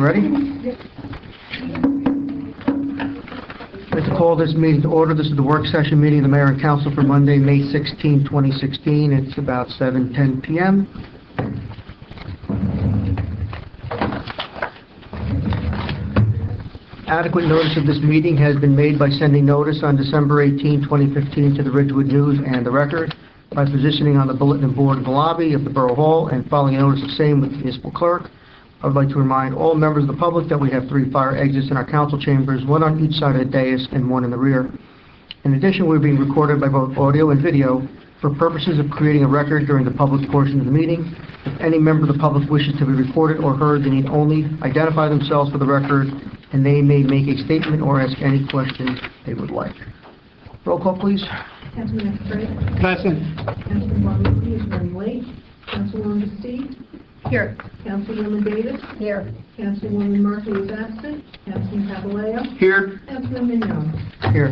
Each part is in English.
Ready? I'd like to call this meeting to order. This is the work session meeting of the Mayor and Council for Monday, May 16, 2016. It's about 7:10 p.m. Adequate notice of this meeting has been made by sending notice on December 18, 2015 to the Ridgewood News and the Record, by positioning on the bulletin board in the lobby of the Borough Hall and filing a notice of same with the municipal clerk. I would like to remind all members of the public that we have 3 fire exits in our council chambers, 1 on each side of the dais and 1 in the rear. In addition, we're being recorded by both audio and video for purposes of creating a record during the public portion of the meeting. If any member of the public wishes to be recorded or heard, they need only identify themselves for the record, and they may make a statement or ask any question they would like. Roll call, please. Councilman Frey. Present. Councilman Barbie is running late. Councilwoman Steve. Here. Councilwoman Davis. Here. Councilwoman Murphy is absent. Councilman Caballero. Here. Councilman Mignon. Here.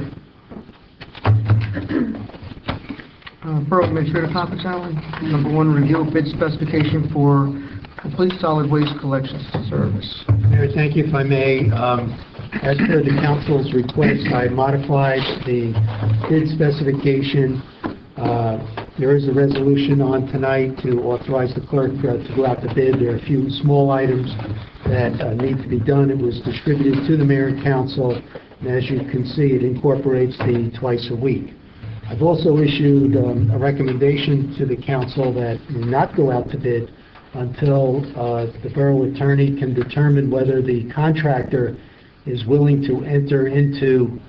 Borough Administrative Conference hour. Number 1, review of bid specification for complete solid waste collection service. Mayor, thank you. If I may, as per the council's request, I modified the bid specification. There is a resolution on tonight to authorize the clerk to go out to bid. There are a few small items that need to be done. It was distributed to the mayor and council, and as you can see, it incorporates the twice a week. I've also issued a recommendation to the council that we not go out to bid until the borough attorney can determine whether the contractor is willing to enter into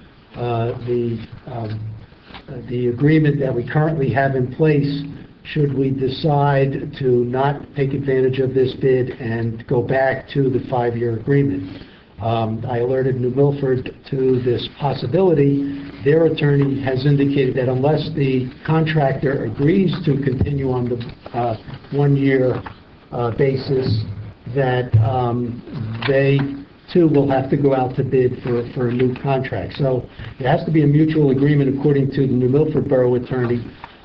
the agreement that we currently have in place should we decide to not take advantage of this bid and go back to the 5-year agreement. I alerted New Milford to this possibility. Their attorney has indicated that unless the contractor agrees to continue on the 1-year basis, that they too will have to go out to bid for a new contract. So it has to be a mutual agreement, according to the New Milford Borough Attorney,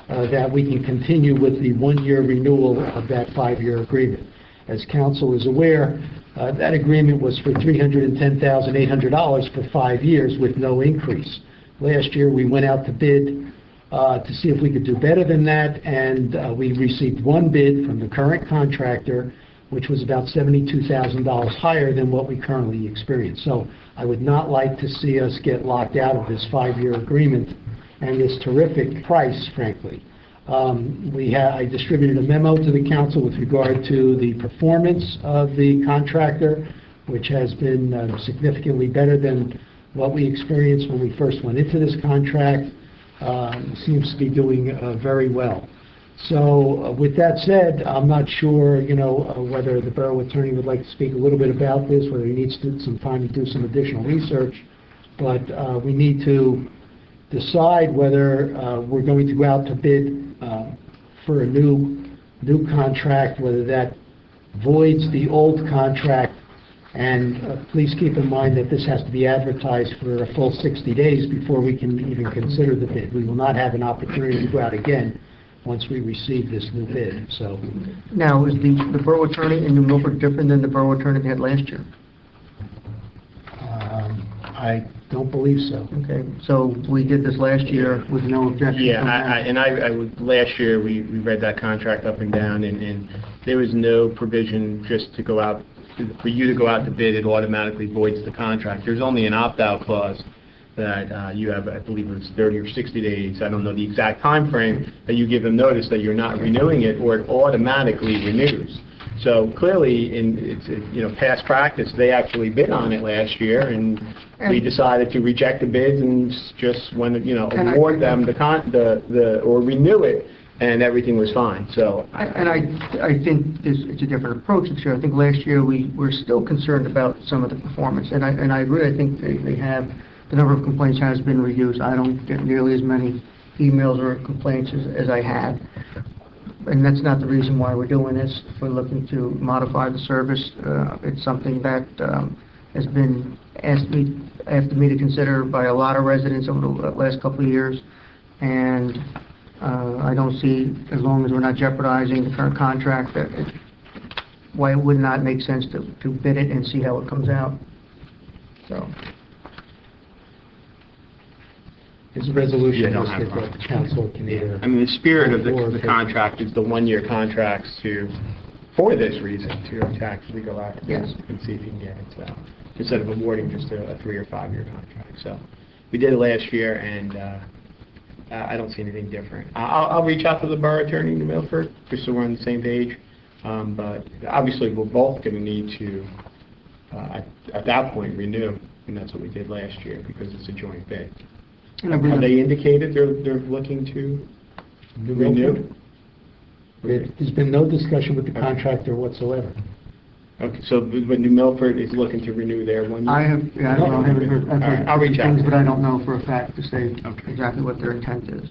that we can continue with the 1-year renewal of that 5-year agreement. As council is aware, that agreement was for $310,800 for 5 years with no increase. Last year we went out to bid to see if we could do better than that, and we received 1 bid from the current contractor, which was about $72,000 higher than what we currently experience. So I would not like to see us get locked out of this 5-year agreement and this terrific price, frankly. I distributed a memo to the council with regard to the performance of the contractor, which has been significantly better than what we experienced when we first went into this contract. Seems to be doing very well. So with that said, I'm not sure, whether the borough attorney would like to speak a little bit about this, whether he needs some time to do some additional research, but we need to decide whether we're going to go out to bid for a new contract, whether that voids the old contract. And please keep in mind that this has to be advertised for a full 60 days before we can even consider the bid. We will not have an opportunity to go out again once we receive this new bid. So Now, is the borough attorney in New Milford different than the borough attorney they had last year? I don't believe so. Okay, so we did this last year with no objection. Yeah, from them. I would, last year we read that contract up and down, and there was no provision just to go out, for you to go out to bid, it automatically voids the contract. There's only an opt-out clause that you have, I believe it was 30 or 60 days, I don't know the exact time frame, that you give them notice that you're not renewing it, or it automatically renews. So clearly, it's past practice, they actually bid on it last year, and we decided to reject the bids and just award them or renew it, and everything was fine. So I think it's a different approach this year. I think last year we were still concerned about some of the performance, and I agree. I think they have, the number of complaints has been reduced. I don't get nearly as many emails or complaints as I had. And that's not the reason why we're doing this. We're looking to modify the service. It's something that has been asked me to consider by a lot of residents over the last couple of years. And I don't see, as long as we're not jeopardizing the current contract, that why it would not make sense to bid it and see how it comes out. So, There's a resolution Yeah, I don't have listed that the council can either... I mean, the spirit of Or the take- contract is the one-year contracts for this reason, to actually go out Yes. and see if you can get it, so, instead of awarding just a 3 or 5 year contract. So, we did it last year, and I don't see anything different. I'll reach out to the borough attorney in New Milford, just so we're on the same page. But obviously, we're both going to need to, at that point, renew, and that's what we did last year, because it's a joint bid. and I believe Have they indicated they're looking to renew? There's been no discussion with the contractor whatsoever. Okay, so but New Milford is looking to renew their 1 year? I haven't heard, I've All right, heard I'll reach out. things, but I don't know for a fact to say Okay. exactly what their intent is.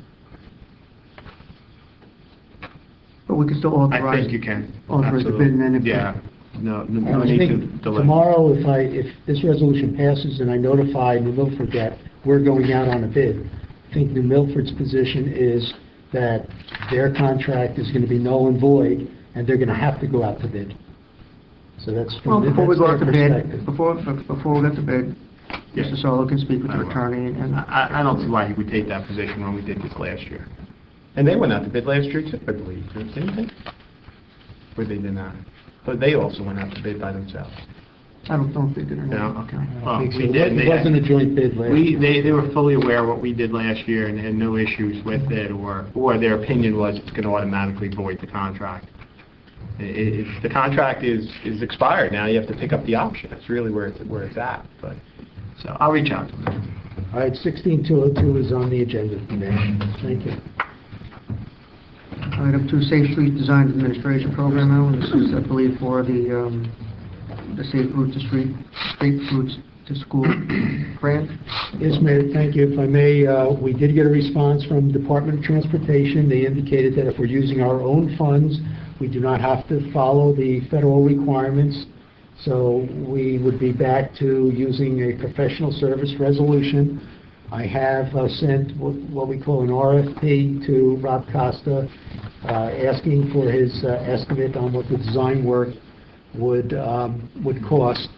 But we can still I authorize. think you can. Authorize the bid, and then if. Yeah, no I need to think delay. tomorrow, if this resolution passes and I notify New Milford that we're going out on a bid, I think New Milford's position is that their contract is going to be null and void, and they're going to have to go out to bid. So that's Well, from before we go out their to bid, perspective. before we get to bid, Yeah. Mr. Solo can speak with I your will. attorney and. I don't see why he would take that position when we did this last year. And they went out to bid last year too, I believe, didn't they? Or they did not? But they also went out to bid by themselves. I don't know if they did or not. No? Okay. I Well, think so. we did. It wasn't a joint bid last year. They were fully aware of what we did last year and had no issues with it, or their opinion was it's going to automatically void the contract. If the contract is expired now, you have to pick up the option. That's really where it's at. But so I'll reach out to them. All right, 16202 is on the agenda today. Thank you. Item 2, Safe Street Design Administration Program, Alan. This is, I believe, for the Safe Routes to Street, Safe Routes to School grant. Yes, Mayor, thank you. If I may, we did get a response from Department of Transportation. They indicated that if we're using our own funds, we do not have to follow the federal requirements. So we would be back to using a professional service resolution. I have sent what we call an RFP to Rob Costa, asking for his estimate on what the design work would cost.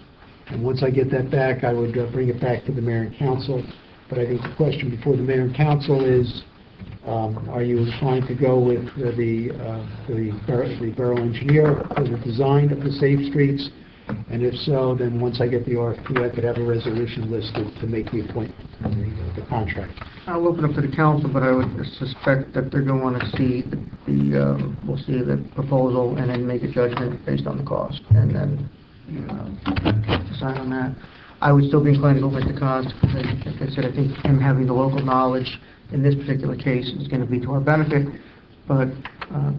And once I get that back, I would bring it back to the mayor and council. But I think the question before the mayor and council is, are you inclined to go with the borough engineer for the design of the safe streets? And if so, then once I get the RFP, I could have a resolution listed to make the appointment on the contract. I'll open up to the council, but I would suspect that they're going to want to see we'll see the proposal and then make a judgment based on the cost, and then decide on that. I would still be inclined to go with the cost, because like I said, I think him having the local knowledge in this particular case is going to be to our benefit, but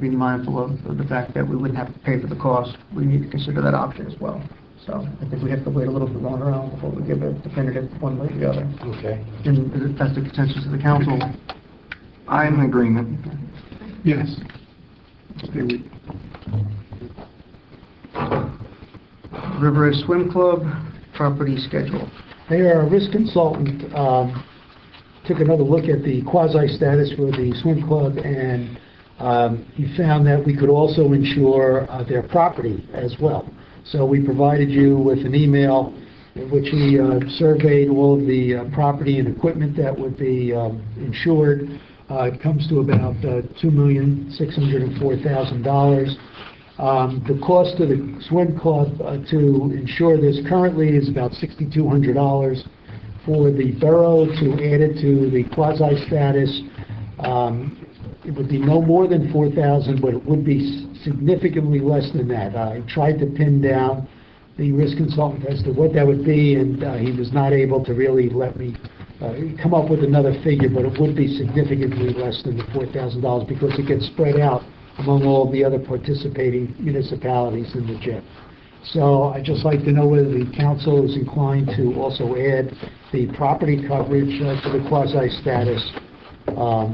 being mindful of the fact that we wouldn't have to pay for the cost, we need to consider that option as well. So I think we have to wait a little bit longer on before we give a definitive one way or the other. Okay. And if that's the consensus of the council, I'm in agreement. Yes. River Edge Swim Club, property schedule. They are a risk consultant, took another look at the quasi-status for the swim club, and he found that we could also insure their property as well. So we provided you with an email in which he surveyed all of the property and equipment that would be insured. It comes to about $2,604,000. The cost of the swim club to insure this currently is about $6,200. For the borough to add it to the quasi-status, it would be no more than $4,000, but it would be significantly less than that. I tried to pin down the risk consultant as to what that would be, and he was not able to really let me come up with another figure, but it would be significantly less than the $4,000 because it gets spread out among all the other participating municipalities in the JIP. So I'd just like to know whether the council is inclined to also add the property coverage to the quasi-status.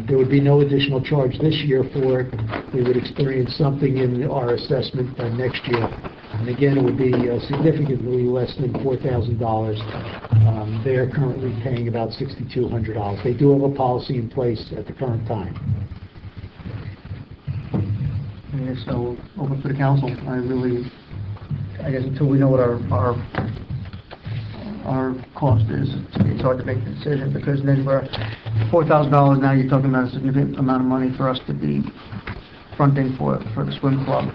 There would be no additional charge this year for it. We would experience something in our assessment next year. And again, it would be significantly less than $4,000. They're currently paying about $6,200. They do have a policy in place at the current time. And so, open for the council. I really I guess until we know what our cost is, it's hard to make a decision, because then we're $4,000, now you're talking about a significant amount of money for us to be fronting for the swim club,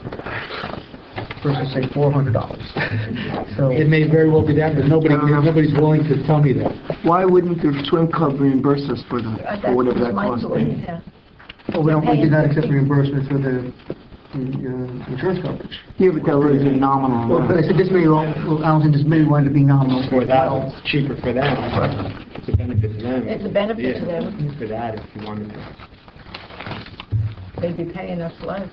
versus say $400. So, It may very well be that, but nobody's willing to tell me that. Why wouldn't the swim club reimburse us for whatever that costs? well, we did not accept reimbursement for the insurance coverage. Yeah, but that was a nominal Well, but I amount. said this may, Allison, this may want to be nominal. For that, it's cheaper for them, but it's a benefit to them. It's a benefit to Yeah, them. For that, if you wanted to. They'd be paying us less.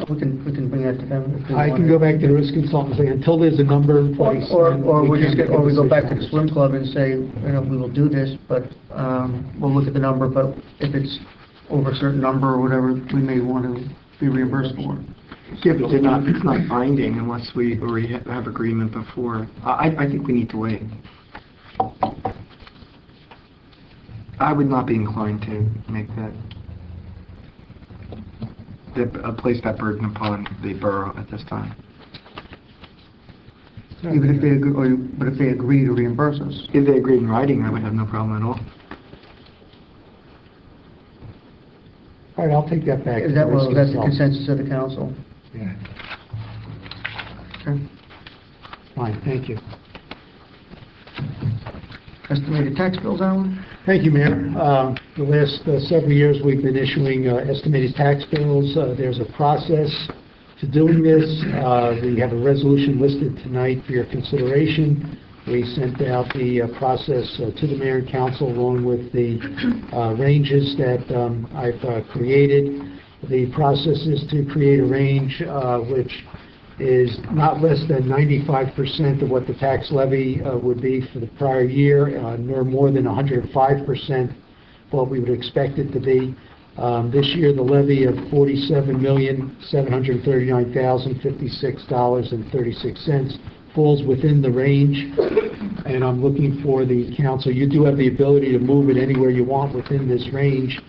We can bring that to them. if they I want can it. go back to the risk consultant and say, until there's a number in place. Or then we can't just make a or we go back to the decision. swim club and say, we will do this, but we'll look at the number, but if it's over a certain number or whatever, we may want to be reimbursed for it. Yeah, but it's not binding unless we already have agreement before. I think we need to wait. I would not be inclined to make place that burden upon the borough at this time. Even if they agree, but if they agree to reimburse us. If they agreed in writing, I would have no problem at all. All right, I'll take that back. to Is that, the risk well, that's the consultant. consensus of the council? Yeah, Okay. fine, thank you. Estimated tax bills, Alan? Thank you, Mayor. The last several years, we've been issuing estimated tax bills. There's a process to doing this. We have a resolution listed tonight for your consideration. We sent out the process to the mayor and council along with the ranges that I've created. The process is to create a range which is not less than 95% of what the tax levy would be for the prior year, nor more than 105% what we would expect it to be. This year, the levy of $47,739,056.36 falls within the range, and I'm looking for the council. You do have the ability to move it anywhere you want within this range,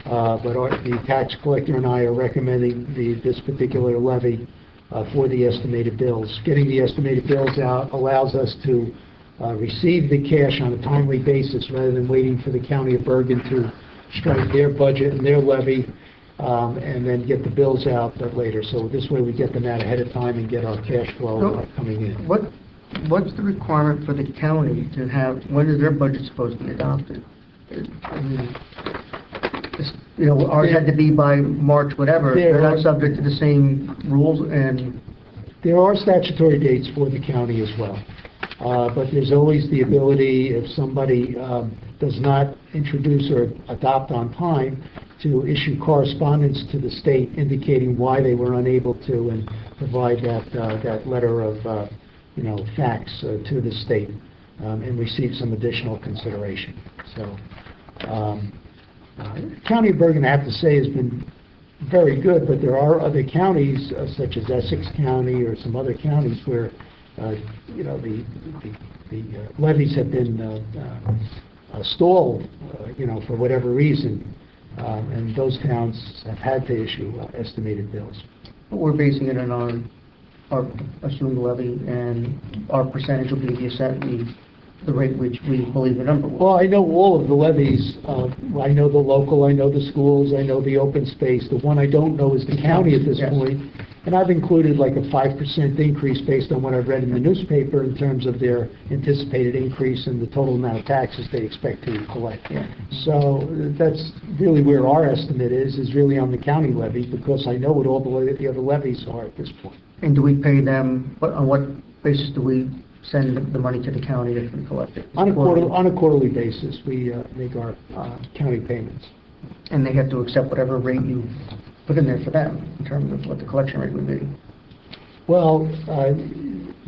but the tax collector and I are recommending this particular levy for the estimated bills. Getting the estimated bills out allows us to receive the cash on a timely basis rather than waiting for the County of Bergen to strike their budget and their levy and then get the bills out later. So this way we get them out ahead of time and get our cash flow coming in. What's the requirement for the county to have, when is their budget supposed to be adopted? I mean, ours had to be by March, whatever. They're not subject to the same rules, and There are statutory dates for the county as well, but there's always the ability, if somebody does not introduce or adopt on time, to issue correspondence to the state indicating why they were unable to, and provide that letter of, fax to the state, and receive some additional consideration. So, County of Bergen, I have to say, has been very good, but there are other counties, such as Essex County or some other counties where, the levies have been stalled, for whatever reason, and those towns have had to issue estimated bills. we're basing it on our assumed levy, and our percentage will be the rate which we believe the number will. Well, I know all of the levies. I know the local, I know the schools, I know the open space. The one I don't know is the county at this Yes. point. And I've included like a 5% increase based on what I've read in the newspaper in terms of their anticipated increase in the total amount of taxes they expect to collect. Yeah. So that's really where our estimate is really on the county levy, because I know what all the other levies are at this point. And do we pay them, on what basis do we send the money to the county if we collect it? On a quarterly basis, we make our county payments. And they have to accept whatever rate you put in there for them, in terms of what the collection rate would be. Well,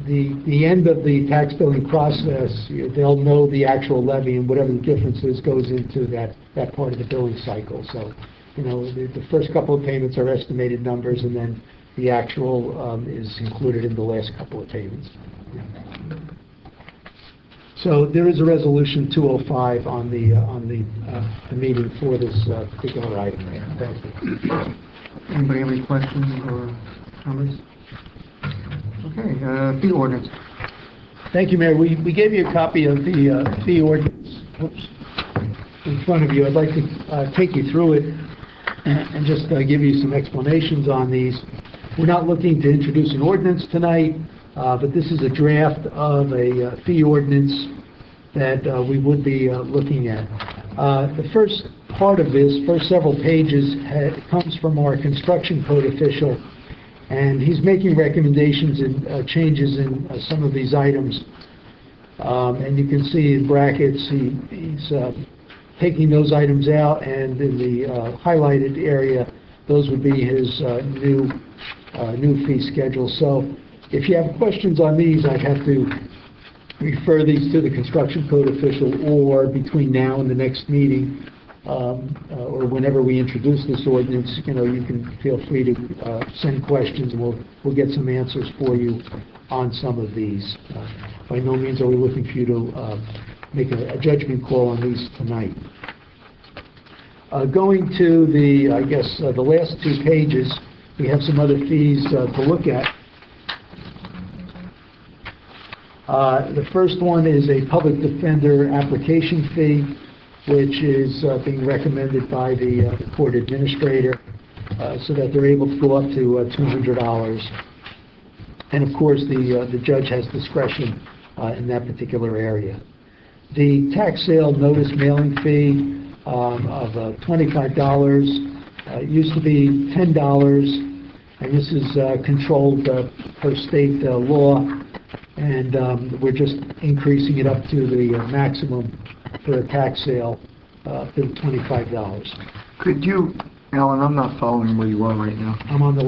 the end of the tax billing process, they'll know the actual levy, and whatever the difference is goes into that part of the billing cycle. So, the first couple of payments are estimated numbers, and then the actual is included in the last couple of payments. So there is a resolution 205 on the meeting for this particular item. Thank you. Anybody have any questions or comments? Okay, fee ordinance. Thank you, Mayor. We gave you a copy of the fee ordinance in front of you. I'd like to take you through it and just give you some explanations on these. We're not looking to introduce an ordinance tonight, but this is a draft of a fee ordinance that we would be looking at. The first part of this, first several pages, comes from our construction code official, and he's making recommendations and changes in some of these items. And you can see in brackets, he's taking those items out, and in the highlighted area, those would be his new fee schedule. So if you have questions on these, I'd have to refer these to the construction code official, or between now and the next meeting, or whenever we introduce this ordinance, you can feel free to send questions, and we'll get some answers for you on some of these. By no means are we looking for you to make a judgment call on these tonight. Going to the last two pages, we have some other fees to look at. The first one is a public defender application fee, which is being recommended by the court administrator, so that they're able to go up to $200. And of course, the judge has discretion in that particular area. The tax sale notice mailing fee of $25 used to be $10, and this is controlled per state law, and we're just increasing it up to the maximum for a tax sale to $25. Could you, Alan, I'm not following where you are right now. I'm on the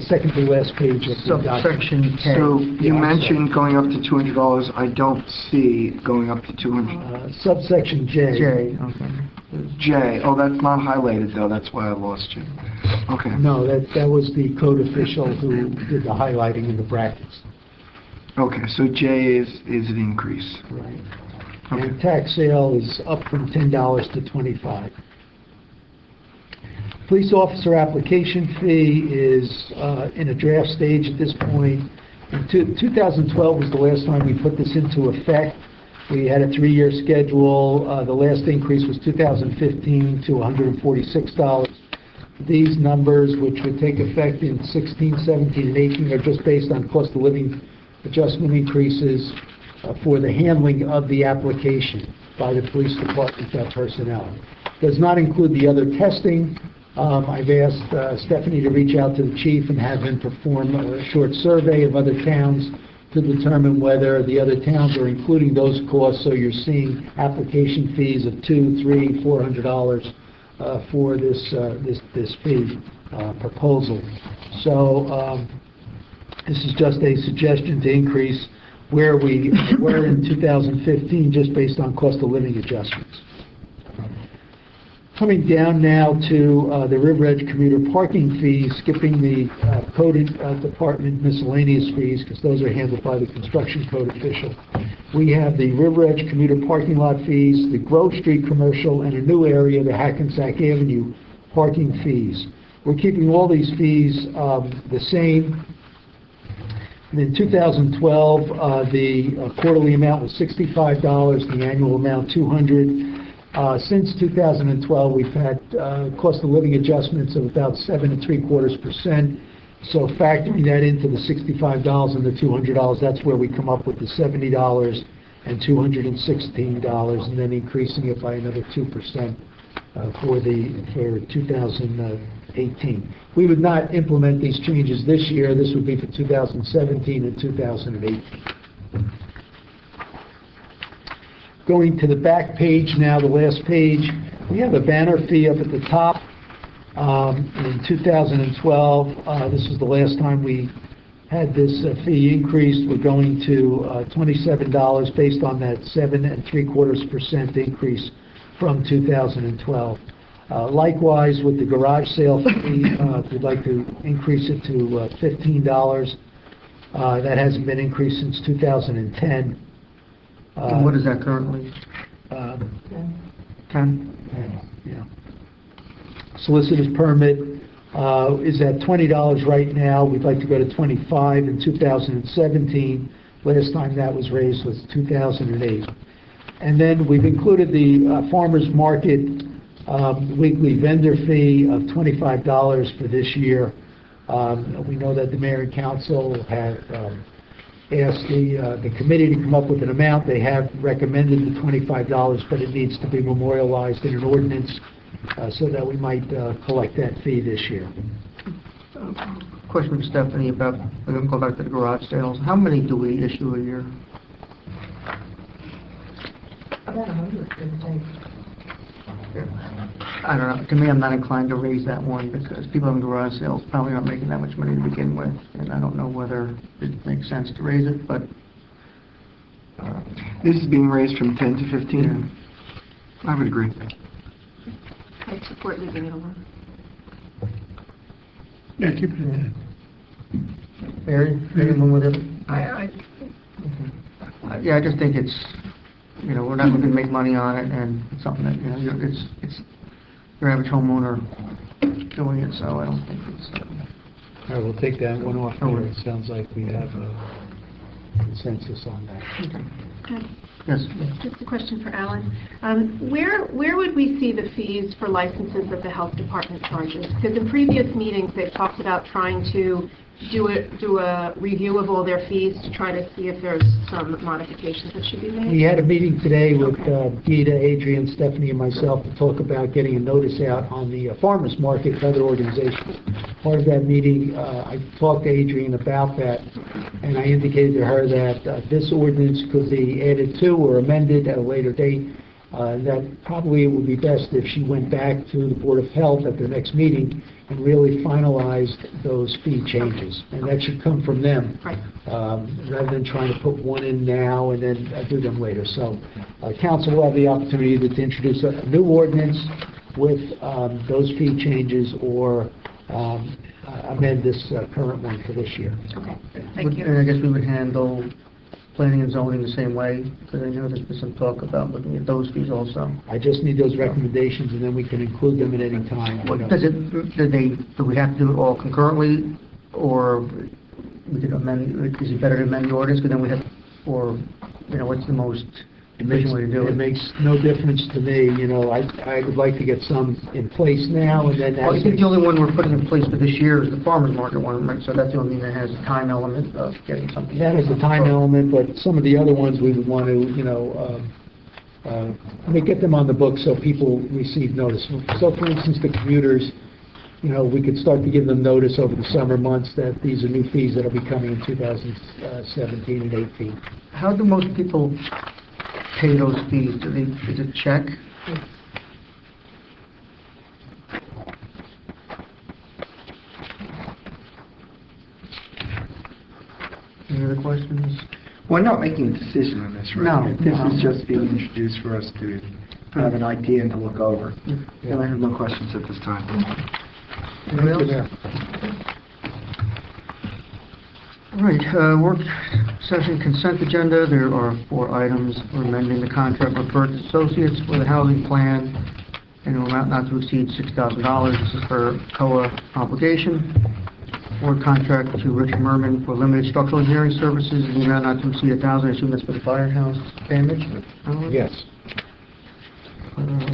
second to last page of the document. Subsection K. So Yeah, you I'm mentioned going up to $200. I don't see going up to $200. Subsection J. J, okay. J, oh, that's not highlighted though, that's why I lost you. Okay. No, that was the code official who did the highlighting in the brackets. Okay, so J is an increase. Right. Okay. And tax sale is up from $10 to $25. Police officer application fee is in a draft stage at this point. 2012 was the last time we put this into effect. We had a 3-year schedule. The last increase was 2015 to $146. These numbers, which would take effect in 16, 17, and 18, are just based on cost of living adjustment increases for the handling of the application by the police department personnel. Does not include the other testing. I've asked Stephanie to reach out to the chief and have him perform a short survey of other towns to determine whether the other towns are including those costs, so you're seeing application fees of $200, $300, $400 for this fee proposal. So this is just a suggestion to increase where we were in 2015, just based on cost of living adjustments. Coming down now to the River Edge commuter parking fees, skipping the code department miscellaneous fees, because those are handled by the construction code official. We have the River Edge commuter parking lot fees, the Grove Street commercial, and a new area, the Hackensack Avenue parking fees. We're keeping all these fees the same. And in 2012, the quarterly amount was $65, the annual amount $200. Since 2012, we've had cost of living adjustments of about 7.75%. So factoring that into the $65 and the $200, that's where we come up with the $70 and $216, and then increasing it by another 2% for 2018. We would not implement these changes this year. This would be for 2017 and 2018. Going to the back page now, the last page, we have a banner fee up at the top. In 2012, this is the last time we had this fee increased. We're going to $27 based on that 7.75% increase from 2012. Likewise, with the garage sale fee, we'd like to increase it to $15. That hasn't been increased since 2010. And what is that currently? 10? Yeah. Solicitor's permit, is at $20 right now. We'd like to go to $25 in 2017. Last time that was raised was 2008. And then we've included the farmers market weekly vendor fee of $25 for this year. We know that the mayor and council have asked the committee to come up with an amount. They have recommended the $25, but it needs to be memorialized in an ordinance so that we might collect that fee this year. Question for Stephanie about, we're going to go back to the garage sales. How many do we issue a year? About 100, give or take. I don't know. To me, I'm not inclined to raise that one because people having garage sales probably aren't making that much money to begin with, and I don't know whether it makes sense to raise it, but This is being raised from 10 to 15? I would agree. I support leaving it alone. Yeah, keep it in. Mary, anyone with it? I Yeah, I just think it's, we're not going to make money on it, and it's something that, it's your average homeowner doing it, so I don't think it's... All right, we'll take that one off there. It sounds like we have a consensus on that. Yes. Just a question for Alan. Where would we see the fees for licenses that the health department charges? Because in previous meetings, they've talked about trying to do a review of all their fees to try to see if there's some modifications that should be made. We had a meeting today with Gita, Adrian, Stephanie, and myself to talk about getting a notice out on the farmers market to other organizations. Part of that meeting, I talked to Adrian about that, and I indicated to her that this ordinance could be added to or amended at a later date. That probably it would be best if she went back to the Board of Health at their next meeting and really finalized those fee changes. And that should come from them, Right. rather than trying to put one in now and then do them later. So council will have the opportunity to introduce a new ordinance with those fee changes or amend this current one for this year. Okay, thank you. And I guess we would handle planning and zoning the same way, because I know there's been some talk about looking at those fees also. I just need those recommendations, and then we can include them at any time. What, do we have to do it all concurrently, or we could amend, is it better to amend the ordinance, because then we have, or, what's the most efficient way to do It it? makes no difference to me, I would like to get some in place now, and then... Well, I think the only one we're putting in place for this year is the farmer's market one, right? So that's the only thing that has a time element of getting something. That is a time element, but some of the other ones we would want to, get them on the book so people receive notice. So, for instance, the commuters, we could start to give them notice over the summer months that these are new fees that will be coming in 2017 and 18. How do most people pay those fees? Is it check? Any other questions? We're not making a decision on this, right? No. This is just being introduced for us to have an idea and to look over. And I have no questions at this time. Anybody else? All right, work session consent agenda. There are 4 items. We're amending the contract with Burke Associates for the housing plan in an amount not to exceed $6,000. This is for COA obligation. Board contract to Richard Merman for limited structural engineering services in the amount not to exceed $1,000. I assume that's for the firehouse damage? Yes.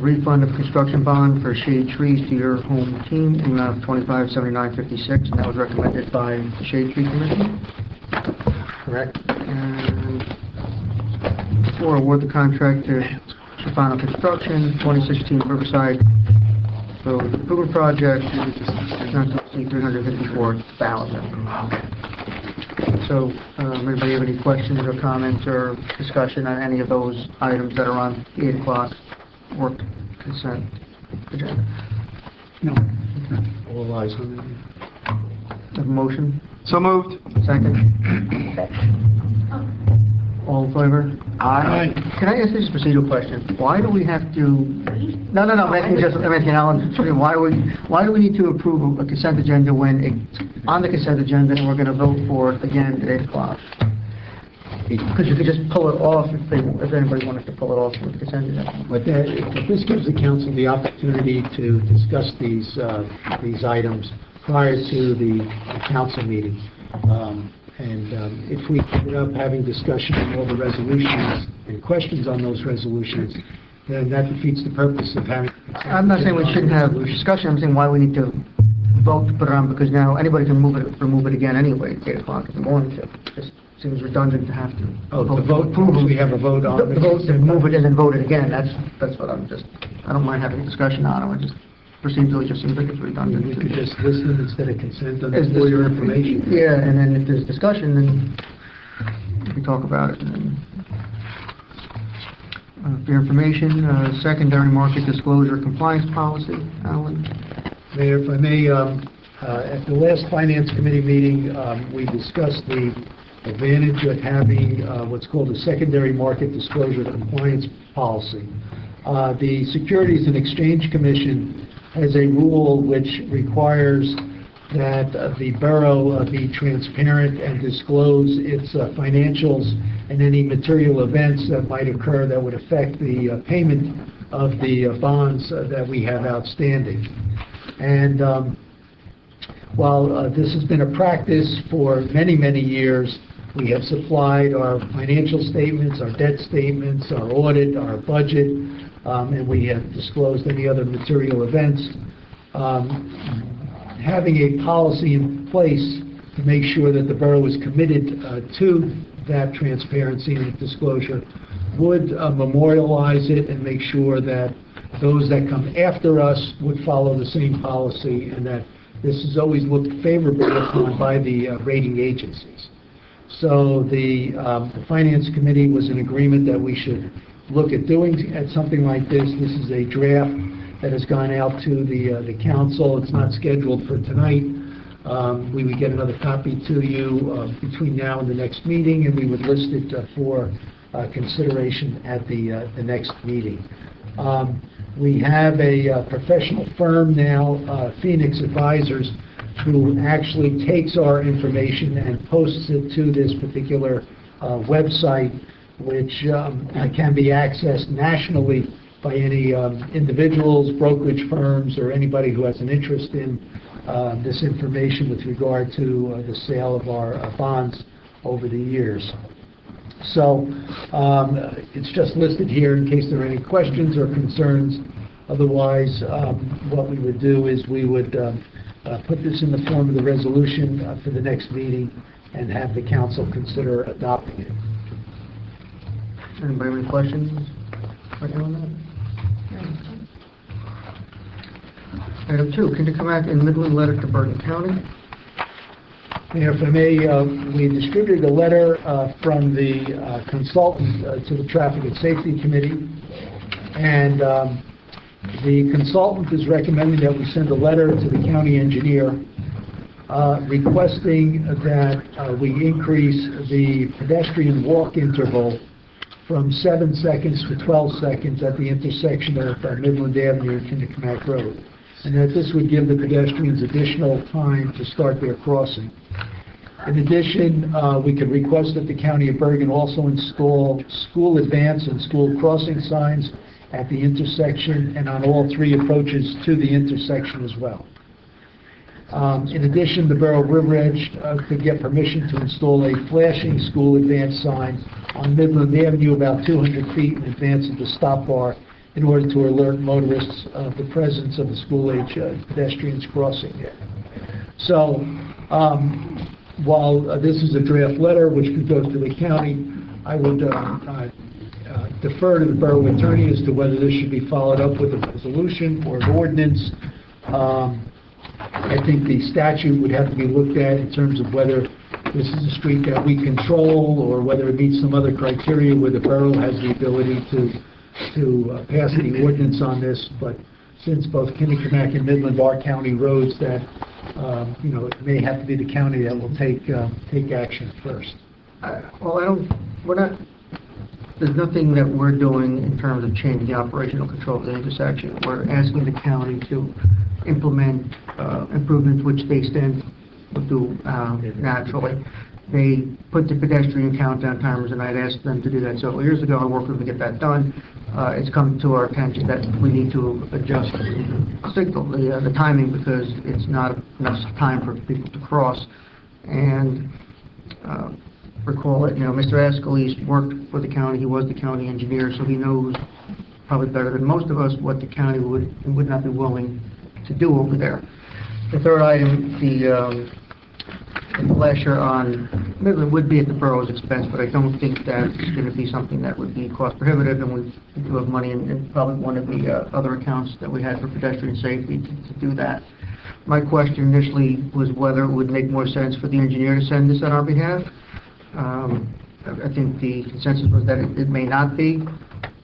Refund of construction bond for shade trees to your home team in the amount of $25.7956, and that was recommended by the Shade Tree Commission. Correct. And 4, award the contract to Shafano Construction, 2016 Riverside Road Improvement Project, not to exceed $354,000. So, anybody have any questions or comments or discussion on any of those items that are on the 8 o'clock work consent agenda? No. All eyes on that. Have a motion? So moved. Second? All in favor? Aye. Can I ask this procedural question? Why do we have to... No, I'm asking Alan, why do we need to approve a consent agenda when it's on the consent agenda and we're going to vote for it again at 8 o'clock? Because you could just pull it off if anybody wanted to pull it off with the consent agenda. But this gives the council the opportunity to discuss these items prior to the council meeting. If we ended up having discussion on all the resolutions and questions on those resolutions, then that defeats the purpose of having... I'm not saying we shouldn't have discussion, I'm saying why we need to vote to put it on, because now anybody can remove it again anyway at 8 o'clock in the morning. It just seems redundant to have to. Oh, the vote, we have a vote on The vote to move it and then vote it again, that's what I'm just, I don't mind having a discussion on it, it just procedurally just seems like it's redundant. We could just listen instead of consent on Is for this- your information. Yeah, and then if there's discussion, then we talk about it. And then, for your information, secondary market disclosure compliance policy, Alan. Mayor, if I may, at the last Finance Committee meeting, we discussed the advantage of having what's called a secondary market disclosure compliance policy. The Securities and Exchange Commission has a rule which requires that the borough be transparent and disclose its financials and any material events that might occur that would affect the payment of the bonds that we have outstanding. And while this has been a practice for many, many years, we have supplied our financial statements, our debt statements, our audit, our budget, and we have disclosed any other material events. Having a policy in place to make sure that the borough is committed to that transparency and disclosure would memorialize it and make sure that those that come after us would follow the same policy, and that this is always looked favorably upon by the rating agencies. So the Finance Committee was in agreement that we should look at doing at something like this. This is a draft that has gone out to the council. It's not scheduled for tonight. We would get another copy to you between now and the next meeting, and we would list it for consideration at the next meeting. We have a professional firm now, Phoenix Advisors, who actually takes our information and posts it to this particular website, which can be accessed nationally by any individuals, brokerage firms, or anybody who has an interest in this information with regard to the sale of our bonds over the years. So it's just listed here in case there are any questions or concerns. Otherwise, what we would do is we would put this in the form of the resolution for the next meeting and have the council consider adopting it. Anybody have any questions on that? Item 2, Kennecott and Midland letter to Bergen County. Mayor, if I may, we distributed a letter from the consultant to the Traffic and Safety Committee, and the consultant is recommending that we send a letter to the county engineer requesting that we increase the pedestrian walk interval from 7 seconds to 12 seconds at the intersection of Midland Avenue and Kennecott Road, and that this would give the pedestrians additional time to start their crossing. In addition, we could request that the County of Bergen also install school advance and school crossing signs at the intersection and on all 3 approaches to the intersection as well. In addition, the Borough of River Edge could get permission to install a flashing school advance sign on Midland Avenue about 200 feet in advance of the stop bar in order to alert motorists of the presence of the school-age pedestrians crossing there. So, while this is a draft letter which could go to the county, I would defer to the borough attorney as to whether this should be followed up with a resolution or an ordinance. I think the statute would have to be looked at in terms of whether this is a street that we control or whether it meets some other criteria where the borough has the ability to pass the ordinance on this. But since both Kennecott and Midland are county roads, that it may have to be the county that will take action first. There's nothing that we're doing in terms of changing the operational control of the intersection. We're asking the county to implement improvements which they stand will do naturally. They put the pedestrian countdown timers, and I'd asked them to do that several years ago. I worked with them to get that done. it's come to our attention that we need to adjust the timing because it's not enough time for people to cross. And recall it, Mr. Ascalise worked for the county. He was the county engineer, so he knows probably better than most of us what the county would and would not be willing to do over there. The third item, the flasher on Midland would be at the borough's expense, but I don't think that's going to be something that would be cost prohibitive, and we do have money in probably one of the other accounts that we had for pedestrian safety to do that. My question initially was whether it would make more sense for the engineer to send this on our behalf. I think the consensus was that it may not be.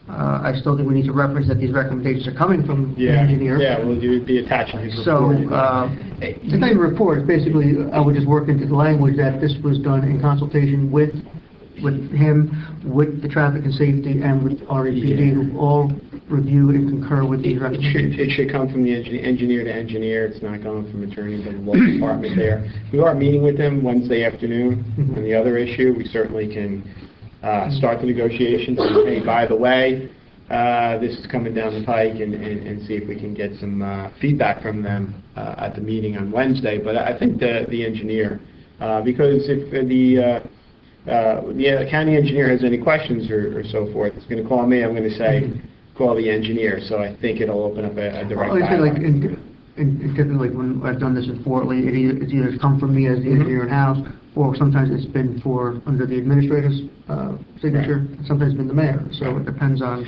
I still think we need to reference that these recommendations are coming from the engineer. Yeah, we'll be attaching his So, report. it's not even a report, it's basically, I would just work into the language that this was done in consultation with him, with the traffic and safety, and with REPD, who all reviewed and concur with these recommendations. It should come from the engineer to engineer. It's not going from attorney to the law department there. We are meeting with them Wednesday afternoon on the other issue. We certainly can start the negotiations. And, hey, by the way, this is coming down the pike, and see if we can get some feedback from them at the meeting on Wednesday. But I think the engineer, because if the county engineer has any questions or so forth, it's going to call me. I'm going to say, call the engineer. So I think it'll open up a direct dialogue. Typically, when I've done this in Fort Lee, it's either come from me as the engineer in-house, or sometimes it's been under the administrator's signature, sometimes it's been the mayor. So it depends on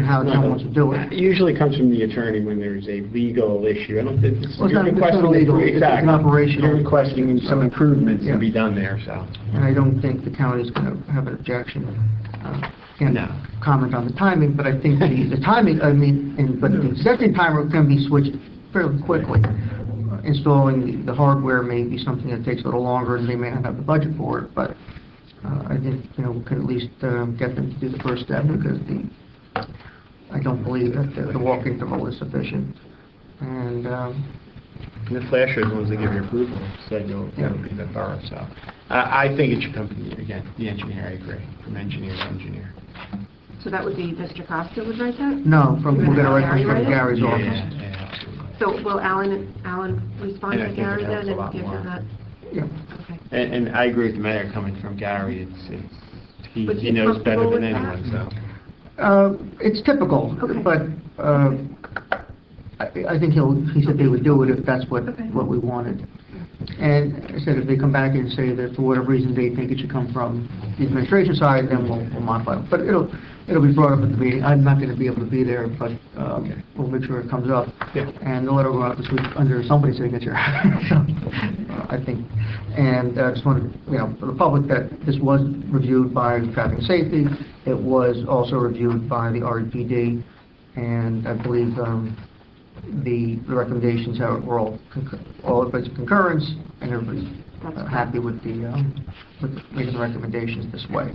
how someone wants to do it. It usually comes from the attorney when there's a legal issue. I don't think it's not illegal, it's an operational. You're requesting some improvements to be done there, so. And I don't think the county's going to have an objection. Can't No. comment on the timing, but I think the timing, but the existing timer can be switched fairly quickly. Installing the hardware may be something that takes a little longer, and they may not have the budget for it, but I think, we could at least get them to do the first step, because I don't believe that the walk interval is sufficient. And The flasher, as long as they give you approval, so you'll be the borough, so. I think it should come from, the engineer, I agree, from engineer to engineer. So that would be Mr. Costa would write that? no, we'll get a reference Gary from Gary's Yeah, office. absolutely. So will Alan respond And I to think Gary it helps then a lot and give more. him that? Yeah. Okay. And I agree with the mayor coming from Gary. But He he's knows better comfortable than with anyone, that? so. It's typical, Okay. but I think he said they would do it if that's what we wanted. And I said if they come back and say that for whatever reason they think it should come from the administration side, then we'll modify it. But it'll be brought up at the meeting. I'm not going to be able to be there, but we'll make sure it comes up. Yeah. And the letter will go out this week under somebody's signature. So, I think. And I just wanted, for the public, that this was reviewed by Traffic and Safety. It was also reviewed by the REPD, and I believe the recommendations were all everybody's concurrence, and everybody's happy with making the recommendations this way,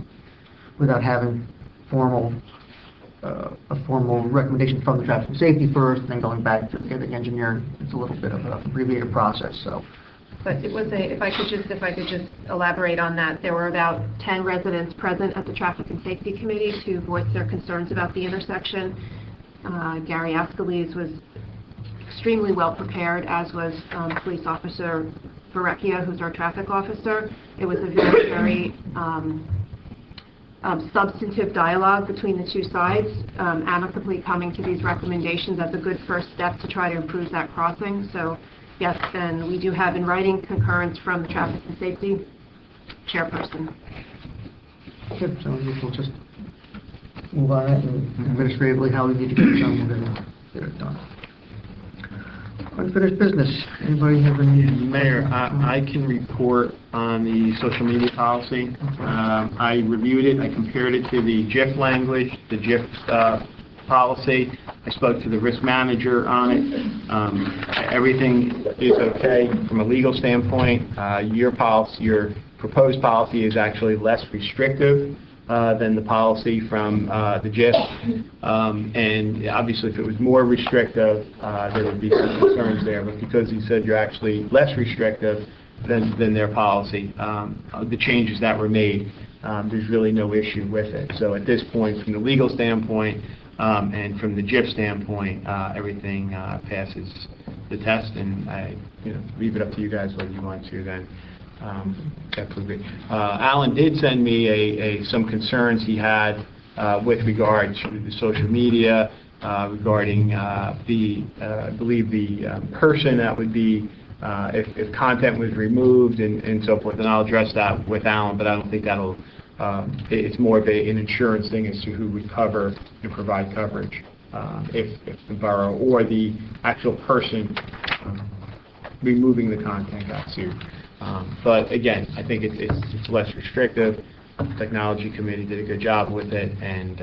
without having a formal recommendation from the Traffic and Safety first, and then going back to the engineer. It's a little bit of an abbreviated process. So. But it was if I could just elaborate on that, there were about 10 residents present at the Traffic and Safety Committee to voice their concerns about the intersection. Gary Ascalise was extremely well prepared, as was Police Officer Verrecchia, who's our traffic officer. It was a very, very substantive dialogue between the two sides, amicably coming to these recommendations as a good first step to try to improve that crossing. So, yes, and we do have in writing concurrence from the Traffic and Safety Chairperson. Good. So we'll just move on it, and administratively how we need to get it done, we're going to get it done. Unfinished business. Anybody have any? Mayor, I can report on the social media policy. I reviewed it. I compared it to the GIF language, the GIF policy. I spoke to the risk manager on it. Everything is okay from a legal standpoint. Your proposed policy is actually less restrictive than the policy from the GIF. And obviously, if it was more restrictive, there would be some concerns there. But because he said you're actually less restrictive than their policy, the changes that were made, there's really no issue with it. So at this point, from the legal standpoint, And from the JIF standpoint, everything passes the test, and I, leave it up to you guys whether you want to then. Definitely. Alan did send me some concerns he had with regard to the social media, regarding I believe the person that would be, if content was removed and so forth, and I'll address that with Alan, but I don't think that'll, it's more of an insurance thing as to who would cover and provide coverage, if the borough or the actual person removing the content got sued. But again, I think it's less restrictive. The Technology Committee did a good job with it, and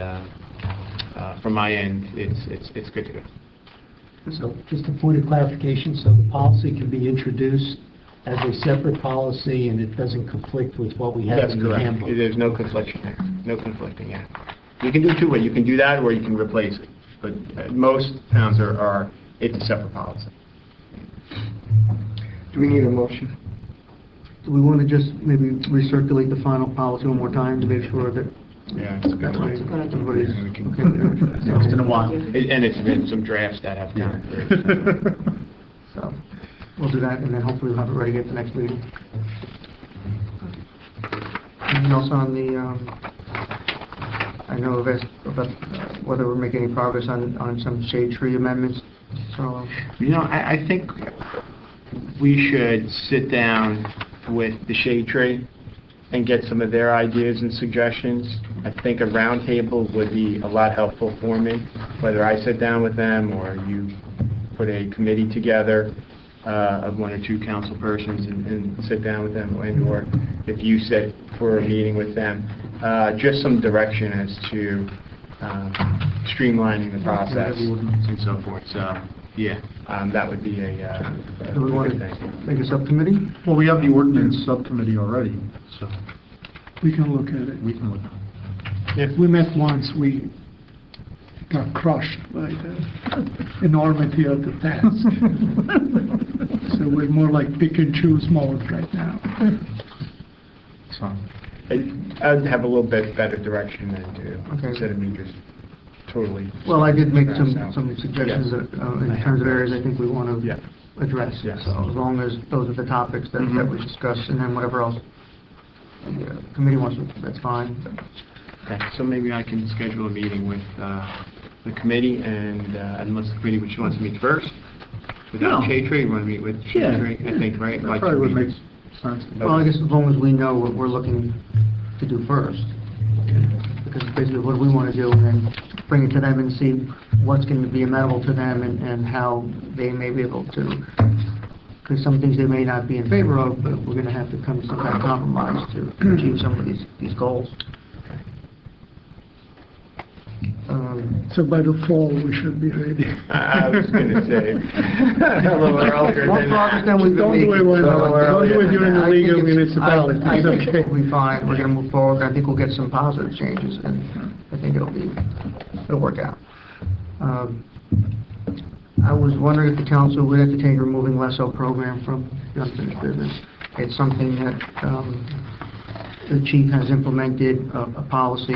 from my end, it's good to go. So just a point of clarification, so the policy can be introduced as a separate policy and it doesn't conflict with what we have That's in the correct. handbook? There's no confliction there. No conflicting, yeah. You can do two ways. You can do that, or you can replace it. But most towns it's a separate policy. Do we need a motion? Do we want to just maybe recirculate the final policy one more time to make sure that Yeah, it's a good way. everybody's We can- okay with it? Once in a while. And it's been some drafts that have gone through. So we'll do that, and then hopefully we'll have it ready at the next meeting. Anything else on the, I know of about whether we're making any progress on some shade tree amendments, so. I think we should sit down with the shade tree and get some of their ideas and suggestions. I think a roundtable would be a lot helpful for me, whether I sit down with them or you put a committee together of one or two council persons and sit down with them, or if you sit for a meeting with them, just some direction as to streamlining the process and so forth. So, yeah, that would be a Do we want good to thing. make a subcommittee? Well, we have the ordinance subcommittee already, so We can look at it. we can look. We met once, we got crushed by the enormity of the task. So we're more like pick and choose mode right now. So, I'd have a little bit better direction than to, Okay. instead of me just totally. Well, I did make Yes. some suggestions that, in terms of areas I think we want Yeah. to address. Yes. So as long as those are the topics that Mhm. we discussed, and then whatever else the committee wants, that's fine. Okay, so maybe I can schedule a meeting with the committee, and unless the committee, which wants to meet first? Without No. shade tree, you want to meet with Yeah. shade tree, I think, right? that Like probably two would make meetings. sense. Well, I guess as long as we know what we're looking to do first, because basically what we want to do, and then bring it to them and see what's going to be amenable to them and how they may be able to, because some things they may not be in favor of, but we're going to have to come to some kind of compromise to achieve some of these goals. So by the fall, we should be ready. I was going to say, a little earlier More than progress than we've been Don't do it making. when- So, don't do it during the I League think of it's- Municipalities. I think Okay. we'll be fine. We're going to move forward. I think we'll get some positive changes, and I think it'll work out. I was wondering if the council would entertain removing LESO program from the unfinished business. It's something that the chief has implemented, a policy.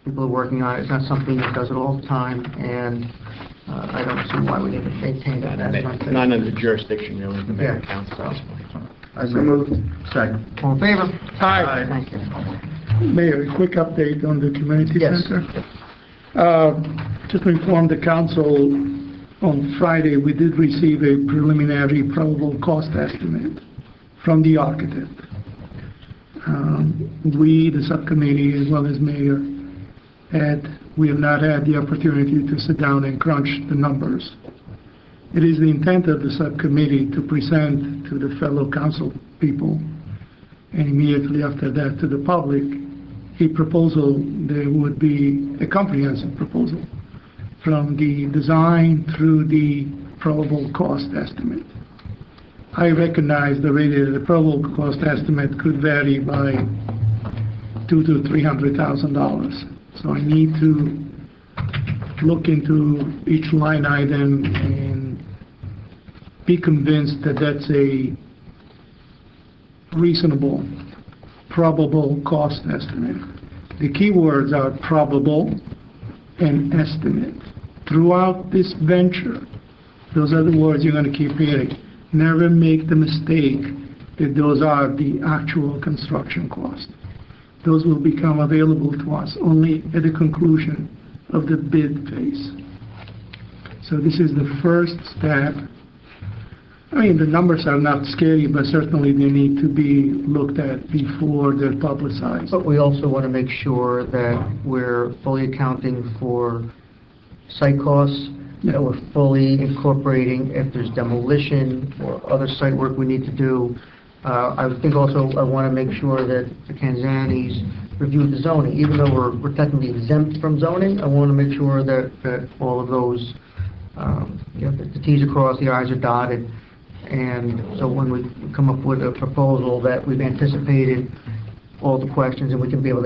People are working on it. It's not something that does it all the time, and I don't see why we need to maintain that. as an unfinished none of the jurisdiction really of the mayor and Yeah. council. I So moved. Second. All in favor? Aye. Thank you. Mayor, a quick update on the community Yes. center. Just to inform the council, on Friday, we did receive a preliminary probable cost estimate from the architect. We, the subcommittee, as well as mayor, we have not had the opportunity to sit down and crunch the numbers. It is the intent of the subcommittee to present to the fellow council people, and immediately after that to the public, a proposal that would be a comprehensive proposal from the design through the probable cost estimate. I recognize the rate of the probable cost estimate could vary by $200,000 to $300,000. So I need to look into each line item and be convinced that that's a reasonable, probable cost estimate. The key words are probable an estimate. Throughout this venture, those are the words you're going to keep hearing. Never make the mistake that those are the actual construction costs. Those will become available to us only at the conclusion of the bid phase. So this is the first step. I mean, the numbers are not scary, but certainly they need to be looked at before they're publicized. But we also want to make sure that we're fully accounting for site costs, that we're fully incorporating if there's demolition or other site work we need to do. I think also I want to make sure that the Kanzanis review the zoning. Even though we're technically exempt from zoning, I want to make sure that all of those, the T's are crossed, the I's are dotted. And so when we come up with a proposal that we've anticipated all the questions and we'll be able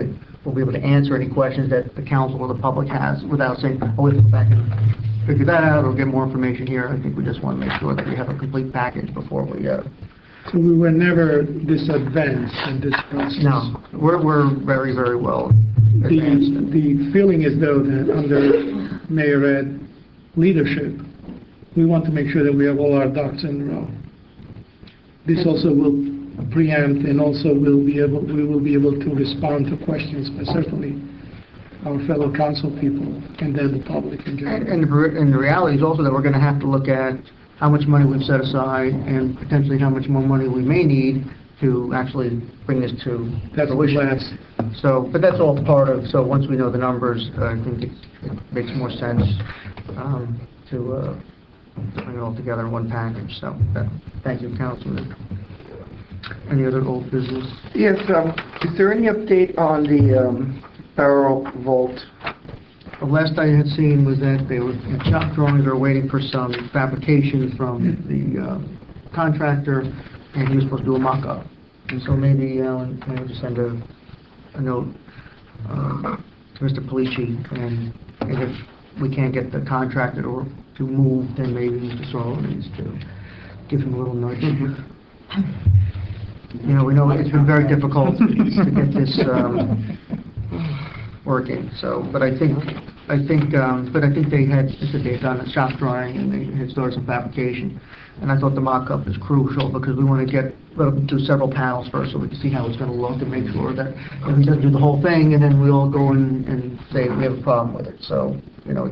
to answer any questions that the council or the public has without saying, oh, we have to go back and figure that out or get more information here. I think we just want to make sure that we have a complete package before we So we were never this advanced in this process. No, we're very, very well advanced. The feeling is, though, that under Mayor Ed leadership, we want to make sure that we have all our ducks in a row. This also will preempt and also we will be able to respond to questions by certainly our fellow council people and then the public in general. And the reality is also that we're going to have to look at how much money we've set aside and potentially how much more money we may need to actually bring this to fruition. So, but that's all part of, so once we know the numbers, I think it makes more sense to bring it all together in one package. So, thank you, Councilman. Any other old business? Yes, is there any update on the barrel vault? The last I had seen was that they were in shop drawings, they were waiting for some fabrication from the contractor, and he was supposed to do a mock-up. And so maybe Alan can just send a note to Mr. Polici, and if we can't get the contractor to move, then maybe Mr. Sorrell needs to give him a little nudge. You know, we know it's been very difficult to get this working. So, but I think they had done a shop drawing and they had started some fabrication. And I thought the mock-up is crucial because we want to do several panels first so we can see how it's going to look and make sure that he doesn't do the whole thing and then we all go in and say we have a problem with it. So, you know,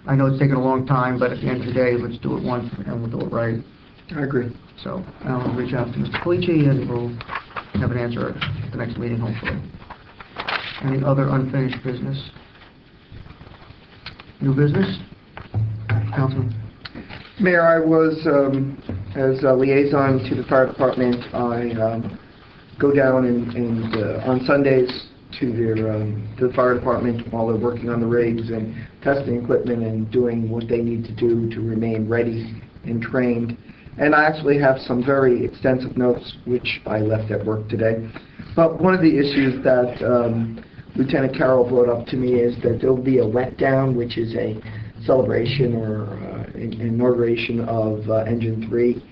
I know it's taken a long time, but at the end of the day, let's do it once and we'll do it right. I agree. So I'll reach out to Mr. Polici and we'll have an answer at the next meeting, hopefully. Any other unfinished business? New business? Councilman? Mayor, I was, as a liaison to the fire department, I go down and on Sundays to the fire department while they're working on the rigs and testing equipment and doing what they need to do to remain ready and trained. And I actually have some very extensive notes, which I left at work today. But one of the issues that Lieutenant Carroll brought up to me is that there will be a wet down, which is a celebration or inauguration of Engine 3.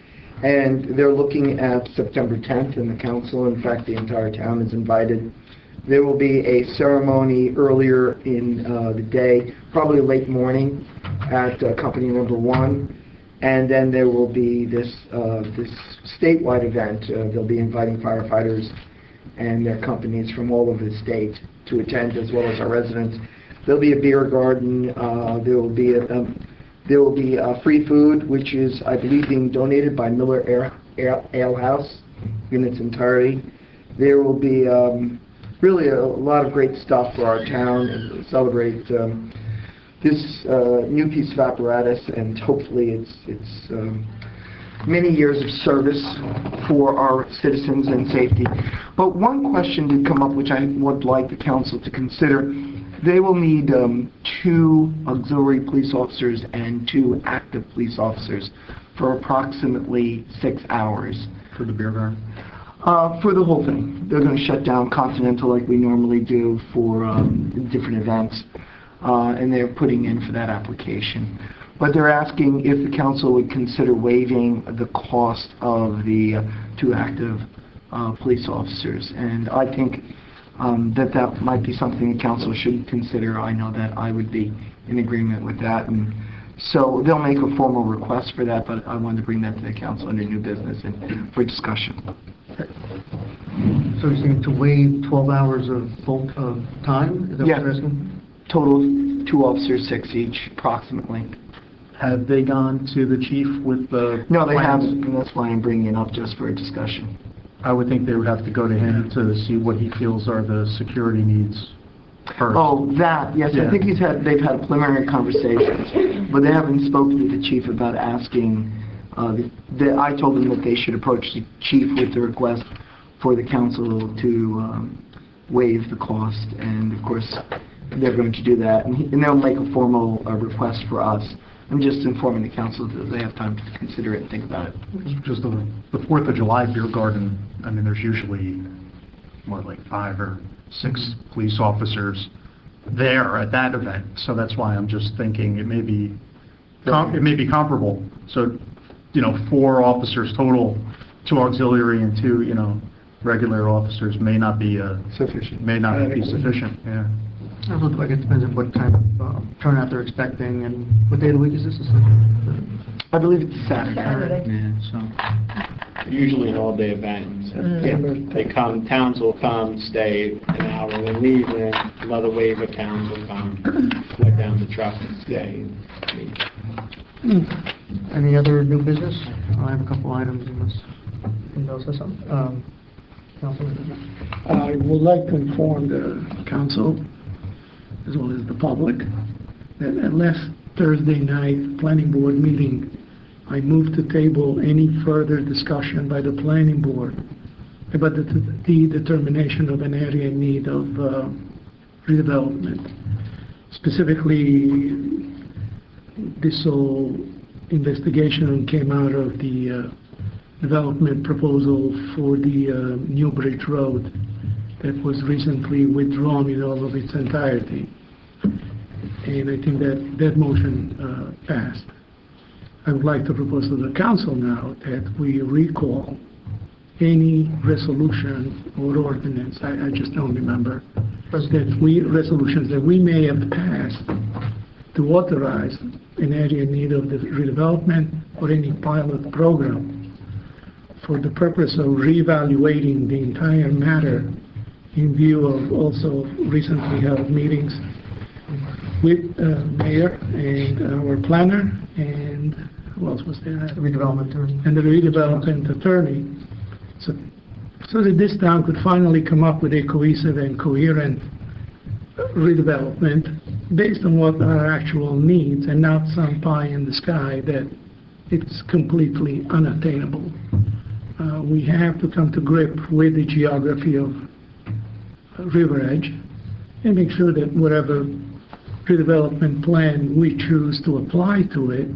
And they're looking at September 10th in the council. In fact, the entire town is invited. There will be a ceremony earlier in the day, probably late morning at company number 1. And then there will be this statewide event. They'll be inviting firefighters and their companies from all over the state to attend, as well as our residents. There'll be a beer garden. There will be free food, which is, I believe, being donated by Miller Ale House in its entirety. There will be really a lot of great stuff for our town and celebrate this new piece of apparatus, and hopefully it's many years of service for our citizens and safety. But one question did come up, which I would like the council to consider. They will need 2 auxiliary police officers and 2 active police officers for approximately 6 hours. For the beer garden? For the whole thing. They're going to shut down Continental like we normally do for different events. And they're putting in for that application. But they're asking if the council would consider waiving the cost of the 2 active police officers. And I think that might be something the council should consider. I know that I would be in agreement with that, and so they'll make a formal request for that, but I wanted to bring that to the council under new business and for discussion. So you're saying to waive 12 hours of full of time? Is that Yeah. what you're asking? Total 2 officers, 6 each, approximately. Have they gone to the chief with the No, they plans? haven't, and that's why I'm bringing it up, just for a discussion. I would think they would have to go to him to see what he feels are the security needs first. Oh, that, yes, I Yeah. think they've had preliminary conversations, but they haven't spoken to the chief about asking, I told them that they should approach the chief with the request for the council to waive the cost, and of course, they're going to do that, and they'll make a formal request for us. I'm just informing the council that they have time to consider it and think about it. Just the 4th of July beer garden, I mean, there's usually, like 5 or 6 police officers there at that event, so that's why I'm just thinking it may be comparable. So, 4 officers total, 2 auxiliary and 2, regular officers may not be Sufficient. sufficient, yeah. It looks like it depends on what kind of turnout they're expecting, and what day of the week is this? I believe it's Saturday. Yeah, so usually an all-day event. So, yeah, they come, towns will come, stay an hour, and then leave, and then another wave of towns will come, let down the truck and stay. Any other new business? I have a couple items unless anybody else has something. Councilman? I would like to inform the council, as well as the public, that at last Thursday night planning board meeting, I moved to table any further discussion by the planning board about the determination of an area in need of redevelopment. Specifically, this whole investigation came out of the development proposal for the New Bridge Road that was recently withdrawn in all of its entirety. And I think that motion passed. I would like to propose to the council now that we recall any resolution or ordinance, I just don't remember, resolutions that we may have passed to authorize an area in need of the redevelopment or any pilot program for the purpose of reevaluating the entire matter in view of also recently held meetings with mayor and our planner and who else was there? Redevelopment attorney. And the redevelopment attorney. So that this town could finally come up with a cohesive and coherent redevelopment based on what our actual needs and not some pie in the sky that it's completely unattainable. We have to come to grip with the geography of River Edge and make sure that whatever redevelopment plan we choose to apply to it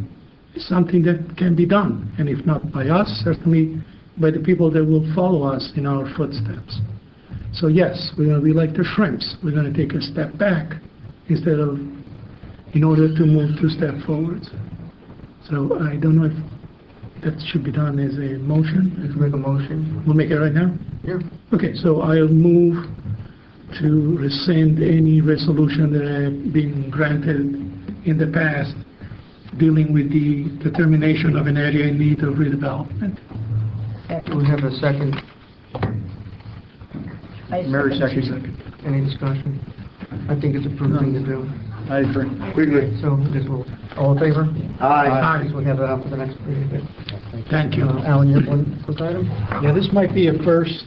is something that can be done, and if not by us, certainly by the people that will follow us in our footsteps. So yes, we're going to be like the shrimps. We're going to take a step back instead of, in order to move 2 steps forward. So I don't know if that should be done as a motion. Let's make a motion. We'll make it right now? Yeah. Okay, so I'll move to rescind any resolution that have been granted in the past dealing with the determination of an area in need of redevelopment. Do we have a second? Mary seconds. Any discussion? I think it's a prudent thing to do. I agree. We agree. So this will, all in favor? Aye. We'll have that up for the next meeting. Thank you. Alan, you have one quick item? Yeah, this might be a first.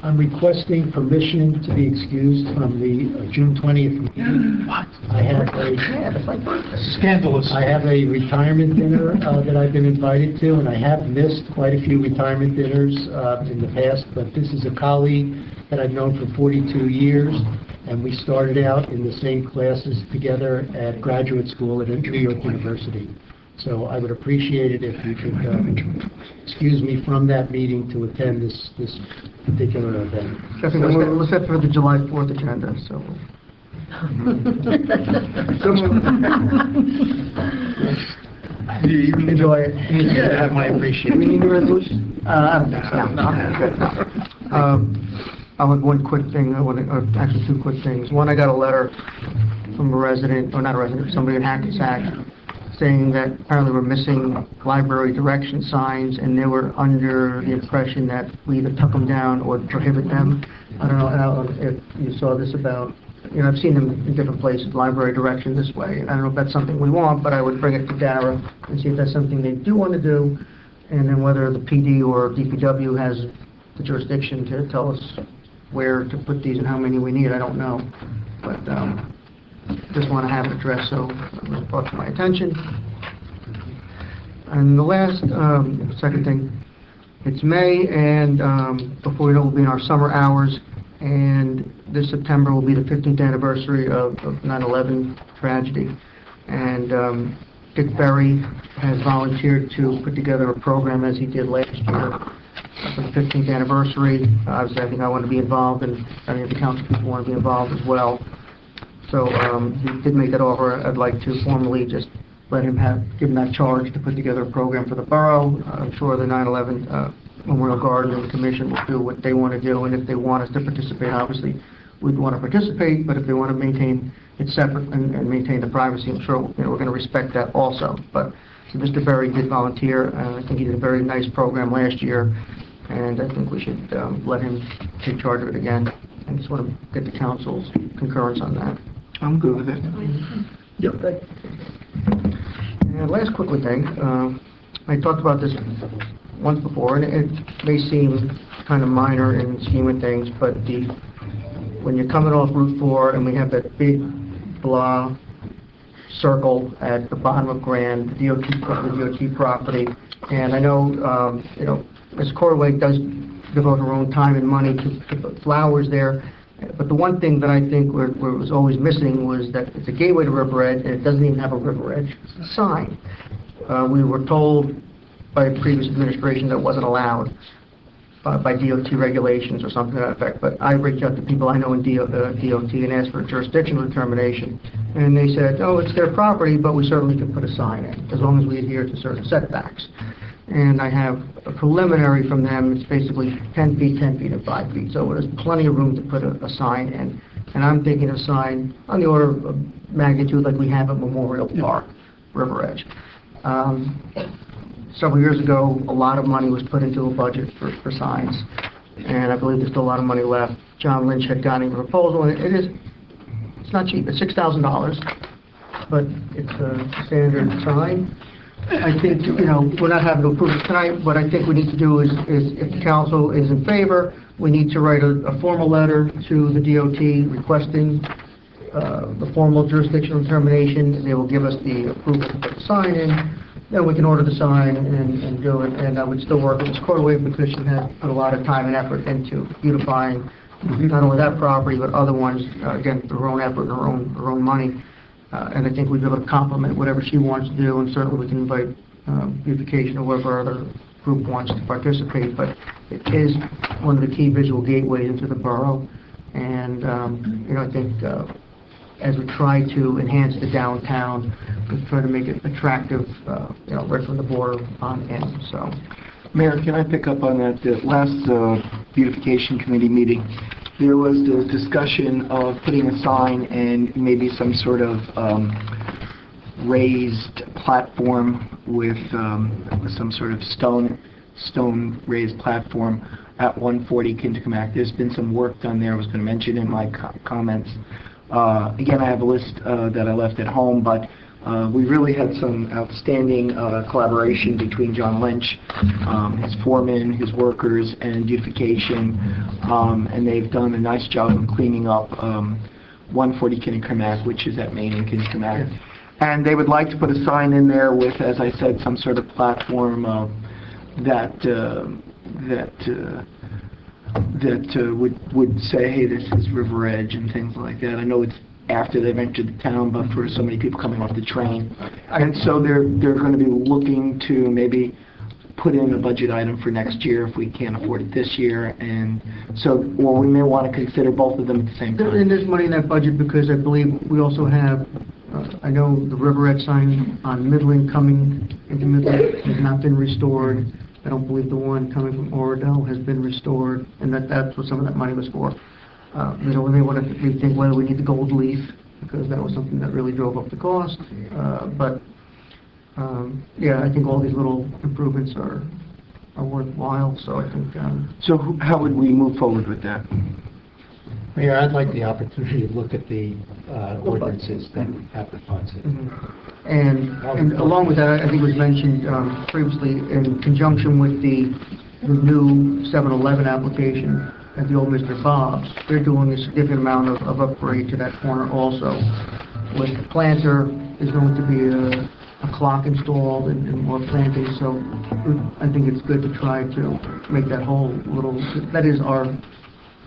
I'm requesting permission to be excused from the June 20th meeting. What? I have Scandalous. I have a retirement dinner that I've been invited to, and I have missed quite a few retirement dinners in the past, but this is a colleague that I've known for 42 years, and we started out in the same classes together at graduate school at New York University. So I would appreciate it if you could excuse me from that meeting to attend this particular event. Definitely, we'll set for the July 4th agenda, so. Enjoy it. Yeah, I appreciate Do we it. need a resolution? I don't think so. No, good. I'll have one quick thing, actually two quick things. One, I got a letter from a resident, or not a resident, somebody in Hackensack, saying that apparently we're missing library direction signs, and they were under the impression that we either took them down or prohibit them. I don't know, Alan, if you saw this about, I've seen them in different places, library direction this way. I don't know if that's something we want, but I would bring it to Dara and see if that's something they do want to do, and then whether the PD or DPW has the jurisdiction to tell us where to put these and how many we need. I don't know, but just want to have it addressed, so it was brought to my attention. And the last, second thing, it's May, and before we know, we'll be in our summer hours, and this September will be the 15th anniversary of 9/11 tragedy. And Dick Berry has volunteered to put together a program, as he did last year, for the 15th anniversary. Obviously, I think I want to be involved, and I think the council people want to be involved as well. So he did make that offer. I'd like to formally just let him give him that charge to put together a program for the borough. I'm sure the 9/11 Memorial Garden and the Commission will do what they want to do, and if they want us to participate, obviously, we'd want to participate, but if they want to maintain it separate and maintain the privacy, I'm sure we're going to respect that also. But so Mr. Berry did volunteer, and I think he did a very nice program last year, and I think we should let him take charge of it again. I just want to get the council's concurrence on that. I'm good with it. Yep. Good. And last quickly thing, I talked about this once before, and it may seem kind of minor in the scheme of things, but when you're coming off Route 4 and we have that big blah circle at the bottom of Grand, the DOT property, and I know, Ms. Corway does devote her own time and money to put flowers there. But the one thing that I think was always missing was that it's a gateway to River Edge, and it doesn't even have a River Edge sign. We were told by the previous administration that it wasn't allowed by DOT regulations or something to that effect. But I reached out to people I know in DOT and asked for a jurisdictional determination. And they said, oh, it's their property, but we certainly can put a sign in, as long as we adhere to certain setbacks. And I have a preliminary from them. It's basically 10 feet, 10 feet, and 5 feet. So there's plenty of room to put a sign in. And I'm thinking a sign on the order of magnitude like we have at Memorial Park, River Edge. Several years ago, a lot of money was put into a budget for signs. And I believe there's still a lot of money left. John Lynch had gotten a proposal, and it's not cheap. It's $6,000, but it's a standard sign. I think, we're not having to approve it tonight. What I think we need to do is if the council is in favor, we need to write a formal letter to the DOT requesting the formal jurisdictional determination. They will give us the approval to put the sign in. Then we can order the sign and do it. And I would still work with Ms. Corway because she has put a lot of time and effort into beautifying not only that property, but other ones, again, through her own effort and her own money. And I think we'd be able to complement whatever she wants to do, and certainly we can invite beautification or whatever other group wants to participate. But it is one of the key visual gateways into the borough, and I think as we try to enhance the downtown, we try to make it attractive, right from the border on in. So, Mayor, can I pick up on that? The last beautification committee meeting, there was the discussion of putting a sign and maybe some sort of raised platform with some sort of stone raised platform at 140 Kindercomack. There's been some work done there. I was going to mention in my comments. Again, I have a list that I left at home, but we really had some outstanding collaboration between John Lynch, his foreman, his workers, and beautification, and they've done a nice job of cleaning up 140 Kindercomack, which is at Main and Kindercomack. Yeah. And they would like to put a sign in there with, as I said, some sort of platform that would say, hey, this is River Edge and things like that. I know it's after they've entered the town, but for so many people coming off the train. And so they're going to be looking to maybe put in a budget item for next year if we can't afford it this year. And so, or we may want to consider both of them at the same time. And there's money in that budget because I believe we also have, I know the River Edge sign on Midland coming into Midland has not been restored. I don't believe the one coming from Oradell has been restored, and that's what some of that money was for. We may want to rethink whether we need the gold leaf, because that was something that really drove up the cost. Yeah, I think all these little improvements are worthwhile, so I think... So how would we move forward with that? Mayor, I'd like the opportunity to look at the ordinances that have the funds in. And along with that, I think it was mentioned previously, in conjunction with the new 7-Eleven application at the old Mr. Bob's, they're doing a significant amount of upgrade to that corner also. With the planter, there's going to be a clock installed and more planting, so I think it's good to try to make that whole little, that is our,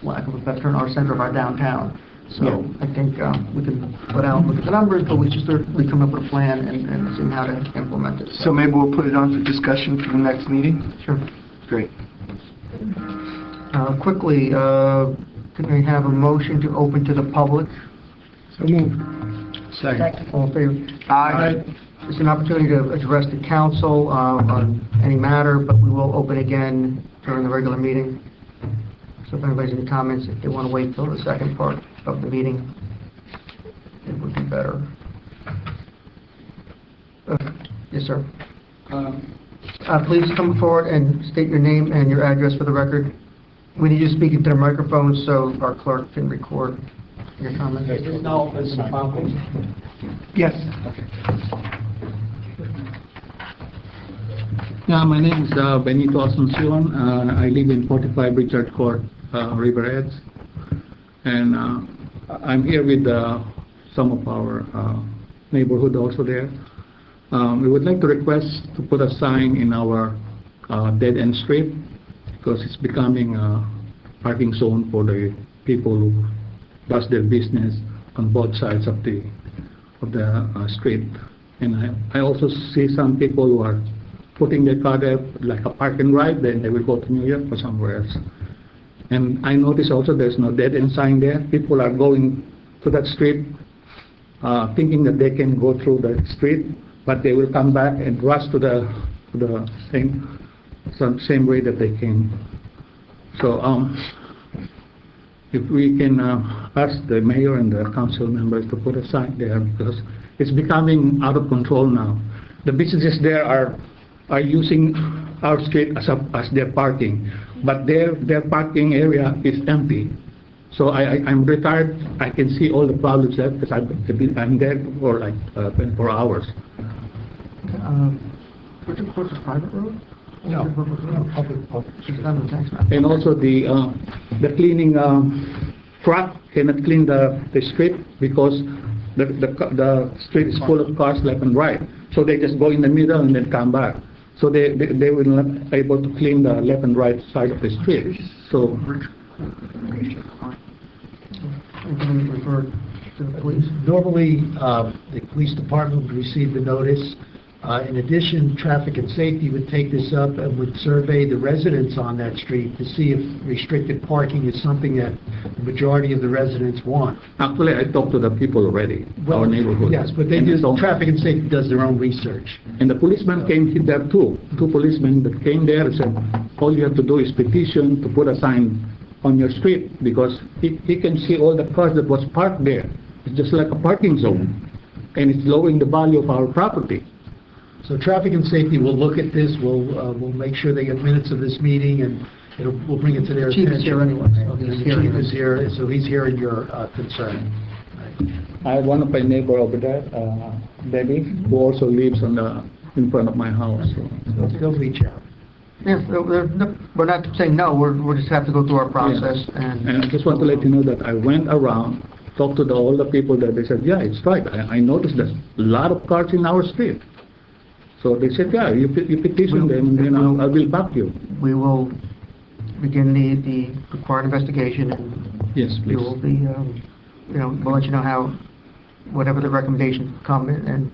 lack of a better term, our center of our downtown. So I think we can put out, look at the numbers, but we should certainly come up with a plan and see how to implement it. So maybe we'll put it on for discussion for the next meeting? Sure. Great. Quickly, can we have a motion to open to the public? So moved. Second. All in favor? Aye. It's an opportunity to address the council on any matter, but we will open again during the regular meeting. So if anybody has any comments, if they want to wait till the second part of the meeting, it would be better. Yes, sir. Please come forward and state your name and your address for the record. We need you to speak into the microphone so our clerk can record your comments. No, it's not. Yes. Yeah, my name is Benito Asuncion. I live in 45 Richard Court, Riverheads. And I'm here with some of our neighborhood also there. We would like to request to put a sign in our dead-end street because it's becoming a parking zone for the people who does their business on both sides of the street. And I also see some people who are putting their car there like a park and ride, then they will go to New York or somewhere else. And I notice also there's no dead end sign there. People are going to that street thinking that they can go through the street, but they will come back and rush to the same way that they came. So if we can ask the mayor and the council members to put a sign there, because it's becoming out of control now. The businesses there are using our street as their parking, but their parking area is empty. So I'm retired. I can see all the problems there because I'm there for like 24 hours. What's a private road? No, public. It's not on the tax map. And also the cleaning truck cannot clean the street because the street is full of cars left and right. So they just go in the middle and then come back. So they will not be able to clean the left and right side of the street. So Refer to the police. Normally, the police department would receive the notice. In addition, traffic and safety would take this up and would survey the residents on that street to see if restricted parking is something that the majority of the residents want. actually, I talked to the people already, our neighborhood. Yes, but they And do, so- traffic and safety does their own research. And the policeman came there too. Two policemen that came there and said, all you have to do is petition to put a sign on your street because he can see all the cars that was parked there. It's just like a parking zone. And it's lowering the value of our property. So traffic and safety will look at this, we'll make sure they get minutes of this meeting, and we'll bring it to their Chief attention. is here anyway, so And he's the hearing chief it. is here, so he's hearing your concern. I have one of my neighbor over there, Debbie, who also lives in front of my house. So. They'll reach out. Yeah, we're not saying no, we're just have to go through our process and... And I just want to let you know that I went around, talked to all the people that they said, yeah, it's right. I noticed there's a lot of cars in our street. So they said, yeah, you petition them, and I will back you. We will begin the required investigation, and Yes, we please. will be, we'll let you know how, whatever the recommendations come in, and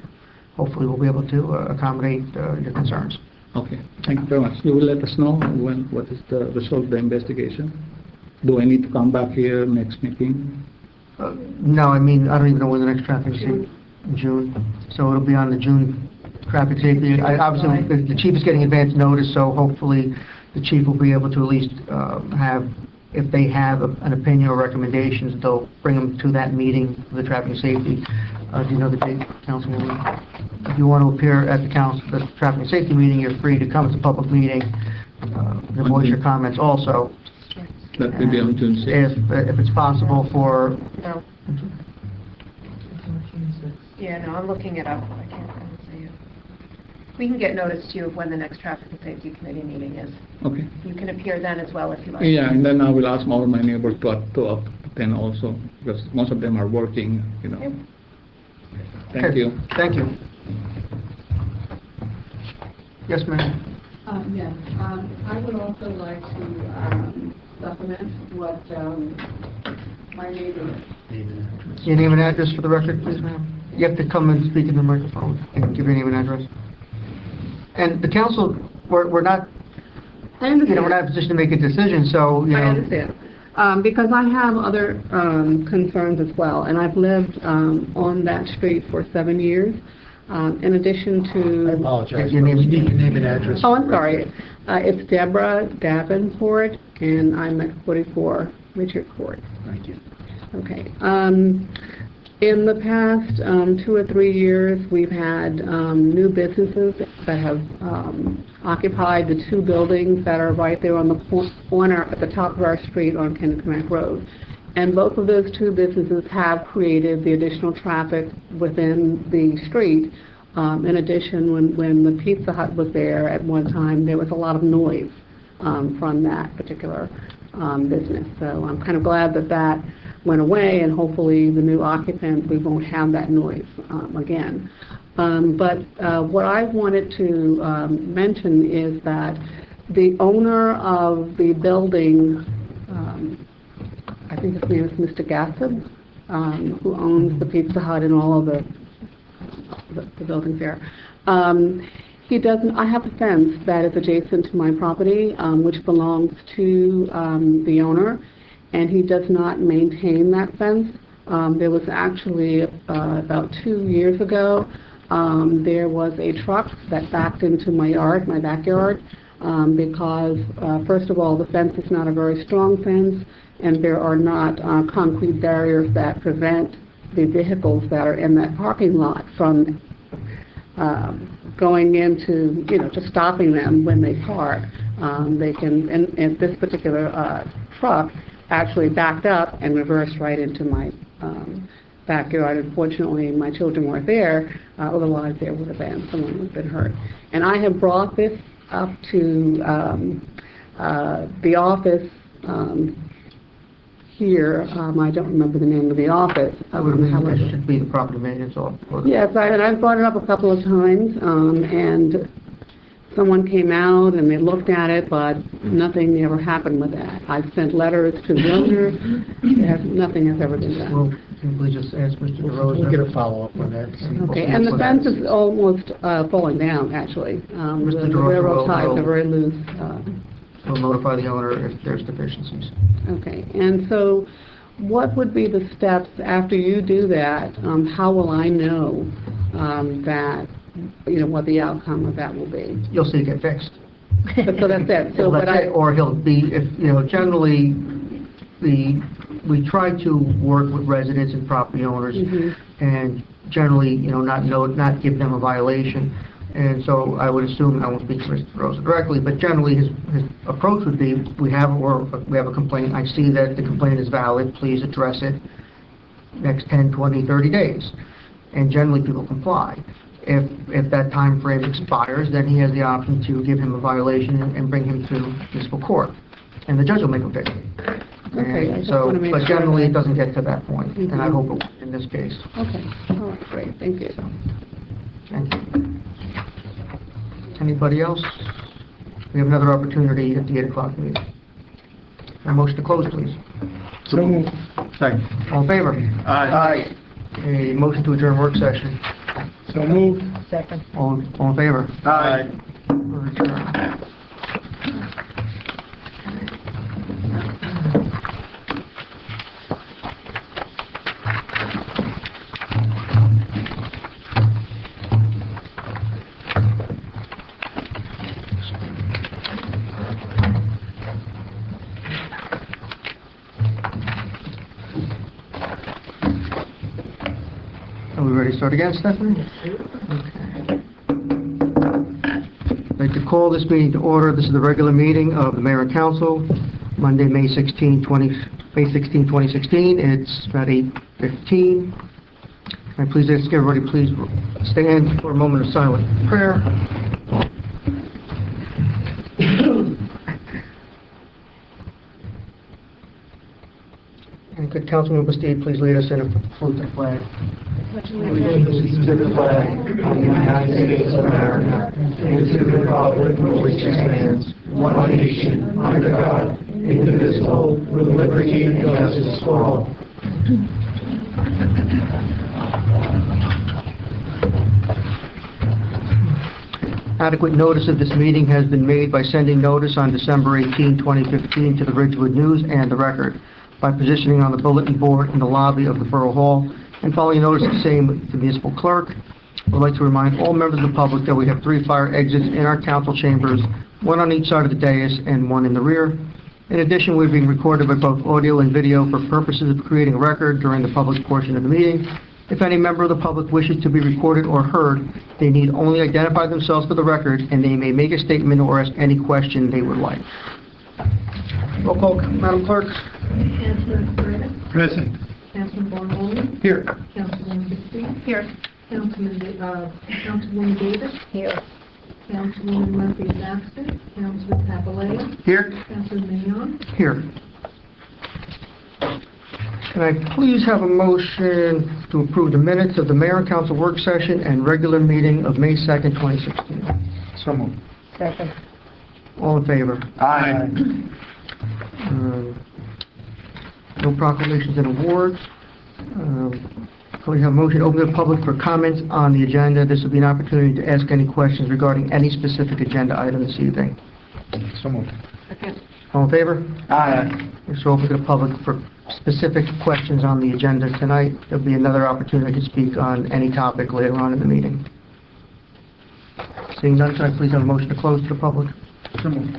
hopefully we'll be able to accommodate your concerns. Okay, thank you very much. You will let us know what is the result of the investigation? Do I need to come back here next meeting? No, I mean, I don't even know when the next traffic is in June, so it'll be on the June traffic safety. Obviously, the chief is getting advance notice, so hopefully the chief will be able to at least have, if they have an opinion or recommendations, they'll bring them to that meeting for the traffic and safety. Do you know the date, Councilwoman? If you want to appear at the traffic and safety meeting, you're free to come. It's a public meeting. And voice your comments also. That will be on June 6th. If it's possible for... No. Yeah, no, I'm looking it up. I can't really say it. We can get notice to you of when the next Traffic and Safety Committee meeting is. Okay. You can appear then as well if you like. Yeah, and then I will ask all my neighbors to attend also, because most of them are working, you know. Yep. Thank you. Thank you. Yes, ma'am. Yes, I would also like to supplement what my neighbor. Your name and address for the record, please, ma'am? You have to come and speak in the microphone and give your name and address. And the council, we're not, I understand. we're not in a position to make a decision, so, I understand. Because I have other concerns as well, and I've lived on that street for 7 years. In addition to... I apologize. Your name- Your name and address. Oh, I'm sorry. It's Deborah Davenport, and I'm at 44 Richard Court. Thank you. Okay. In the past 2 or 3 years, we've had new businesses that have occupied the 2 buildings that are right there on the corner at the top of our street on Kennecott Road. And both of those 2 businesses have created the additional traffic within the street. In addition, when the Pizza Hut was there at one time, there was a lot of noise from that particular business. So I'm kind of glad that that went away, and hopefully the new occupants, we won't have that noise again. But what I wanted to mention is that the owner of the building, I think his name is Mr. Gassib, who owns the Pizza Hut and all of the buildings there. He doesn't. I have a fence that is adjacent to my property, which belongs to the owner, and he does not maintain that fence. There was actually about 2 years ago, there was a truck that backed into my yard, my backyard, because first of all, the fence is not a very strong fence, and there are not concrete barriers that prevent the vehicles that are in that parking lot from going into, just stopping them when they park. They can, and this particular truck actually backed up and reversed right into my backyard. Unfortunately, my children weren't there, otherwise there would have been, someone would have been hurt. And I have brought this up to the office here. I don't remember the name of the office. I would imagine it should be the property maintenance office. Yes, I've brought it up a couple of times, and someone came out and they looked at it, but nothing ever happened with that. I've sent letters to the owner. Nothing has ever been done. Well, simply just ask Mr. DeRosa. We'll get a follow-up on that. Okay, and the fence is almost falling down, actually. The railroad ties are very loose. We'll notify the owner if there's deficiencies. Okay, and so what would be the steps after you do that? How will I know that, what the outcome of that will be? You'll see it get fixed. So that's it. So, Well, that's it. Or he'll be, generally, we try to work with residents and property owners, and generally, not give them a violation. And so I would assume, I won't speak to Mr. Rosa directly, but generally his approach would be, we have a complaint, I see that the complaint is valid, please address it next 10, 20, 30 days. And generally people comply. If that time frame expires, then he has the option to give him a violation and bring him to municipal court. And the judge will make him pay. Okay, I just So, want to make but sure generally that- it doesn't get to that point, and I hope it won't in this case. Okay, all right, great, thank you. Thank you. Anybody else? We have another opportunity at the 8 o'clock meeting. A motion to close, please. So moved. Second. All in favor? Aye. A motion to adjourn work session. So moved. Second. All in favor? Aye. We're adjourned. ready to start again, Stephanie? Okay. I'd like to call this meeting to order. This is the regular meeting of the Mayor and Council, Monday, May 16, 2016. It's about 8:15. Can I please ask everybody, please stand for a moment of silent prayer. And could Councilman Bastido please lead us in a salute to the flag? Allegiance to the flag of the United States of America and to the republic for which it stands, one nation, under God, indivisible, with liberty and justice for all. Adequate notice of this meeting has been made by sending notice on December 18, 2015 to the Ridgewood News and the Record, by positioning on the bulletin board in the lobby of the Borough Hall, and following notice of the same with the municipal clerk. I would like to remind all members of the public that we have 3 fire exits in our council chambers, 1 on each side of the dais and 1 in the rear. In addition, we're being recorded by both audio and video for purposes of creating a record during the public portion of the meeting. If any member of the public wishes to be recorded or heard, they need only identify themselves for the record, and they may make a statement or ask any question they would like. Roll call, Madam Clerk. Councilman Correa? Present. Councilman Barnwell? Here. Councilwoman Bastido? Here. Councilwoman Davis? Here. Councilwoman Murphy is absent. Councilman Papaleo? Here. Councilman Mignon? Here. Can I please have a motion to approve the minutes of the Mayor and Council work session and regular meeting of May 2nd, 2016? So moved. Second. All in favor? Aye. No proclamations and awards. Can we have a motion to open the public for comments on the agenda? This will be an opportunity to ask any questions regarding any specific agenda item this evening. So moved. Second. All in favor? Aye. It's open to the public for specific questions on the agenda tonight. There'll be another opportunity to speak on any topic later on in the meeting. Seeing none, can I please have a motion to close to the public? So moved.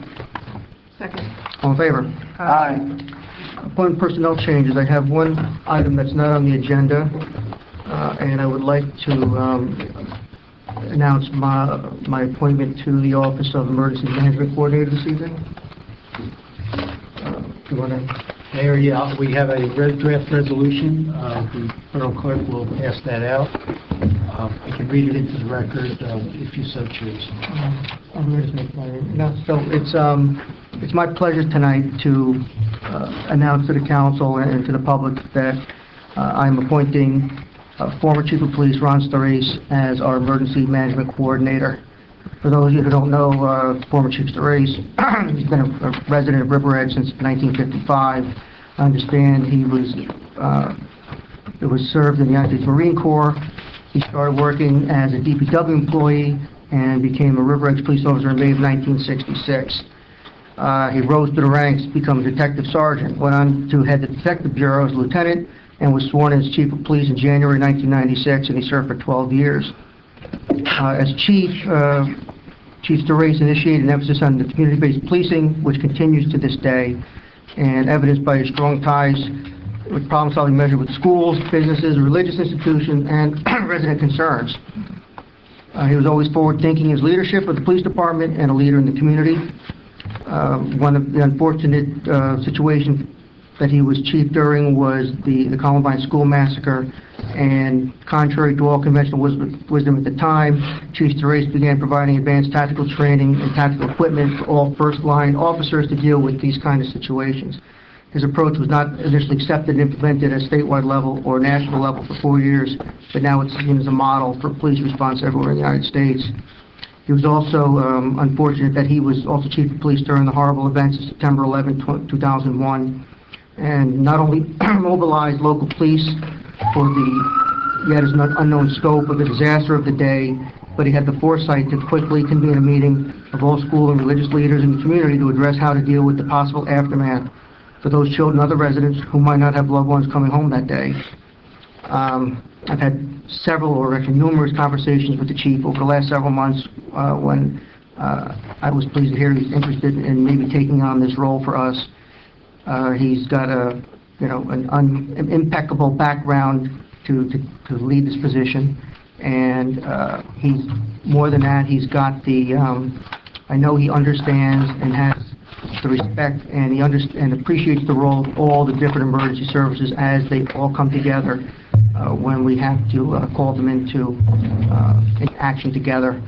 Second. All in favor? Aye. Upon personnel changes, I have one item that's not on the agenda, and I would like to announce my appointment to the Office of Emergency Management Coordinator this evening. You want to? Mayor, yeah, we have a draft resolution. The Borough Clerk will pass that out. I can read it into the record if you so choose. It's my pleasure tonight to announce to the council and to the public that I'm appointing former Chief of Police Ron Starace as our Emergency Management Coordinator. For those of you who don't know, former Chief Starace, he's been a resident of River Edge since 1955. I understand he was served in the United States Marine Corps. He started working as a DPW employee and became a River Edge police officer in May of 1966. He rose to the ranks to become a detective sergeant, went on to head the detective bureau as lieutenant, and was sworn in as chief of police in January 1996, and he served for 12 years. As chief, Chief Starace initiated an emphasis on the community-based policing, which continues to this day, and evidenced by his strong ties with problem-solving measures with schools, businesses, religious institutions, and resident concerns. He was always forward-thinking in his leadership of the police department and a leader in the community. One of the unfortunate situations that he was chief during was the Columbine school massacre, and contrary to all conventional wisdom at the time, Chief Starace began providing advanced tactical training and tactical equipment for all first-line officers to deal with these kind of situations. His approach was not initially accepted and implemented at a statewide level or national level for 4 years, but now it's seen as a model for police response everywhere in the United States. He was also unfortunate that he was also chief of police during the horrible events of September 11, 2001, and not only mobilized local police for the yet as unknown scope of the disaster of the day, but he had the foresight to quickly convene a meeting of all school and religious leaders in the community to address how to deal with the possible aftermath for those children and other residents who might not have loved ones coming home that day. I've had several, or actually numerous, conversations with the chief over the last several months when I was pleased to hear he's interested in maybe taking on this role for us. He's got an impeccable background to lead this position. And he's, more than that, he's got the, I know he understands and has the respect, and he and appreciates the role of all the different emergency services as they all come together when we have to call them into action together.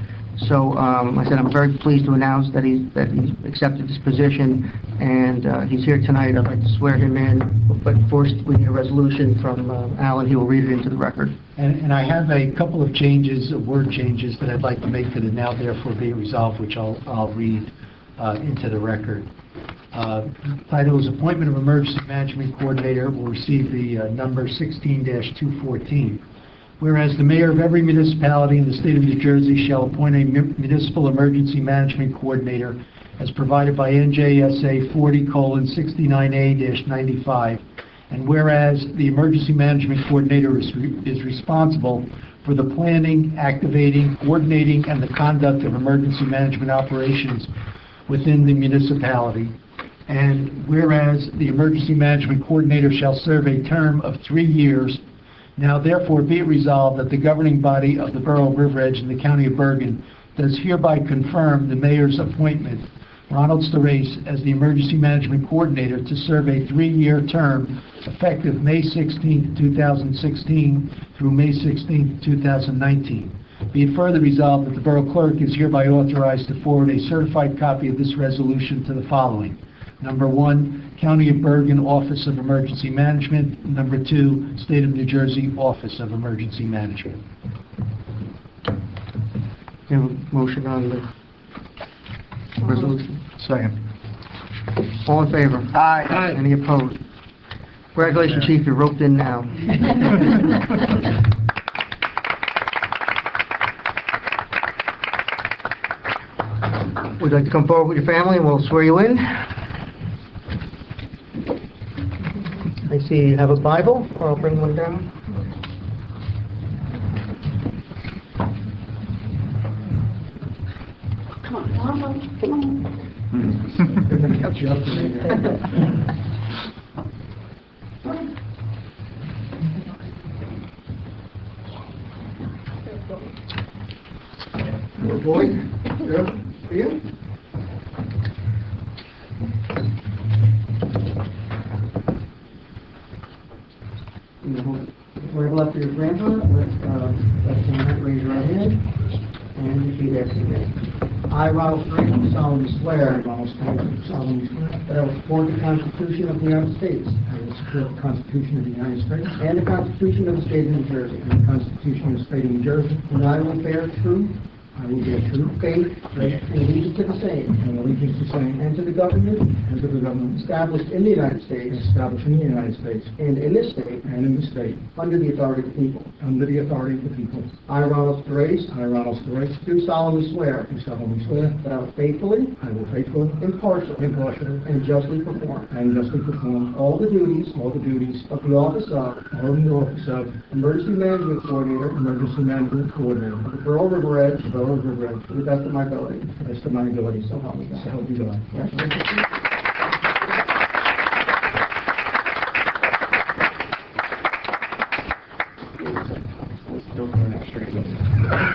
So I said I'm very pleased to announce that he's accepted this position, and he's here tonight. I'd like to swear him in, but first we need a resolution from Alan. He will read it into the record. And I have a couple of changes, word changes, that I'd like to make to the now therefore be resolved, which I'll read into the record. Title is Appointment of Emergency Management Coordinator, will receive the number 16-214. Whereas the mayor of every municipality in the state of New Jersey shall appoint a municipal emergency management coordinator as provided by NJSA 40:69A-95. And whereas the emergency management coordinator is responsible for the planning, activating, coordinating, and the conduct of emergency management operations within the municipality. And whereas the emergency management coordinator shall serve a term of 3 years, now therefore be it resolved that the governing body of the Borough of River Edge in the County of Bergen does hereby confirm the mayor's appointment, Ronald Starace, as the emergency management coordinator to serve a 3-year term effective May 16, 2016 through May 16, 2019. Be it further resolved that the Borough Clerk is hereby authorized to forward a certified copy of this resolution to the following. Number 1, County of Bergen Office of Emergency Management. Number 2, State of New Jersey Office of Emergency Management. You have a motion on the resolution? Second. All in favor? Aye. Any opposed? Congratulations, Chief, you're roped in now. Would you like to come forward with your family and we'll swear you in? I see you have a Bible, or I'll bring one down. Come on, Mama, come on. Little boy, girl, for you. Right left of your grandpa, left hand, raise your right hand, and repeat after me. I, Ronald Starace, solemnly swear that I will support the Constitution of the United States. I will support the Constitution of the United States and the Constitution of the State of New Jersey. And the Constitution of the State of New Jersey. And I will bear true faith and allegiance to the same. And to the government. Established in the United States. And in this state. Under the authority of the people. I, Ronald Starace. Do solemnly swear. That I will faithfully. Impartially. And justly perform. All the duties. Of the office of. Emergency Management Coordinator. Of the Borough of River Edge. To the best of my ability. So help me God.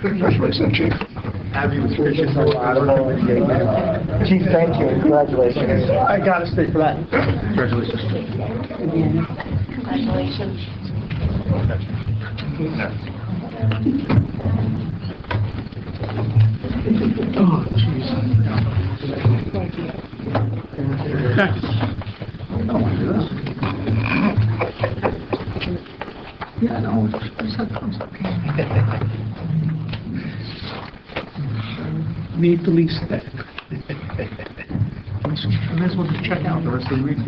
Congratulations. Congratulations, Chief. Chief, thank you. Congratulations. I gotta stay for that. Congratulations. Oh, jeez. Yeah, no, it's okay. Need to leave step. Might as well just check out the rest of the week.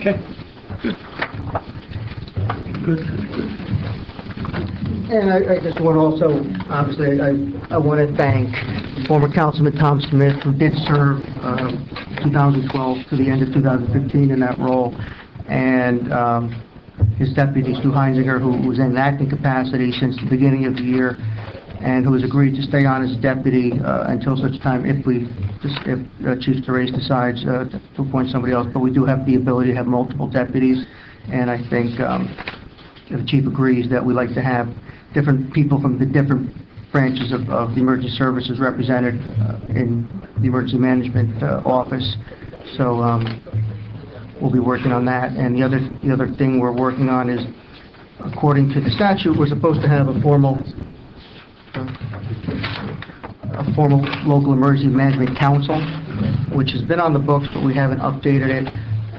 Okay. Good. And I just want to also, obviously, I want to thank former Councilman Tom Smith, who did serve 2012 to the end of 2015 in that role. and his deputy, Stu Heinzinger, who was in an acting capacity since the beginning of the year, and who has agreed to stay on as deputy until such time if Chief DeRace decides to appoint somebody else. But we do have the ability to have multiple deputies, and I think if the chief agrees that we like to have different people from the different branches of the emergency services represented in the emergency management office. So we'll be working on that. And the other thing we're working on is, according to the statute, we're supposed to have a formal local emergency management council, which has been on the books, but we haven't updated it.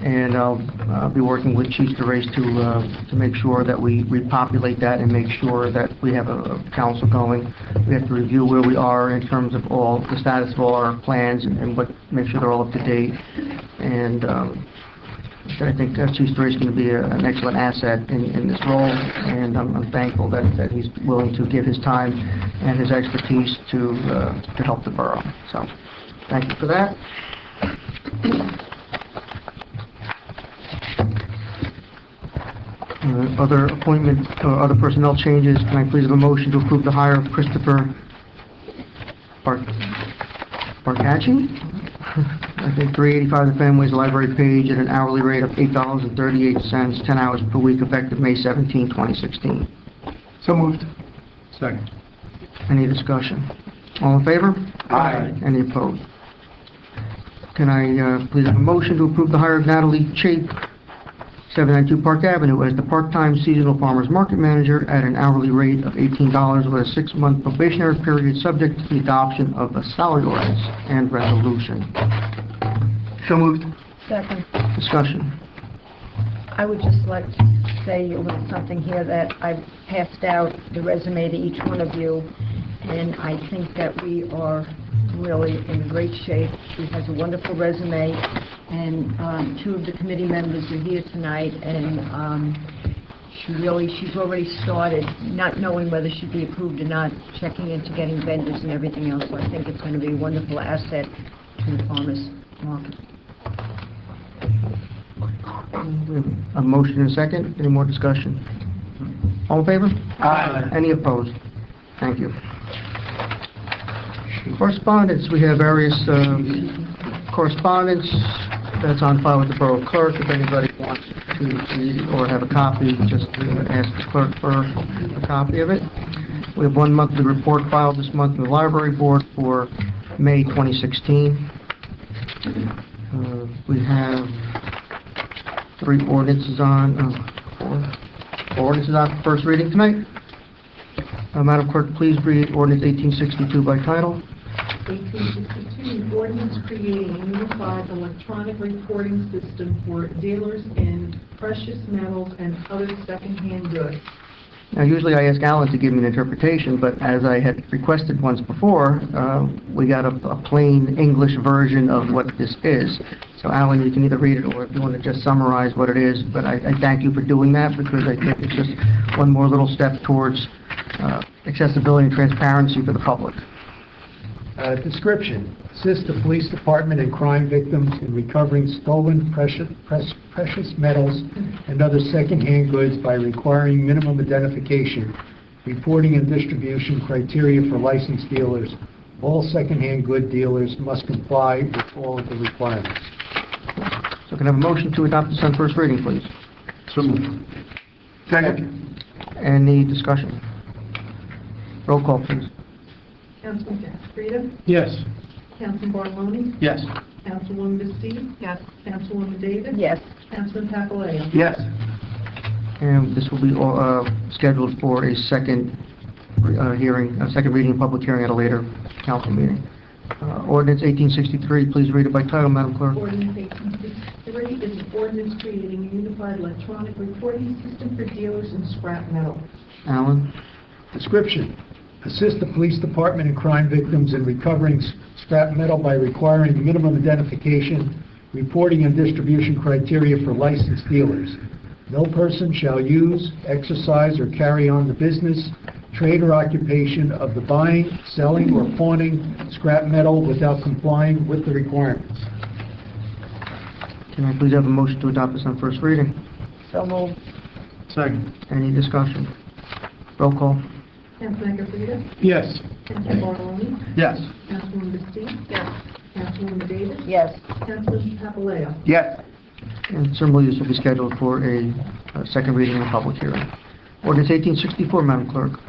And I'll be working with Chief DeRace to make sure that we repopulate that and make sure that we have a council going. We have to review where we are in terms of all the status of all our plans and make sure they're all up to date. And I think Chief DeRace is going to be an excellent asset in this role, and I'm thankful that he's willing to give his time and his expertise to help the borough. So, thank you for that. Other appointment or other personnel changes, can I please have a motion to approve the hire of Christopher Barkacci? I think $385 the family's library page at an hourly rate of $8.38, 10 hours per week, effective May 17, 2016. So moved. Second. Any discussion? All in favor? Aye. Any opposed? Can I please have a motion to approve the hire of Natalie Chape, 792 Park Avenue, as the part-time seasonal farmers market manager at an hourly rate of $18 with a 6-month probationary period, subject to the adoption of a salary ordinance and resolution. So moved. Second. Discussion. I would just like to say a little something here, that I've passed out the resume to each one of you, and I think that we are really in great shape. She has a wonderful resume, and 2 of the committee members are here tonight, and she's already started, not knowing whether she'd be approved or not, checking into getting vendors and everything else. So I think it's going to be a wonderful asset to the farmers market. A motion and a second. Any more discussion? All in favor? Aye. Any opposed? Thank you. Correspondence. We have various correspondence that's on file with the borough clerk. If anybody wants to read or have a copy, just ask the clerk for a copy of it. We have 1 monthly report filed this month in the library board for May 2016. We have 3 ordinances on, 4 ordinances on for first reading tonight. Madam Clerk, please read ordinance 1862 by title. 1862, ordinance creating a unified electronic reporting system for dealers in precious metals and other secondhand goods. Now, usually I ask Alan to give me an interpretation, but as I had requested once before, we got a plain English version of what this is. So, Alan, you can either read it or if you want to just summarize what it is. But I thank you for doing that, because I think it's just one more little step towards accessibility and transparency for the public. Description: assist the police department and crime victims in recovering stolen precious metals and other secondhand goods by requiring minimum identification, reporting and distribution criteria for licensed dealers. All secondhand good dealers must comply with all of the requirements. So can I have a motion to adopt this on first reading, please? So moved. Second. Any discussion? Roll call, please. Councilman Castrita? Yes. Councilman Bartoloni? Yes. Councilwoman Bastiz? Yes. Councilwoman Davis? Yes. Councilman Papaleo? Yes. And this will be scheduled for a second reading, public hearing at a later council meeting. Ordinance 1863, please read it by title, Madam Clerk. Ordinance 1863 is an ordinance creating a unified electronic reporting system for dealers in scrap metal. Alan? Description: assist the police department and crime victims in recovering scrap metal by requiring minimum identification, reporting and distribution criteria for licensed dealers. No person shall use, exercise, or carry on the business, trade, or occupation of the buying, selling, or pawning scrap metal without complying with the requirements. Can I please have a motion to adopt this on first reading? So moved. Second. Any discussion? Roll call. Councilman Frida? Yes. Councilman Bartoloni? Yes. Councilwoman Bastu? Yes. Councilwoman Davis? Yes. Councilman Papaleo? Yes. And similarly, this will be scheduled for a second reading and public hearing. Ordinance 1864, Madam Clerk.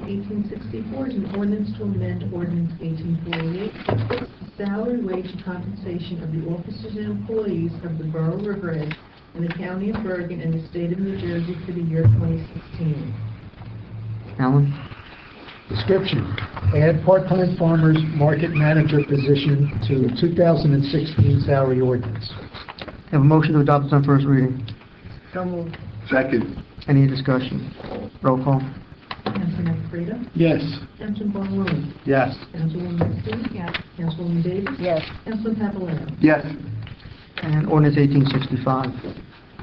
1864 is an ordinance to amend Ordinance 1848 to fix the salary, wage, and compensation of the officers and employees of the Borough of River Edge in the County of Bergen and the State of New Jersey for the year 2016. Alan? Description: add part-time farmers market manager position to 2016 salary ordinance. Have a motion to adopt this on first reading. So moved. Second. Any discussion? Roll call. Councilman Frida? Yes. Councilman Bartoloni? Yes. Councilwoman Bastu? Yes. Councilwoman Davis? Yes. Councilman Papaleo? Yes. And ordinance 1865.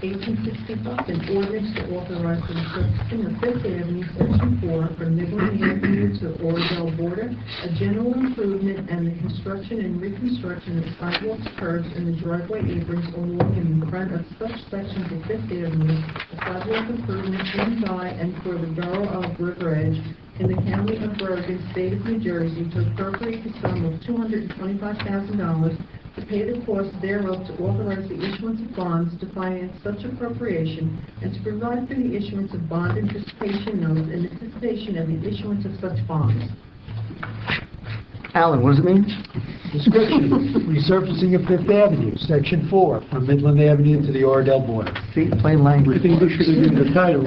1865, an ordinance to authorize the resurfacing of Fifth Avenue, Section 4, from Midland Avenue to Oradell border, a general improvement and the construction and reconstruction of sidewalks, curbs, and the driveway aprons along and in front of such sections of Fifth Avenue, a sidewalk improvement in by and for the Borough of River Edge in the County of Bergen, State of New Jersey, to appropriate the sum of $225,000 to pay the cost thereof, to authorize the issuance of bonds to finance such appropriation, and to provide for the issuance of bond anticipation notes in anticipation of the issuance of such bonds. Alan, what does it mean? Description: resurfacing of Fifth Avenue, Section 4, from Midland Avenue to the Oradell border. See, plain I language. think this should have been the title.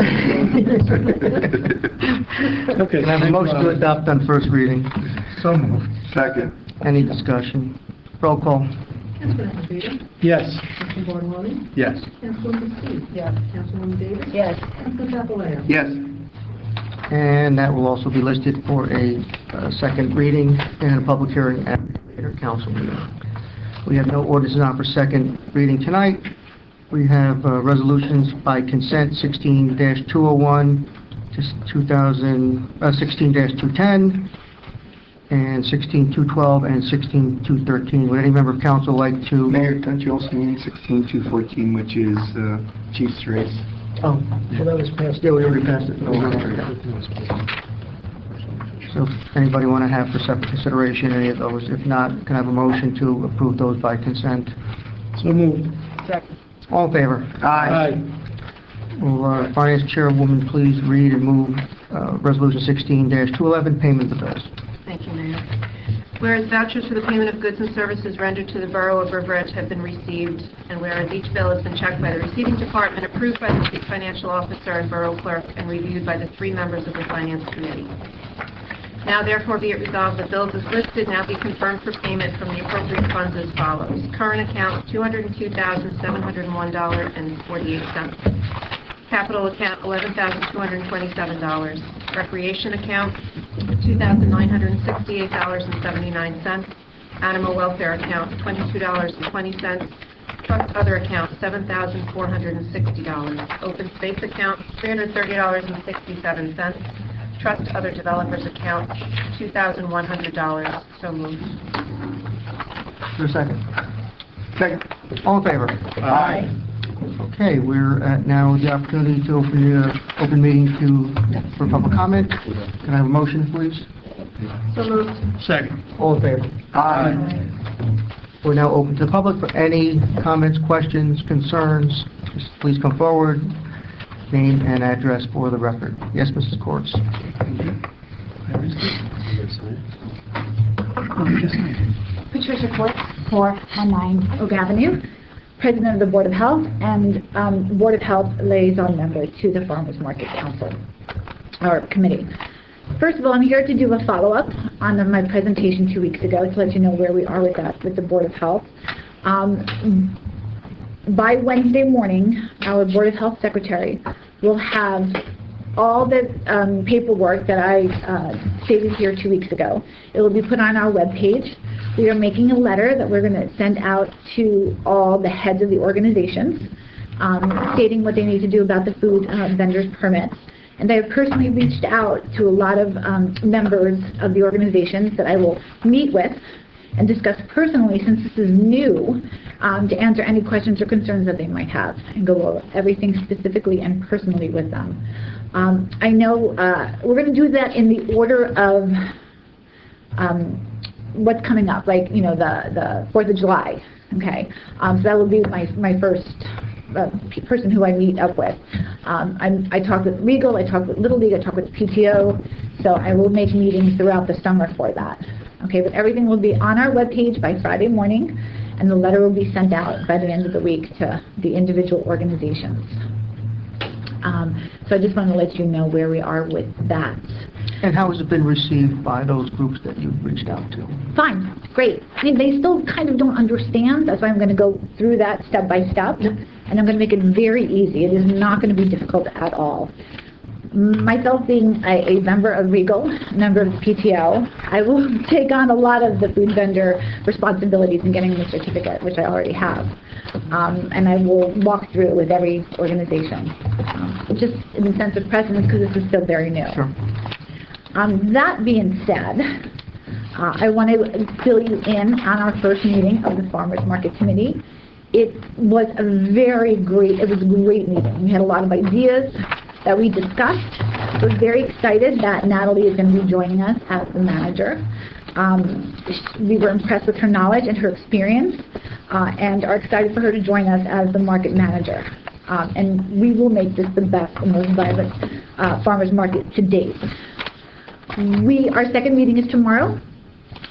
Okay. Can I have a motion to adopt on first reading? So moved. Second. Any discussion? Roll call. Councilman Frida? Yes. Councilman Bartoloni? Yes. Councilwoman Bastu? Yes. Councilwoman Davis? Yes. Councilman Papaleo? Yes. And that will also be listed for a second reading and a public hearing at a later council meeting. We have no ordinances on for second reading tonight. We have resolutions by consent 16-201, 16-210, and 16-212, and 16-213. Would any member of council like to... Mayor, don't you also mean 16-214, which is Chief's race? Oh, So that was passed. yeah, we already passed it. So if anybody want to have for separate consideration any of those? If not, can I have a motion to approve those by consent? So moved. Second. All in favor? Aye. Will Finance Chairwoman please read and move Resolution 16-211, payment of the bills? Thank you, Mayor. Whereas vouchers for the payment of goods and services rendered to the Borough of River Edge have been received, and whereas each bill has been checked by the receiving department, approved by the Chief Financial Officer and Borough Clerk, and reviewed by the 3 members of the Finance Committee. Now therefore be it resolved that bills as listed now be confirmed for payment from the appropriate funds as follows. Current account, $202,701.48. Capital account, $11,227. Recreation account, $2,968.79. Animal welfare account, $22.20. Trust other account, $7,460. Open space account, $330.67. Trust other developers account, $2,100. So moved. Is there a second? Second. All in favor? Aye. Okay, we're at now the opportunity to open the open meeting for public comment. Can I have a motion, please? So moved. Second. All in favor? Aye. We're now open to the public for any comments, questions, concerns. Just please come forward, name and address for the record. Yes, Mrs. Courts. Patricia Court, 419 Oak Avenue, President of the Board of Health and Board of Health liaison member to the Farmers Market Council, or Committee. First of all, I'm here to do a follow-up on my presentation 2 weeks ago to let you know where we are with that, with the Board of Health. By Wednesday morning, our Board of Health Secretary will have all the paperwork that I stated here 2 weeks ago. It will be put on our webpage. We are making a letter that we're going to send out to all the heads of the organizations, stating what they need to do about the food vendors permits. And I have personally reached out to a lot of members of the organizations that I will meet with and discuss personally, since this is new, to answer any questions or concerns that they might have and go over everything specifically and personally with them. I know we're going to do that in the order of what's coming up, like, you know, the 4th of July, okay? So that will be my first person who I meet up with. I talk with Regal, I talk with Little League, I talk with PTO, so I will make meetings throughout the summer for that. Okay, but everything will be on our webpage by Friday morning, and the letter will be sent out by the end of the week to the individual organizations. So I just want to let you know where we are with that. And how has it been received by those groups that you've reached out to? Fine, great. I mean, they still kind of don't understand. That's why I'm going to go through that step by step, and I'm going to make it very easy. It is not going to be difficult at all. Myself being a member of Regal, member of the PTO, I will take on a lot of the food vendor responsibilities in getting the certificate, which I already have. And I will walk through it with every organization, just in the sense of precedence, because this is still very new. Sure. That being said, I want to fill you in on our first meeting of the Farmers Market Committee. It was a great meeting. We had a lot of ideas that we discussed. We're very excited that Natalie is going to be joining us as the manager. We were impressed with her knowledge and her experience, and are excited for her to join us as the market manager. And we will make this the best and most vibrant farmers market to date. Our second meeting is tomorrow.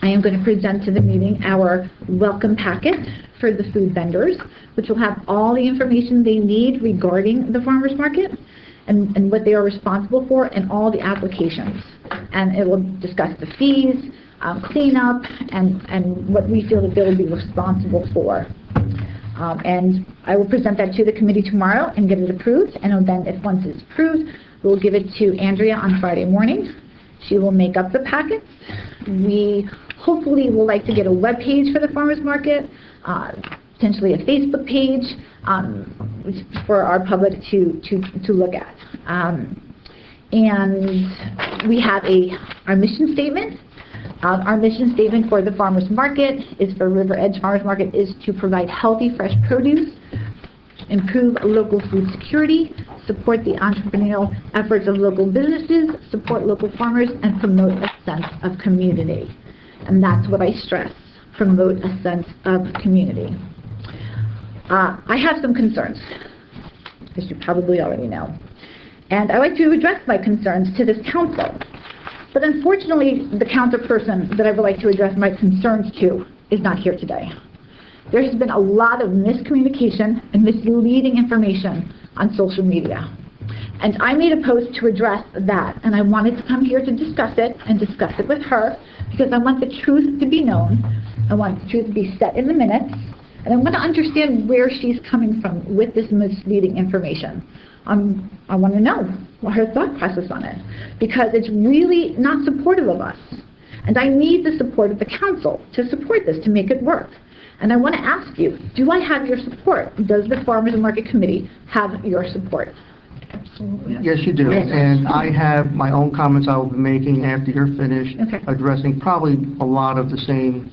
I am going to present to the meeting our welcome packet for the food vendors, which will have all the information they need regarding the farmers market and what they are responsible for, and all the applications. And it will discuss the fees, cleanup, and what we feel that they will be responsible for. And I will present that to the committee tomorrow and get it approved. And then, if once it's approved, we'll give it to Andrea on Friday morning. She will make up the packets. We hopefully will like to get a web page for the farmers market, potentially a Facebook page for our public to look at. And we have our mission statement. Our mission statement for the farmers market is for River Edge Farmers Market is to provide healthy, fresh produce, improve local food security, support the entrepreneurial efforts of local businesses, support local farmers, and promote a sense of community. And that's what I stress, promote a sense of community. I have some concerns, as you probably already know. And I like to address my concerns to this council. But unfortunately, the counterperson that I would like to address my concerns to is not here today. There has been a lot of miscommunication and misleading information on social media. And I made a post to address that, and I wanted to come here to discuss it and discuss it with her, because I want the truth to be known. I want the truth to be set in the minutes, and I want to understand where she's coming from with this misleading information. I want to know what her thought process on it, because it's really not supportive of us. And I need the support of the council to support this, to make it work. And I want to ask you, do I have your support? Does the Farmers Market Committee have your support? Absolutely. Yes, you do. Yes. And I have my own comments I will be making after you're finished, Okay. addressing probably a lot of the same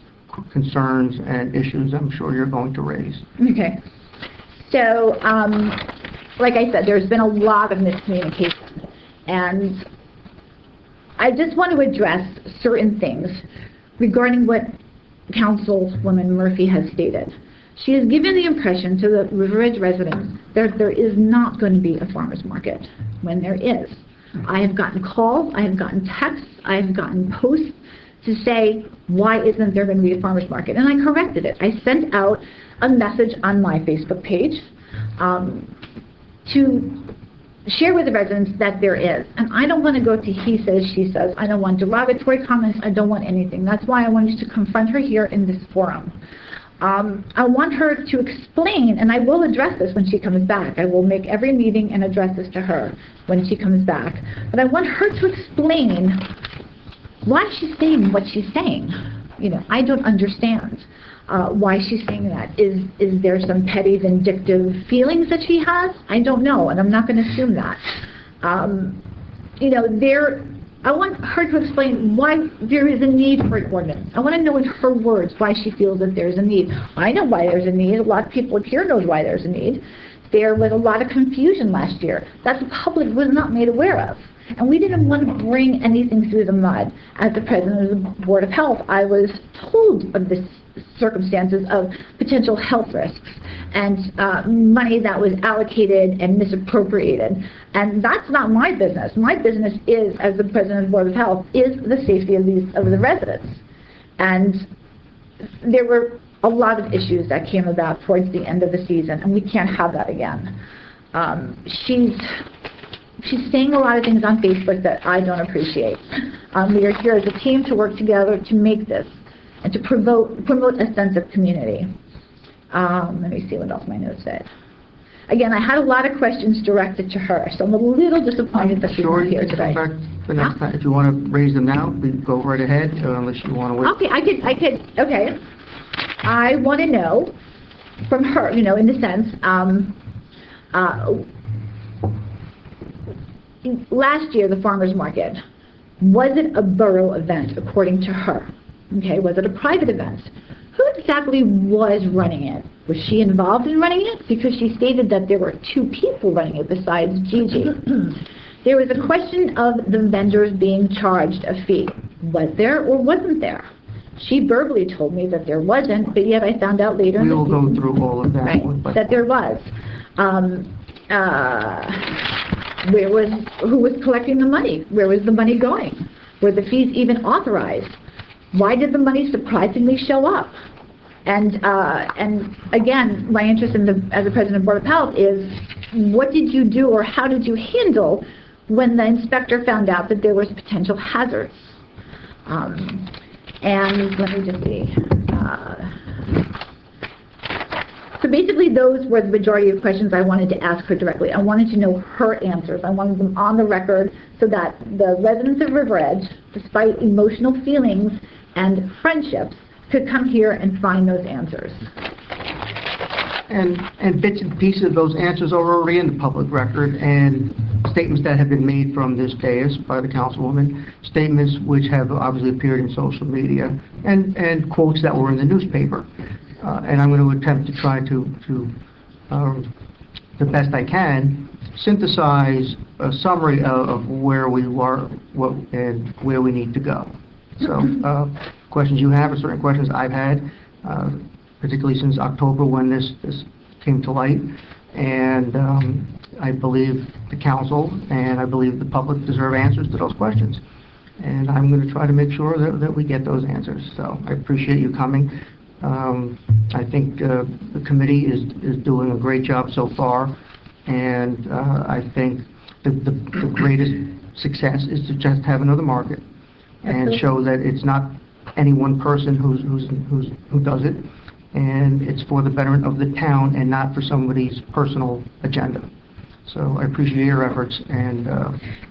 concerns and issues I'm sure you're going to raise. Okay. So, like I said, there's been a lot of miscommunication. And I just want to address certain things regarding what Councilwoman Murphy has stated. She has given the impression to the River Edge residents that there is not going to be a farmer's market, when there is. I have gotten calls, I have gotten texts, I have gotten posts to say, why isn't there going to be a farmer's market? And I corrected it. I sent out a message on my Facebook page to share with the residents that there is. And I don't want to go to he says, she says. I don't want derogatory comments. I don't want anything. That's why I wanted to confront her here in this forum. I want her to explain, and I will address this when she comes back. I will make every meeting and address this to her when she comes back. But I want her to explain why she's saying what she's saying. You know, I don't understand why she's saying that. Is there some petty, vindictive feelings that she has? I don't know, and I'm not going to assume that. You know, I want her to explain why there is a need for an ordinance. I want to know in her words why she feels that there's a need. I know why there's a need. A lot of people here knows why there's a need. There was a lot of confusion last year that the public was not made aware of. And we didn't want to bring anything through the mud. As the president of the Board of Health, I was told of the circumstances of potential health risks and money that was allocated and misappropriated. And that's not my business. My business is, as the president of the Board of Health, is the safety of the residents. And there were a lot of issues that came about towards the end of the season, and we can't have that again. She's saying a lot of things on Facebook that I don't appreciate. We are here as a team to work together to make this and to promote a sense of community. Let me see what else my notes said. Again, I had a lot of questions directed to her, so I'm a little disappointed that she's not here today. Sure, the next time. If you want to raise them now, go right ahead, unless you want to wait. Okay, I could, okay. I want to know from her, in the sense, last year, the farmer's market, was it a borough event, according to her? Okay, was it a private event? Who exactly was running it? Was she involved in running it? Because she stated that there were 2 people running it besides Gigi. There was a question of the vendors being charged a fee. Was there or wasn't there? She verbally told me that there wasn't, but yet I found out later. We will go through all of that. Right, but that there was. Who was collecting the money? Where was the money going? Were the fees even authorized? Why did the money surprisingly show up? And again, my interest as a president of the Board of Health is, what did you do or how did you handle when the inspector found out that there was potential hazards? And let me just see. So basically, those were the majority of questions I wanted to ask her directly. I wanted to know her answers. I wanted them on the record so that the residents of River Edge, despite emotional feelings and friendships, could come here and find those answers. And bits and pieces of those answers are already in the public record, and statements that have been made from this dais by the councilwoman, statements which have obviously appeared in social media, and quotes that were in the newspaper. And I'm going to attempt to try to the best I can, synthesize a summary of where we are and where we need to go. So questions you have are certain questions I've had, particularly since October when this came to light. And I believe the council and I believe the public deserve answers to those questions. And I'm going to try to make sure that we get those answers. So I appreciate you coming. I think the committee is doing a great job so far. And I think the greatest success is to just have another market and show that it's not any one person who does it, and it's for the betterment of the town and not for somebody's personal agenda. So I appreciate your efforts. And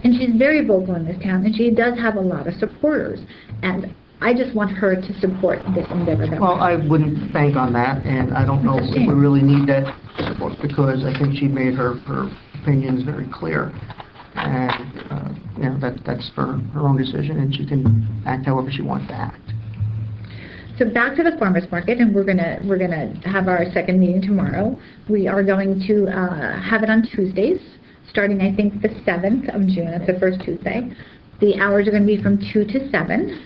she's very vocal in this town, and she does have a lot of supporters. And I just want her to support this endeavor. Well, I wouldn't bank on that, and I don't know if we really need that support, because I think she made her opinions very clear. And that's for her own decision, and she can act however she wants to act. So back to the farmers market, and we're gonna have our second meeting tomorrow. We are going to have it on Tuesdays, starting I think the 7th of June. That's the first Tuesday. The hours are going to be from 2 to 7,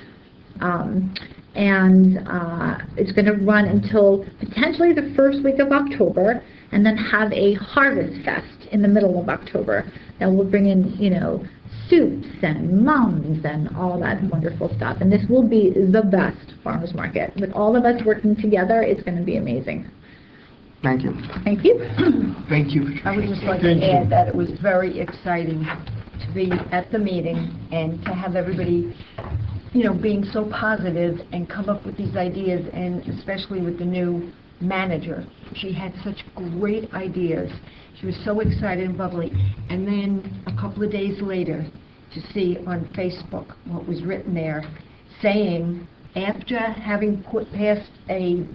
and it's going to run until potentially the first week of October, and then have a harvest fest in the middle of October. And we'll bring in, soups and mums and all that wonderful stuff. And this will be the best farmers market. With all of us working together, it's going to be amazing. Thank you. Thank you. Thank you. I would just like to add that it was very exciting to be at the meeting and to have everybody, being so positive and come up with these ideas, and especially with the new manager. She had such great ideas. She was so excited and bubbly. And then a couple of days later, to see on Facebook what was written there, saying, after having passed a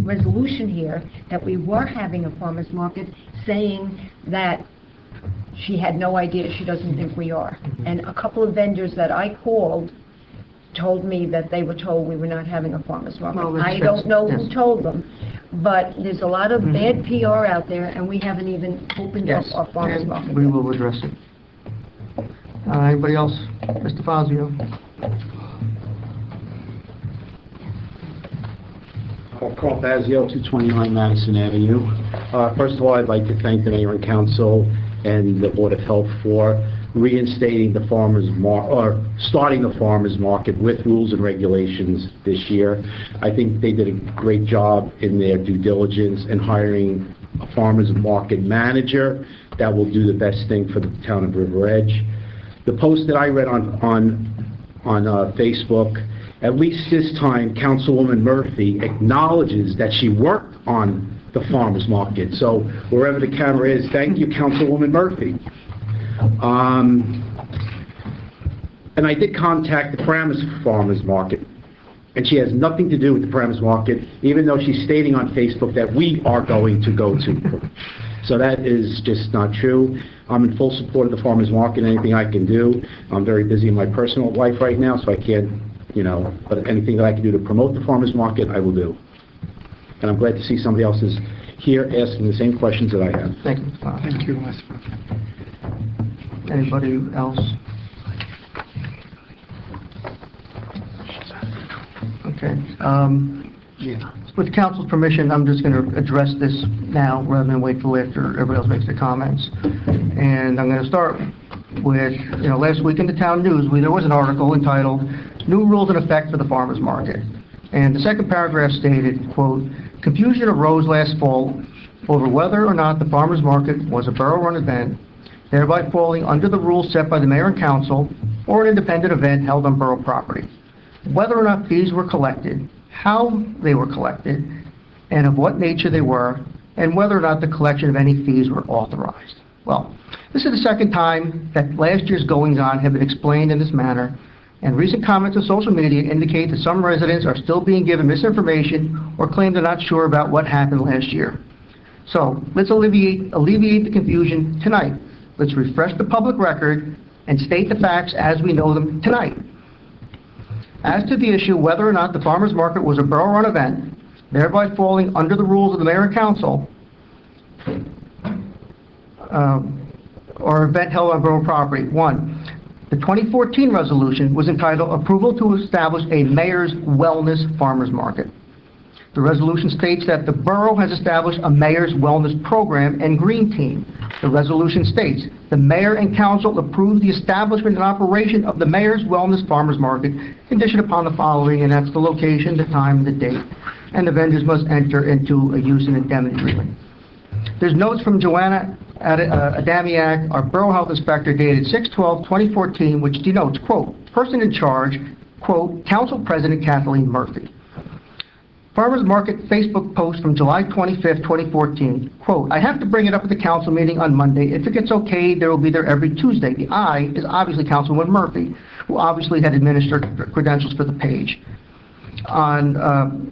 resolution here that we were having a farmer's market, saying that she had no idea, she doesn't think we are. And a couple of vendors that I called told me that they were told we were not having a farmer's market. Well, that's- I don't know who yes. told them, but there's a lot of bad PR out there, and we haven't even opened up Yes, our farmer's and market. we yet. will address it. Anybody else? Mr. Fazio? Carl Fazio, 229 Madison Avenue. First of all, I'd like to thank the mayor and council and the Board of Health for reinstating the starting the farmers market with rules and regulations this year. I think they did a great job in their due diligence in hiring a farmers market manager that will do the best thing for the town of River Edge. The post that I read on Facebook, at least this time, Councilwoman Murphy acknowledges that she worked on the farmers market. So wherever the camera is, thank you, Councilwoman Murphy. And I did contact the Paramus Farmers Market, and she has nothing to do with the Paramus Market, even though she's stating on Facebook that we are going to go to. So that is just not true. I'm in full support of the farmers market, anything I can do. I'm very busy in my personal life right now, so I can't, but anything that I can do to promote the farmers market, I will do. And I'm glad to see somebody else is here asking the same questions that I have. Thank you, Mr. Fazio. Thank you, Mr. Anybody else? Okay. With council's permission, I'm just going to address this now rather than wait till after everybody else makes their comments. And I'm going to start with, last week in the town news, there was an article entitled, "New Rules in Effect for the Farmers Market." And the second paragraph stated, quote, "Confusion arose last fall over whether or not the farmers market was a borough-run event, thereby falling under the rules set by the mayor and council, or an independent event held on borough property. Whether or not fees were collected, how they were collected, and of what nature they were, and whether or not the collection of any fees were authorized." Well, this is the second time that last year's goings-on have been explained in this manner, and recent comments on social media indicate that some residents are still being given misinformation or claim they're not sure about what happened last year. So let's alleviate the confusion tonight. Let's refresh the public record and state the facts as we know them tonight. As to the issue whether or not the farmers market was a borough-run event, thereby falling under the rules of the mayor and council, or event held on borough property. One, the 2014 resolution was entitled "Approval to Establish a Mayor's Wellness Farmers Market." The resolution states that the borough has established a Mayor's Wellness Program and Green Team. The resolution states, "The mayor and council approve the establishment and operation of the Mayor's Wellness Farmers Market, conditioned upon the following," and that's the location, the time, the date, and the vendors must enter into a use and indemnity agreement. There's notes from Joanna Adamiak, our Borough Health Inspector, dated 6/12/2014, which denotes, quote, "Person in charge," quote, "Council President Kathleen Murphy." Farmers Market Facebook post from July 25th, 2014, quote, "I have to bring it up at the council meeting on Monday. If it gets okay, they will be there every Tuesday." The I is obviously Councilwoman Murphy, who obviously had administered credentials for the page. On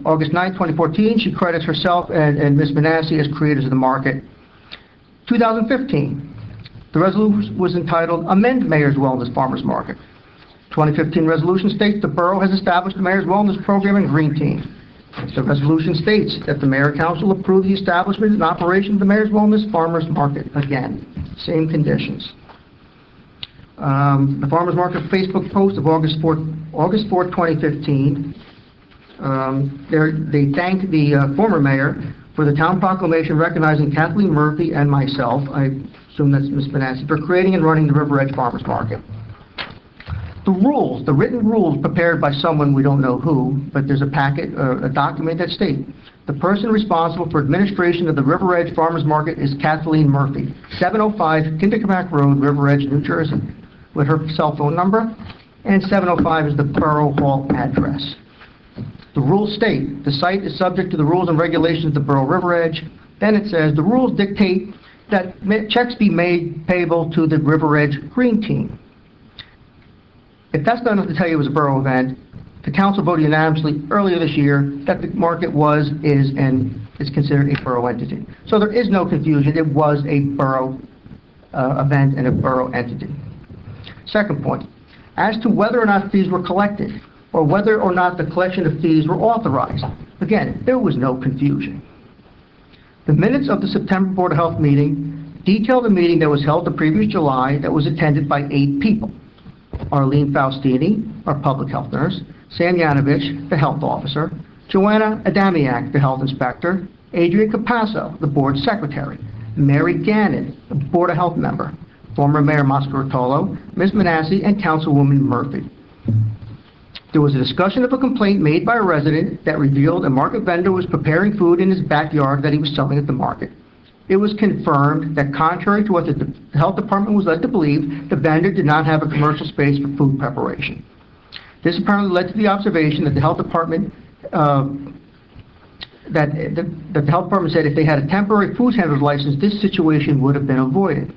August 9th, 2014, she credits herself and Ms. Manassi as creators of the market. 2015, the resolution was entitled "Amend Mayor's Wellness Farmers Market." 2015 resolution states the borough has established the Mayor's Wellness Program and Green Team. The resolution states that the mayor and council approve the establishment and operation of the Mayor's Wellness Farmers Market. Again, same conditions. The Farmers Market Facebook post of August 4th, 2015, they thank the former mayor for the town proclamation recognizing Kathleen Murphy and myself, I assume that's Ms. Benassi, for creating and running the River Edge Farmers Market. The rules, the written rules prepared by someone we don't know who, but there's a packet, a document that states, "The person responsible for administration of the River Edge Farmers Market is Kathleen Murphy, 705 Kinderkamack Road, River Edge, New Jersey," with her cell phone number, and 705 is the Borough Hall address. The rules state, "The site is subject to the rules and regulations of the Borough River Edge." Then it says, "The rules dictate that checks be made payable to the River Edge Green Team." If that's not enough to tell you it was a borough event, the council voted unanimously earlier this year that the market was, is, and is considered a borough entity. So there is no confusion. It was a borough event and a borough entity. Second point, as to whether or not fees were collected, or whether or not the collection of fees were authorized, again, there was no confusion. The minutes of the September Board of Health meeting detail the meeting that was held the previous July that was attended by 8 people. Arlene Faustini, our public health nurse, Sam Yanovich, the health officer, Joanna Adamiak, the health inspector, Adrian Capasso, the board secretary, Mary Gannon, the Board of Health member, former Mayor Mascaritolo, Ms. Manassi, and Councilwoman Murphy. There was a discussion of a complaint made by a resident that revealed a market vendor was preparing food in his backyard that he was selling at the market. It was confirmed that contrary to what the health department was led to believe, the vendor did not have a commercial space for food preparation. This apparently led to the observation that the health department said if they had a temporary food handler's license, this situation would have been avoided.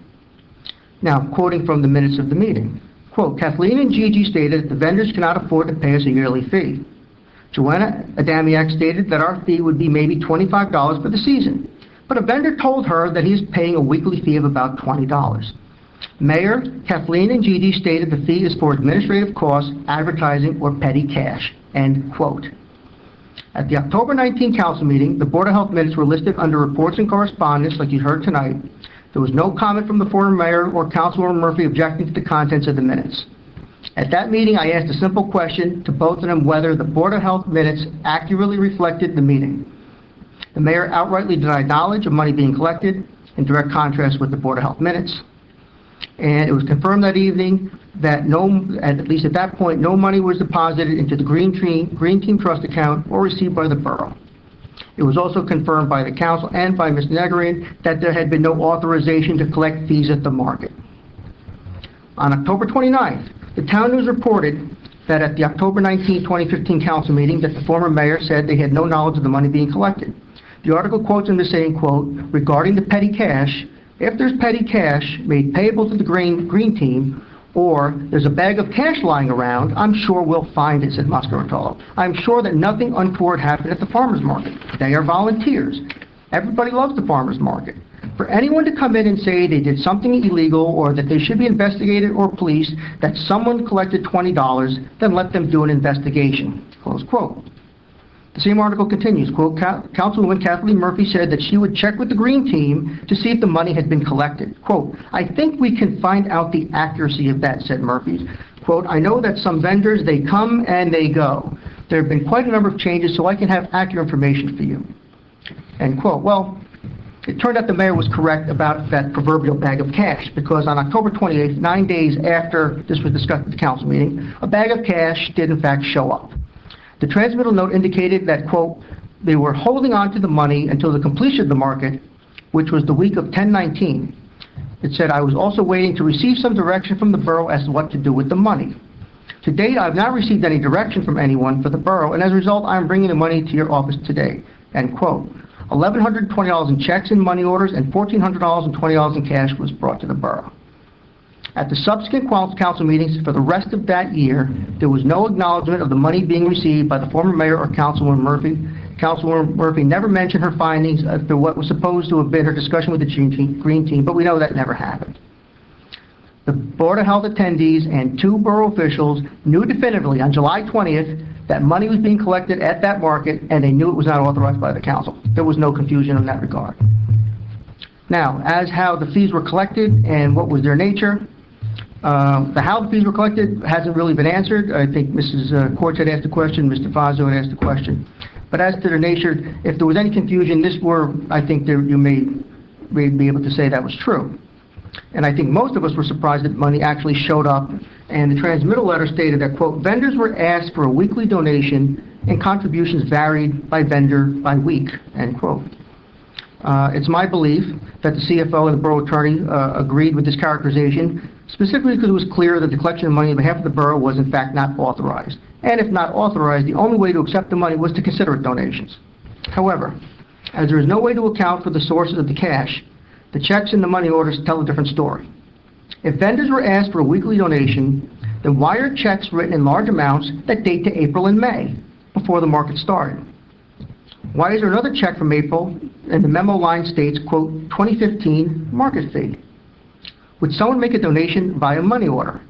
Now, quoting from the minutes of the meeting, quote, Kathleen and Gigi stated that the vendors cannot afford to pay us a yearly fee. Joanna Adamiak stated that our fee would be maybe $25 for the season, but a vendor told her that he is paying a weekly fee of about $20. Mayor, Kathleen, and Gigi stated the fee is for administrative costs, advertising, or petty cash, end quote. At the October 19 council meeting, the Board of Health minutes were listed under reports and correspondence like you heard tonight. There was no comment from the former mayor or Councilwoman Murphy objecting to the contents of the minutes. At that meeting, I asked a simple question to both of them whether the Board of Health minutes accurately reflected the meeting. The mayor outrightly denied knowledge of money being collected, in direct contrast with the Board of Health minutes. And it was confirmed that evening that at least at that point, no money was deposited into the Green Team Trust account or received by the borough. It was also confirmed by the council and by Ms. Negrian that there had been no authorization to collect fees at the market. On October 29th, the Town News reported that at the October 19, 2015 council meeting that the former mayor said they had no knowledge of the money being collected. The article quotes him as saying, quote, regarding the petty cash, if there's petty cash made payable to the Green Team, or there's a bag of cash lying around, I'm sure we'll find it, said Mascaritolo. I'm sure that nothing untoward happened at the farmer's market. They are volunteers. Everybody loves the farmer's market. For anyone to come in and say they did something illegal or that they should be investigated or policed, that someone collected $20, then let them do an investigation, close quote. The same article continues, quote, Councilwoman Kathleen Murphy said that she would check with the Green Team to see if the money had been collected. Quote, I think we can find out the accuracy of that, said Murphy. Quote, I know that some vendors, they come and they go. There have been quite a number of changes, so I can have accurate information for you. End quote. Well, it turned out the mayor was correct about that proverbial bag of cash, because on October 28th, 9 days after this was discussed at the council meeting, a bag of cash did in fact show up. The transmittal note indicated that, quote, they were holding on to the money until the completion of the market, which was the week of 10/19. It said, I was also waiting to receive some direction from the borough as to what to do with the money. To date, I've not received any direction from anyone for the borough, and as a result, I'm bringing the money to your office today, end quote. $1,120 in checks and money orders and $1,400 and $20 in cash was brought to the borough. At the subsequent council meetings for the rest of that year, there was no acknowledgement of the money being received by the former mayor or Councilwoman Murphy. Councilwoman Murphy never mentioned her findings after what was supposed to have been her discussion with the Green Team, but we know that never happened. The Board of Health attendees and 2 borough officials knew definitively on July 20th that money was being collected at that market, and they knew it was not authorized by the council. There was no confusion in that regard. Now, as how the fees were collected and what was their nature, how the fees were collected hasn't really been answered. I think Mrs. Quartz had asked a question, Mr. Fazio had asked a question. But as to their nature, if there was any confusion, I think you may be able to say that was true. And I think most of us were surprised that money actually showed up, and the transmittal letter stated that, quote, vendors were asked for a weekly donation and contributions varied by vendor by week, end quote. It's my belief that the CFO and the borough attorney agreed with this characterization, specifically because it was clear that the collection of money on behalf of the borough was in fact not authorized. And if not authorized, the only way to accept the money was to consider it donations. However, as there is no way to account for the sources of the cash, the checks and the money orders tell a different story. If vendors were asked for a weekly donation, then why are checks written in large amounts that date to April and May, before the market started? Why is there another check from April and the memo line states, quote, 2015 market fee? Would someone make a donation via money order?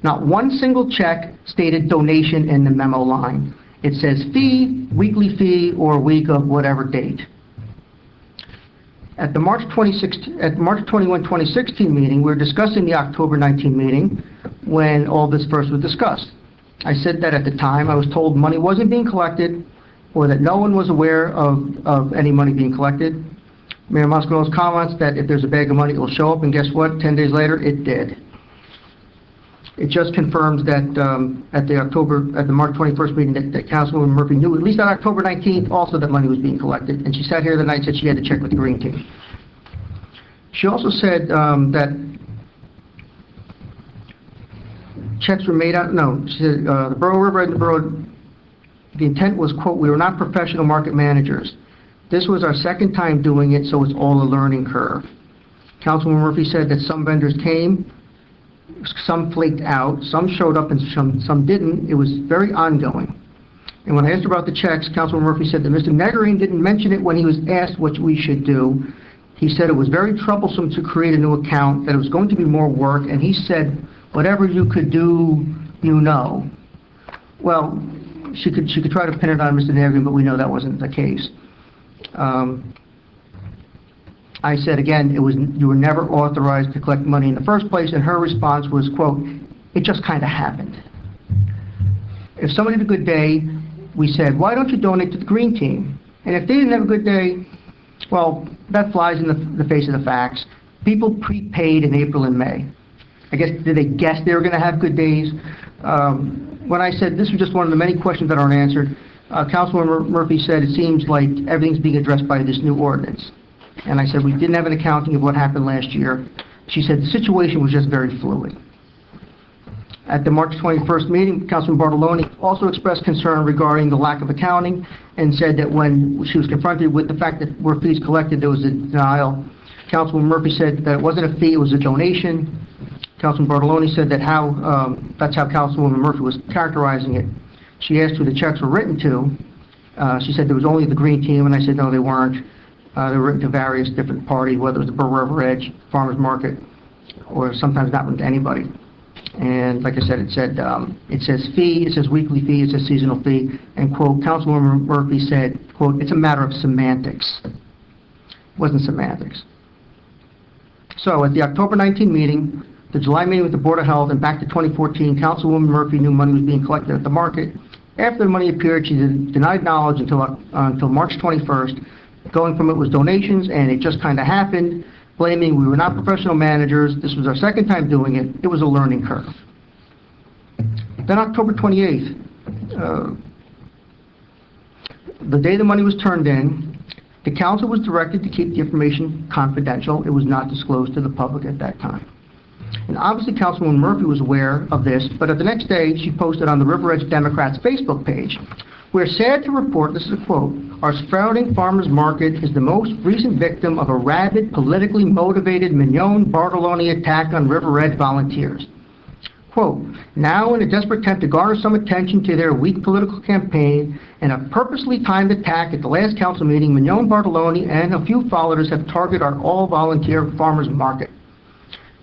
Not one single check stated donation in the memo line. It says fee, weekly fee, or week of whatever date. At the March 21, 2016 meeting, we were discussing the October 19 meeting when all this first was discussed. I said that at the time I was told money wasn't being collected or that no one was aware of any money being collected. Mayor Moscaro's comments that if there's a bag of money, it will show up, and guess what? 10 days later, it did. It just confirms that at the March 21st meeting that Councilwoman Murphy knew, at least on October 19th, also that money was being collected. And she sat here the night and said she had to check with the Green Team. She also said that checks were made out, no, she said the Borough River and the Borough, the intent was, quote, we were not professional market managers. This was our second time doing it, so it's all a learning curve. Councilwoman Murphy said that some vendors came, some flaked out, some showed up, and some didn't. It was very ongoing. And when I asked her about the checks, Councilwoman Murphy said that Mr. Negrin didn't mention it when he was asked what we should do. He said it was very troublesome to create a new account, that it was going to be more work, and he said, whatever you could do, you know. Well, she could try to pin it on Mr. Negrin, but we know that wasn't the case. I said again, you were never authorized to collect money in the first place, and her response was, quote, it just kind of happened. If somebody had a good day, we said, why don't you donate to the Green Team? And if they didn't have a good day, well, that flies in the face of the facts. People prepaid in April and May. I guess, did they guess they were going to have good days? When I said this was just one of the many questions that aren't answered, Councilwoman Murphy said it seems like everything's being addressed by this new ordinance. And I said we didn't have an accounting of what happened last year. She said the situation was just very fluid. At the March 21st meeting, Councilman Bartoloni also expressed concern regarding the lack of accounting and said that when she was confronted with the fact that were fees collected, there was a denial. Councilwoman Murphy said that it wasn't a fee, it was a donation. Councilman Bartoloni said that that's how Councilwoman Murphy was characterizing it. She asked who the checks were written to. She said there was only the Green Team, and I said no, they weren't. They were written to various different parties, whether it was the Borough River Edge, Farmers Market, or sometimes not written to anybody. And like I said, it says fee, it says weekly fee, it says seasonal fee, and quote, Councilwoman Murphy said, quote, it's a matter of semantics. It wasn't semantics. So at the October 19 meeting, the July meeting with the Board of Health, and back to 2014, Councilwoman Murphy knew money was being collected at the market. After the money appeared, she denied knowledge until March 21st. Going from it was donations, and it just kind of happened, blaming we were not professional managers. This was our second time doing it. It was a learning curve. Then October 28th, the day the money was turned in, the council was directed to keep the information confidential. It was not disclosed to the public at that time. And obviously Councilwoman Murphy was aware of this, but at the next day she posted on the River Edge Democrats Facebook page, we're sad to report, this is a quote, our sprouting farmers market is the most recent victim of a rabid, politically motivated Mignone-Bartoloni attack on River Edge volunteers. Quote, now in a desperate attempt to garner some attention to their weak political campaign and a purposely timed attack at the last council meeting, Mignone-Bartoloni and a few followers have targeted our all-volunteer farmers market.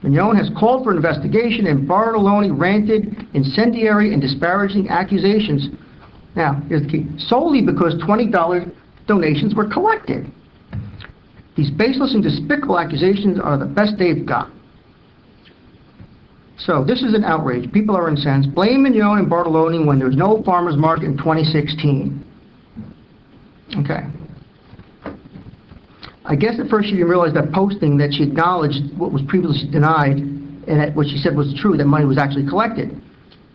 Mignone has called for investigation and Bartoloni ranted incendiary and disparaging accusations. Now, here's the key. Solely because $20 donations were collected. These baseless and despicable accusations are the best they've got. So, this is an outrage. People are incensed. Blame Mignone and Bartoloni when there's no farmers market in 2016. Okay. I guess at first she didn't realize that posting that she acknowledged what was previously denied and that what she said was true, that money was actually collected.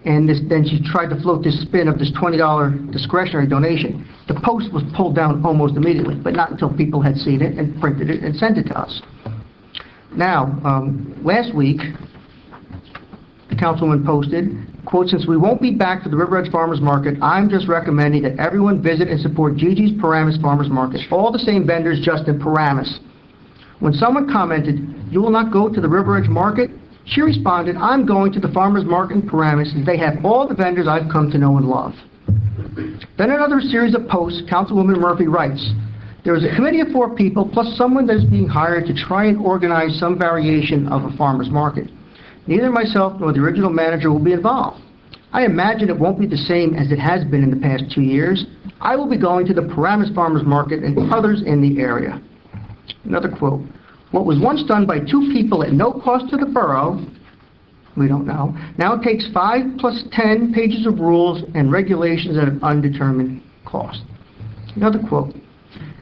And then she tried to float this spin of this $20 discretionary donation. The post was pulled down almost immediately, but not until people had seen it and printed it and sent it to us. Now, last week, the councilwoman posted, quote, since we won't be back for the River Edge Farmers Market, I'm just recommending that everyone visit and support Gigi's Paramus Farmers Market. All the same vendors, just in Paramus. When someone commented, you will not go to the River Edge Market? She responded, I'm going to the Farmers Market in Paramus, and they have all the vendors I've come to know and love. Then another series of posts, Councilwoman Murphy writes, There was a committee of 4 people, plus someone that is being hired to try and organize some variation of a farmer's market. Neither myself nor the original manager will be involved. I imagine it won't be the same as it has been in the past 2 years. I will be going to the Paramus Farmers Market and others in the area. Another quote. What was once done by 2 people at no cost to the borough, we don't know, now takes 5 plus 10 pages of rules and regulations at an undetermined cost. Another quote.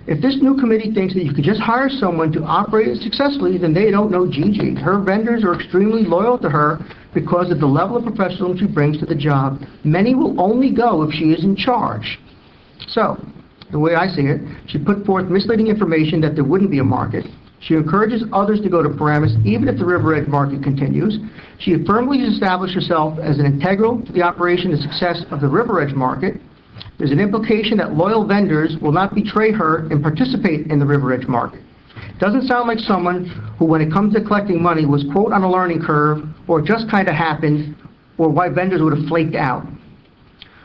If this new committee thinks that you could just hire someone to operate it successfully, then they don't know Gigi. Her vendors are extremely loyal to her because of the level of professionalism she brings to the job. Many will only go if she is in charge. So, the way I see it, she put forth misleading information that there wouldn't be a market. She encourages others to go to Paramus even if the River Edge market continues. She firmly established herself as an integral to the operation and success of the River Edge market. There's an implication that loyal vendors will not betray her and participate in the River Edge market. Doesn't sound like someone who, when it comes to collecting money, was, quote, on a learning curve, or just kind of happened, or why vendors would have flaked out.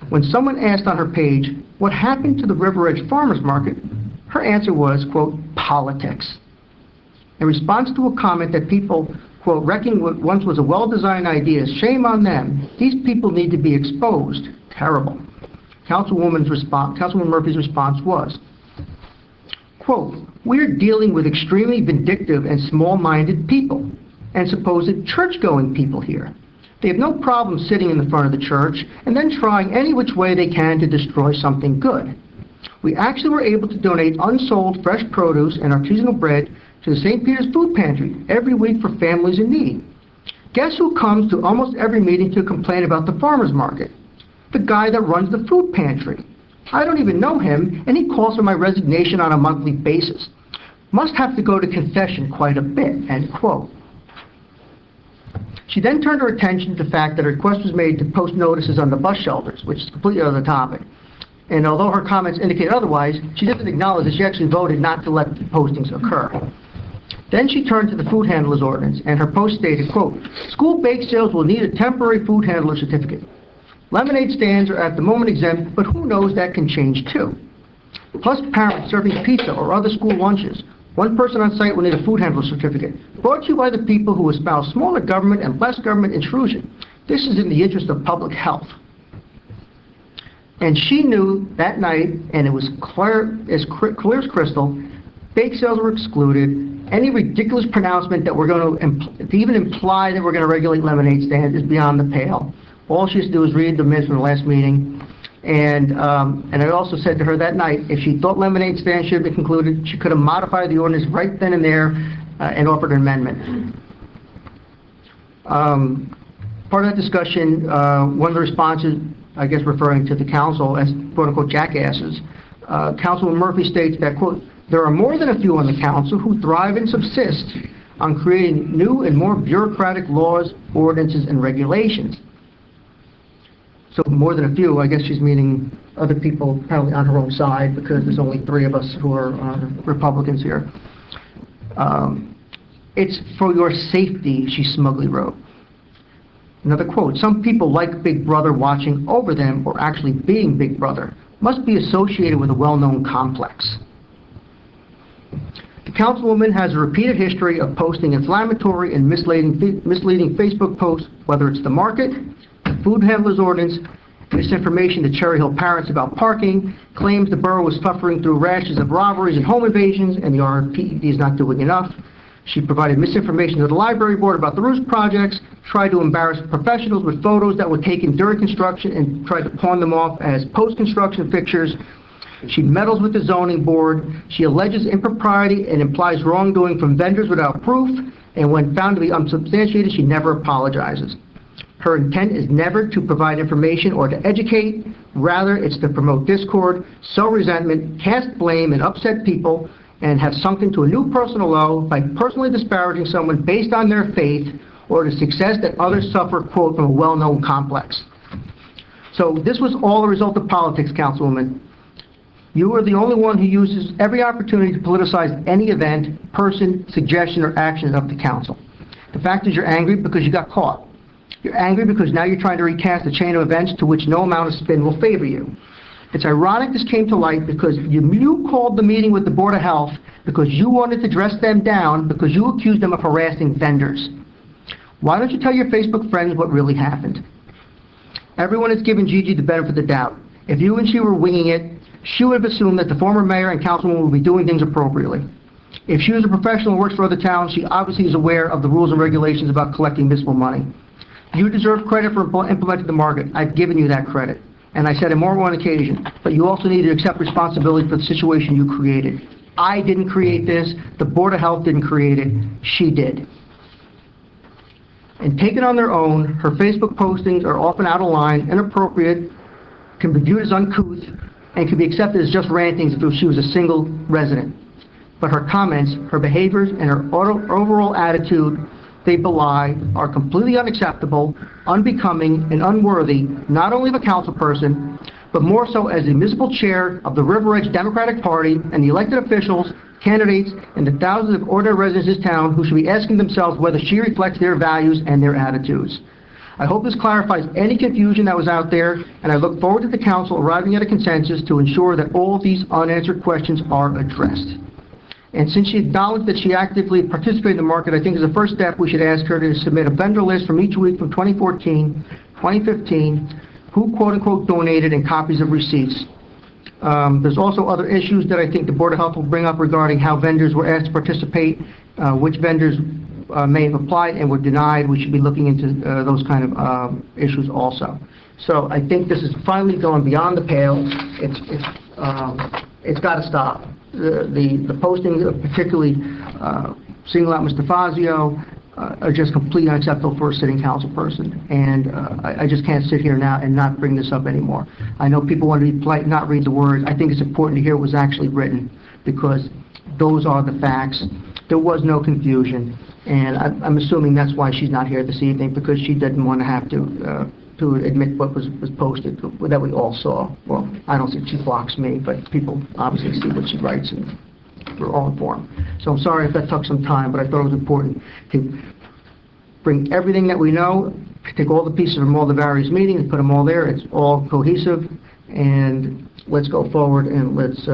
When someone asked on her page, what happened to the River Edge Farmers Market, her answer was, quote, politics. In response to a comment that people, quote, wrecking what once was a well-designed idea, shame on them, these people need to be exposed. Terrible. Councilwoman Murphy's response was, quote, we're dealing with extremely vindictive and small-minded people and supposed church-going people here. They have no problem sitting in the front of the church and then trying any which way they can to destroy something good. We actually were able to donate unsold fresh produce and artisanal bread to the St. Peter's Food Pantry every week for families in need. Guess who comes to almost every meeting to complain about the farmer's market? The guy that runs the food pantry. I don't even know him, and he calls for my resignation on a monthly basis. Must have to go to confession quite a bit, end quote. She then turned her attention to the fact that a request was made to post notices on the bus shelters, which is completely other topic. And although her comments indicate otherwise, she doesn't acknowledge that she actually voted not to let the postings occur. Then she turned to the food handlers ordinance, and her post stated, quote, school bake sales will need a temporary food handler certificate. Lemonade stands are at the moment exempt, but who knows, that can change too. Plus parents serving pizza or other school lunches. One person on site will need a food handler certificate. Brought to you by the people who espouse smaller government and less government intrusion. This is in the interest of public health. And she knew that night, and it was clear as crystal, bake sales were excluded. Any ridiculous pronouncement that we're going to even imply that we're going to regulate lemonade stands is beyond the pale. All she has to do is read the minutes from the last meeting. And I also said to her that night, if she thought lemonade stands should have been concluded, she could have modified the ordinance right then and there and offered an amendment. Part of that discussion, one of the responses, I guess referring to the council as quote-unquote jackasses, Councilman Murphy states that, quote, there are more than a few on the council who thrive and subsist on creating new and more bureaucratic laws, ordinances, and regulations. So more than a few, I guess she's meaning other people probably on her own side, because there's only 3 of us who are Republicans here. It's for your safety, she smugly wrote. Another quote, some people like Big Brother watching over them or actually being Big Brother. Must be associated with a well-known complex. The councilwoman has a repeated history of posting inflammatory and misleading Facebook posts, whether it's the market, the food handlers ordinance, misinformation to Cherry Hill parents about parking, claims the borough was suffering through rashes of robberies and home invasions, and the RPD is not doing enough. She provided misinformation to the library board about the roof projects, tried to embarrass professionals with photos that were taken during construction and tried to pawn them off as post-construction pictures. She meddles with the zoning board. She alleges impropriety and implies wrongdoing from vendors without proof, and when found to be unsubstantiated, she never apologizes. Her intent is never to provide information or to educate. Rather, it's to promote discord, sow resentment, cast blame, and upset people, and have sunk into a new personal low by personally disparaging someone based on their faith or the success that others suffer, quote, from a well-known complex. So this was all a result of politics, Councilwoman. You are the only one who uses every opportunity to politicize any event, person, suggestion, or action of the council. The fact is you're angry because you got caught. You're angry because now you're trying to recast a chain of events to which no amount of spin will favor you. It's ironic this came to light because you called the meeting with the Board of Health because you wanted to dress them down because you accused them of harassing vendors. Why don't you tell your Facebook friends what really happened? Everyone has given Gigi the benefit of the doubt. If you and she were winging it, she would have assumed that the former mayor and councilwoman would be doing things appropriately. If she was a professional who works for other towns, she obviously is aware of the rules and regulations about collecting municipal money. You deserve credit for implementing the market. I've given you that credit. And I said it more than one occasion. But you also need to accept responsibility for the situation you created. I didn't create this. The Board of Health didn't create it. She did. And taken on their own, her Facebook postings are often out of line, inappropriate, can be viewed as uncouth, and can be accepted as just rantings if she was a single resident. But her comments, her behaviors, and her overall attitude they belie are completely unacceptable, unbecoming, and unworthy, not only of a council person, but more so as the municipal chair of the River Edge Democratic Party and the elected officials, candidates, and the thousands of ordinary residents of this town who should be asking themselves whether she reflects their values and their attitudes. I hope this clarifies any confusion that was out there, and I look forward to the council arriving at a consensus to ensure that all of these unanswered questions are addressed. And since she acknowledged that she actively participated in the market, I think as a first step, we should ask her to submit a vendor list from each week from 2014, 2015, who quote-unquote donated, and copies of receipts. There's also other issues that I think the Board of Health will bring up regarding how vendors were asked to participate, which vendors may have applied and were denied. We should be looking into those kind of issues also. So I think this is finally going beyond the pale. It's got to stop. The posting, particularly single out Mr. Fazio, are just completely unacceptable for a sitting council person. And I just can't sit here now and not bring this up anymore. I know people want to be polite and not read the words. I think it's important to hear what was actually written because those are the facts. There was no confusion. And I'm assuming that's why she's not here this evening, because she didn't want to have to admit what was posted that we all saw. Well, I don't see, she blocks me, but people obviously see what she writes and we're all informed. So I'm sorry if that took some time, but I thought it was important to bring everything that we know, take all the pieces from all the various meetings, put them all there. It's all cohesive, and let's go forward and let's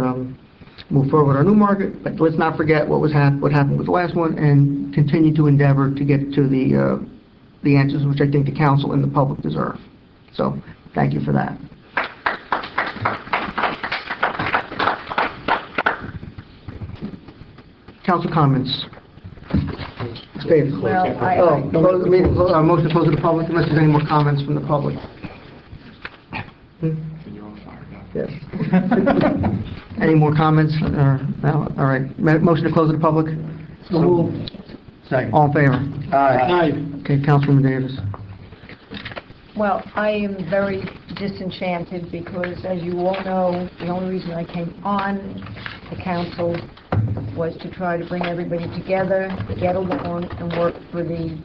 move forward with our new market. But let's not forget what happened with the last one, and continue to endeavor to get to the answers which I think the council and the public deserve. So thank you for that. Council comments. Dave. Well, Motion to close to the public unless there's any more comments from the public. Yes. Any more comments? No? All right. Motion to close to the public? Second. All in favor? Aye. Okay, Councilwoman Davis. Well, I am very disenchanted because, as you all know, the only reason I came on the council was to try to bring everybody together, get along, and work for the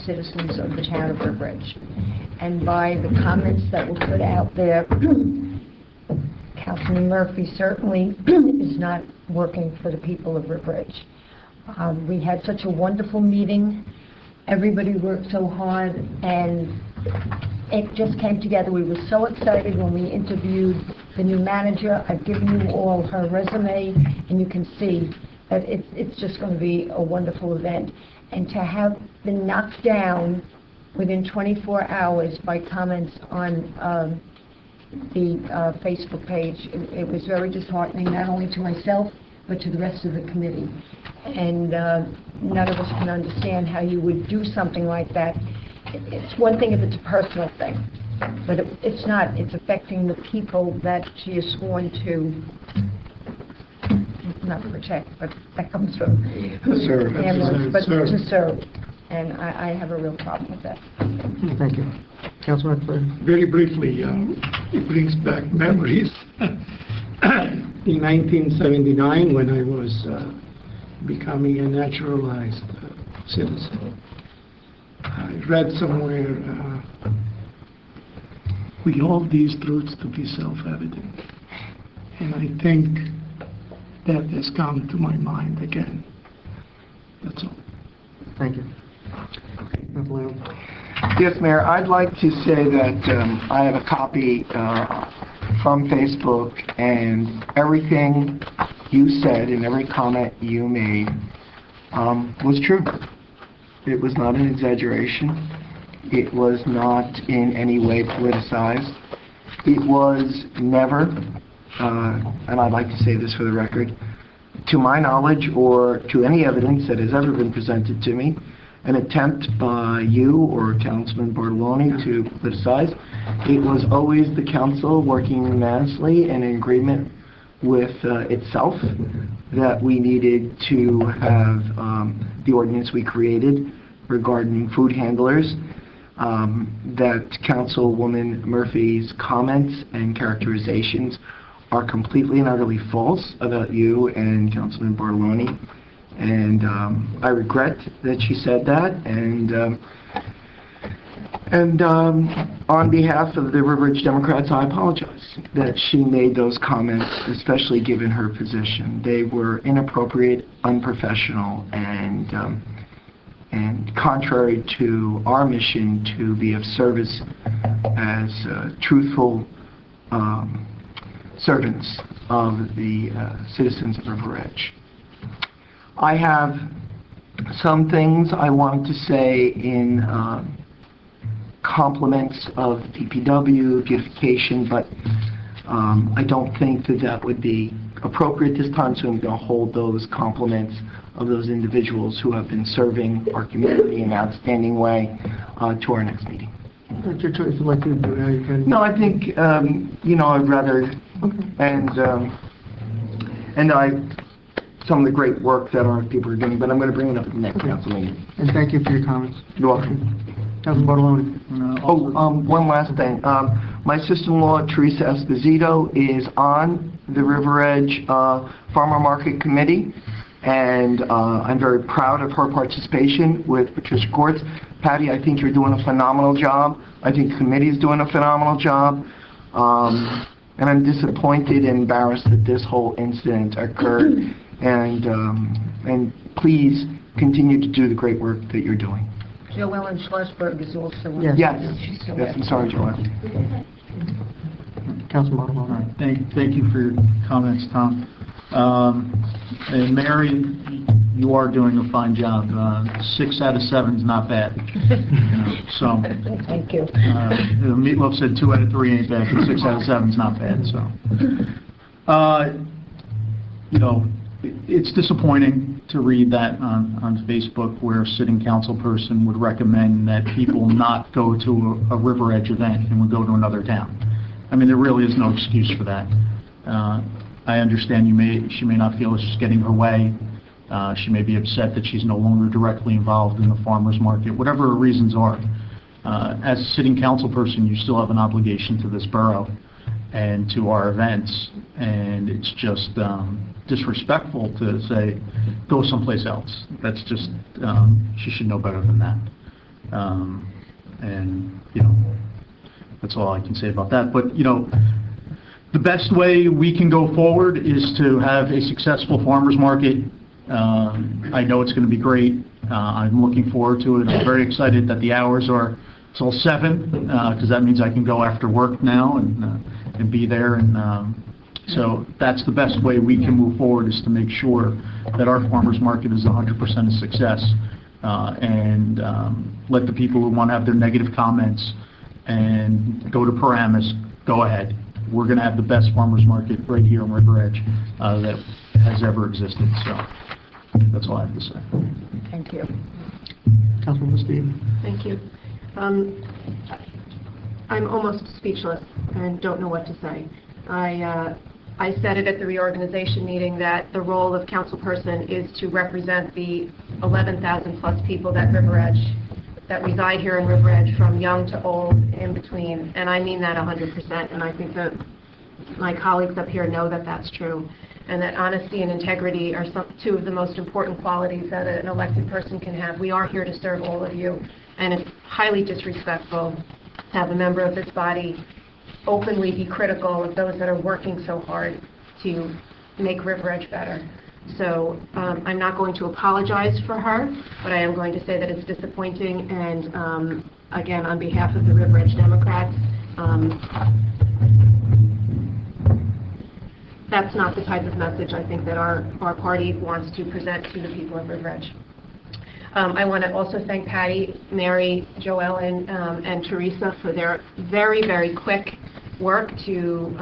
citizens of the town of Riverbridge. And by the comments that were put out there, Councilman Murphy certainly is not working for the people of Riverbridge. We had such a wonderful meeting. Everybody worked so hard, and it just came together. We were so excited when we interviewed the new manager. I've given you all her resume, and you can see that it's just going to be a wonderful event. And to have been knocked down within 24 hours by comments on the Facebook page, it was very disheartening, not only to myself, but to the rest of the committee. And none of us can understand how you would do something like that. It's one thing if it's a personal thing, but it's not. It's affecting the people that she is sworn to, not protect, but that comes from Serve. ambulance, but Serve. to serve. And I have a real problem with that. Thank you. Councilman Flynn. Very briefly, it brings back memories. In 1979, when I was becoming a naturalized citizen, I read somewhere, we hold these truths to be self-evident. And I think that has come to my mind again. That's all. Thank you. Yes, Mayor, I'd like to say that I have a copy from Facebook, and everything you said and every comment you made was true. It was not an exaggeration. It was not in any way politicized. It was never, and I'd like to say this for the record, to my knowledge or to any evidence that has ever been presented to me, an attempt by you or Councilman Bartoloni to politicize. It was always the council working unanimously and in agreement with itself that we needed to have the ordinance we created regarding food handlers, that Councilwoman Murphy's comments and characterizations are completely and utterly false about you and Councilman Bartoloni. And I regret that she said that, and on behalf of the River Ridge Democrats, I apologize that she made those comments, especially given her position. They were inappropriate, unprofessional, and contrary to our mission to be of service as truthful servants of the citizens of River Edge. I have some things I want to say in compliments of DPW, beautification, but I don't think that that would be appropriate this time, so I'm going to hold those compliments of those individuals who have been serving our community in an outstanding way to our next meeting. If you'd like to do it, you can. No, I think, I'd rather, and some of the great work that our people are doing, but I'm going to bring it up at the next council meeting. And thank you for your comments. You're welcome. Councilman Bartoloni. One last thing. My sister-in-law, Teresa Esposito, is on the River Edge Farmer Market Committee, and I'm very proud of her participation with Patricia Courts. Patty, I think you're doing a phenomenal job. I think the committee is doing a phenomenal job. And I'm disappointed and embarrassed that this whole incident occurred. And please continue to do the great work that you're doing. Joellen Schlossberg is also on. Yes. Yes, I'm sorry, Joellen. Councilman Bartoloni. Thank you for your comments, Tom. And Mary, you are doing a fine job. 6 out of 7 is not bad. So. Thank you. Meatloaf said 2 out of 3 ain't bad, but 6 out of 7 is not bad. So, it's disappointing to read that on Facebook where a sitting council person would recommend that people not go to a River Edge event and would go to another town. I mean, there really is no excuse for that. I understand she may not feel she's getting her way. She may be upset that she's no longer directly involved in the farmers market. Whatever her reasons are, as a sitting council person, you still have an obligation to this borough and to our events, and it's just disrespectful to say, go someplace else. That's just, she should know better than that. And, that's all I can say about that. But, the best way we can go forward is to have a successful farmers market. I know it's going to be great. I'm looking forward to it. I'm very excited that the hours are till 7, because that means I can go after work now and be there. And so that's the best way we can move forward, is to make sure that our farmers market is 100% a success, and let the people who want to have their negative comments and go to Paramus, go ahead. We're going to have the best farmers market right here in River Edge that has ever existed. So that's all I have to say. Thank you. Councilman Steve. Thank you. I'm almost speechless and don't know what to say. I said it at the reorganization meeting that the role of councilperson is to represent the 11,000 plus people that reside here in River Edge, from young to old, in between, and I mean that 100%, and I think that my colleagues up here know that that's true, and that honesty and integrity are two of the most important qualities that an elected person can have. We are here to serve all of you, and it's highly disrespectful to have a member of this body openly be critical of those that are working so hard to make River Edge better. So I'm not going to apologize for her, but I am going to say that it's disappointing, and again, on behalf of the River Edge Democrats, that's not the type of message I think that our party wants to present to the people of River Edge. I want to also thank Patty, Mary, Joellen, and Teresa for their very, very quick work to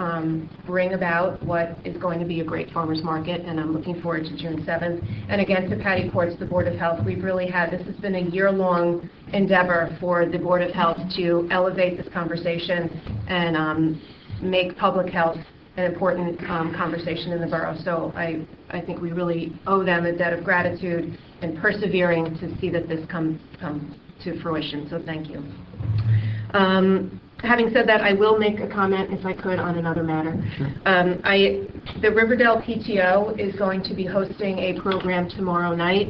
bring about what is going to be a great farmers market, and I'm looking forward to June 7th. And again, to Patty Ports, the Board of Health, we've really had, this has been a year-long endeavor for the Board of Health to elevate this conversation and make public health an important conversation in the borough. So I think we really owe them a debt of gratitude and persevering to see that this comes to fruition. So thank you. Having said that, I will make a comment, if I could, on another matter. The Riverdale PTO is going to be hosting a program tomorrow night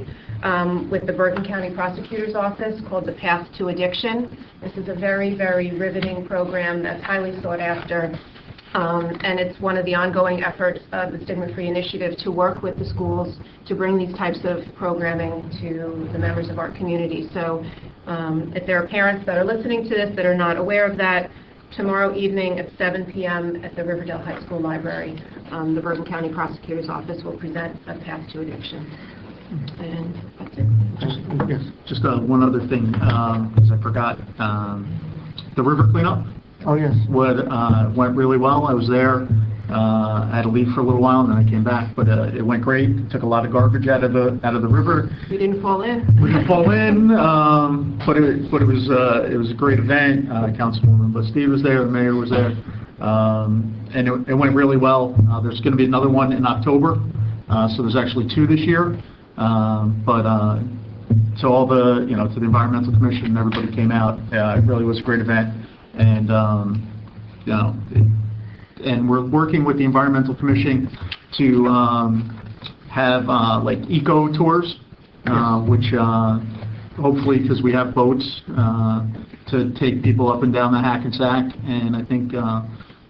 with the Bergen County Prosecutor's Office called The Path to Addiction. This is a very, very riveting program that's highly sought after. And it's one of the ongoing efforts of the Stigma Free Initiative to work with the schools to bring these types of programming to the members of our community. So if there are parents that are listening to this that are not aware of that, tomorrow evening at 7 p.m. at the Riverdale High School Library, the Bergen County Prosecutor's Office will present A Path to Addiction. And that's it. Just one other thing, because I forgot, the river cleanup. Oh, yes. Went really well. I was there. I had to leave for a little while, and then I came back. But it went great. Took a lot of garbage out of the river. We didn't fall in. We didn't fall in, but it was a great event. Councilwoman Steve was there. The mayor was there, and it went really well. There's going to be another one in October, so there's actually 2 this year. So all the to the Environmental Commission, everybody came out. It really was a great event. And, and we're working with the Environmental Commission to have like eco tours, which hopefully, because we have boats, to take people up and down the Hackensack. And I think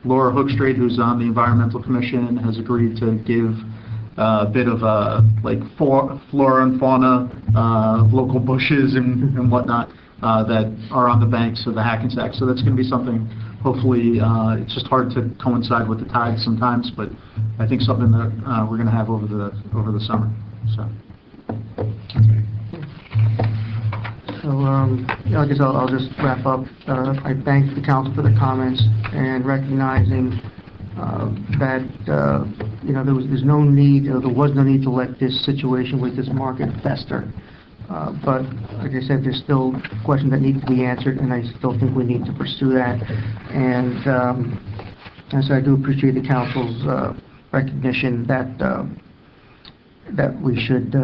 Laura Hookstrait, who's on the Environmental Commission, has agreed to give a bit of like flora and fauna, local bushes and whatnot. That are on the banks of the Hackensack. So that's going to be something, hopefully, it's just hard to coincide with the tides sometimes, but I think something that we're going to have over the summer. So I guess I'll just wrap up. I thank the council for the comments and recognizing that there's no need, there was no need to let this situation with this market fester. But like I said, there's still questions that need to be answered, and I still think we need to pursue that. And so I do appreciate the council's recognition that we should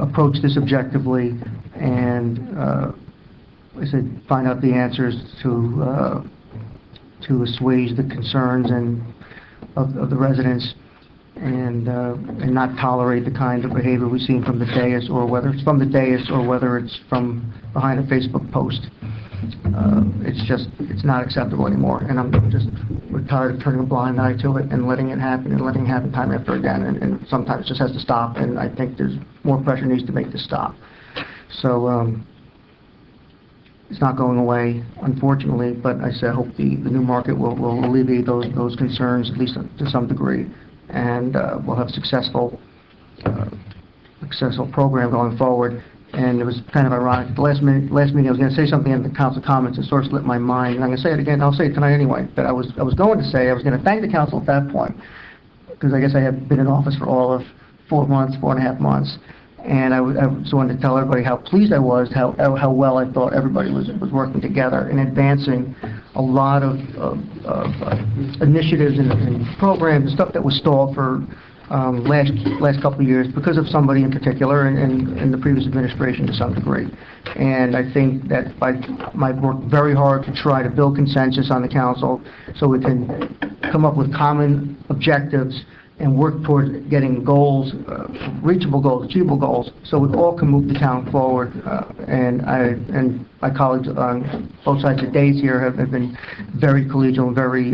approach this objectively and, like I said, find out the answers to assuage the concerns of the residents. And not tolerate the kind of behavior we've seen from the dais, or whether it's from the dais or whether it's from behind a Facebook post. It's not acceptable anymore, and we're tired of turning a blind eye to it and letting it happen time after again, and sometimes it just has to stop, and I think there's more pressure needs to make this stop. So it's not going away, unfortunately, but I hope the new market will alleviate those concerns, at least to some degree. And we'll have a successful program going forward. And it was kind of ironic. The last meeting, I was going to say something in the council comments that sort of slipped my mind. And I'm going to say it again. I'll say it tonight anyway. But I was going to say I was going to thank the council at that point, because I guess I had been in office for all of 4.5 months. And I just wanted to tell everybody how pleased I was, how well I thought everybody was working together and advancing a lot of initiatives and programs and stuff that was stalled for last couple of years because of somebody in particular and the previous administration to some degree. And I think that I worked very hard to try to build consensus on the council so we can come up with common objectives and work towards getting goals, reachable goals, achievable goals, so we all can move the town forward. And my colleagues on both sides of the dais here have been very collegial and very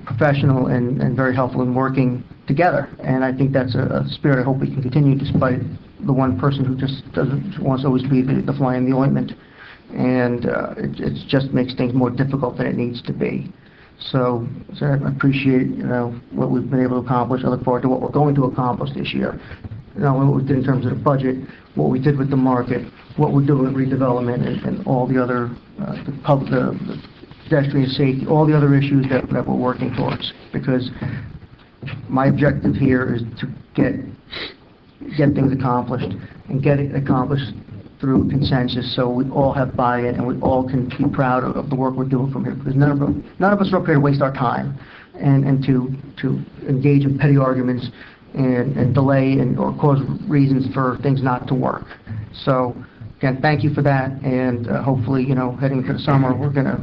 professional and very helpful in working together. And I think that's a spirit I hope we can continue, despite the one person who just wants to always be the fly in the ointment. And it just makes things more difficult than it needs to be. So I appreciate, what we've been able to accomplish. I look forward to what we're going to accomplish this year. Not only what we did in terms of the budget, what we did with the market, what we're doing with redevelopment and all the other, the pedestrian safety, all the other issues that we're working towards. Because my objective here is to get things accomplished and get it accomplished through consensus, so we all have buy-in and we all can be proud of the work we're doing from here. Because none of us are up here to waste our time and to engage in petty arguments and delay or cause reasons for things not to work. So again, thank you for that, and hopefully, heading into the summer, we're going to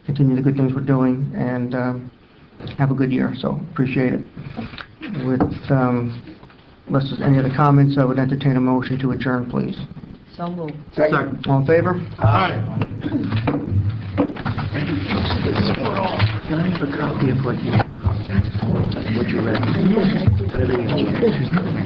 continue the good things we're doing and have a good year. So appreciate it. With unless there's any other comments, I would entertain a motion to adjourn, please. So moved. Second. All in favor? Aye. Can I have a copy of what you read? Everything else.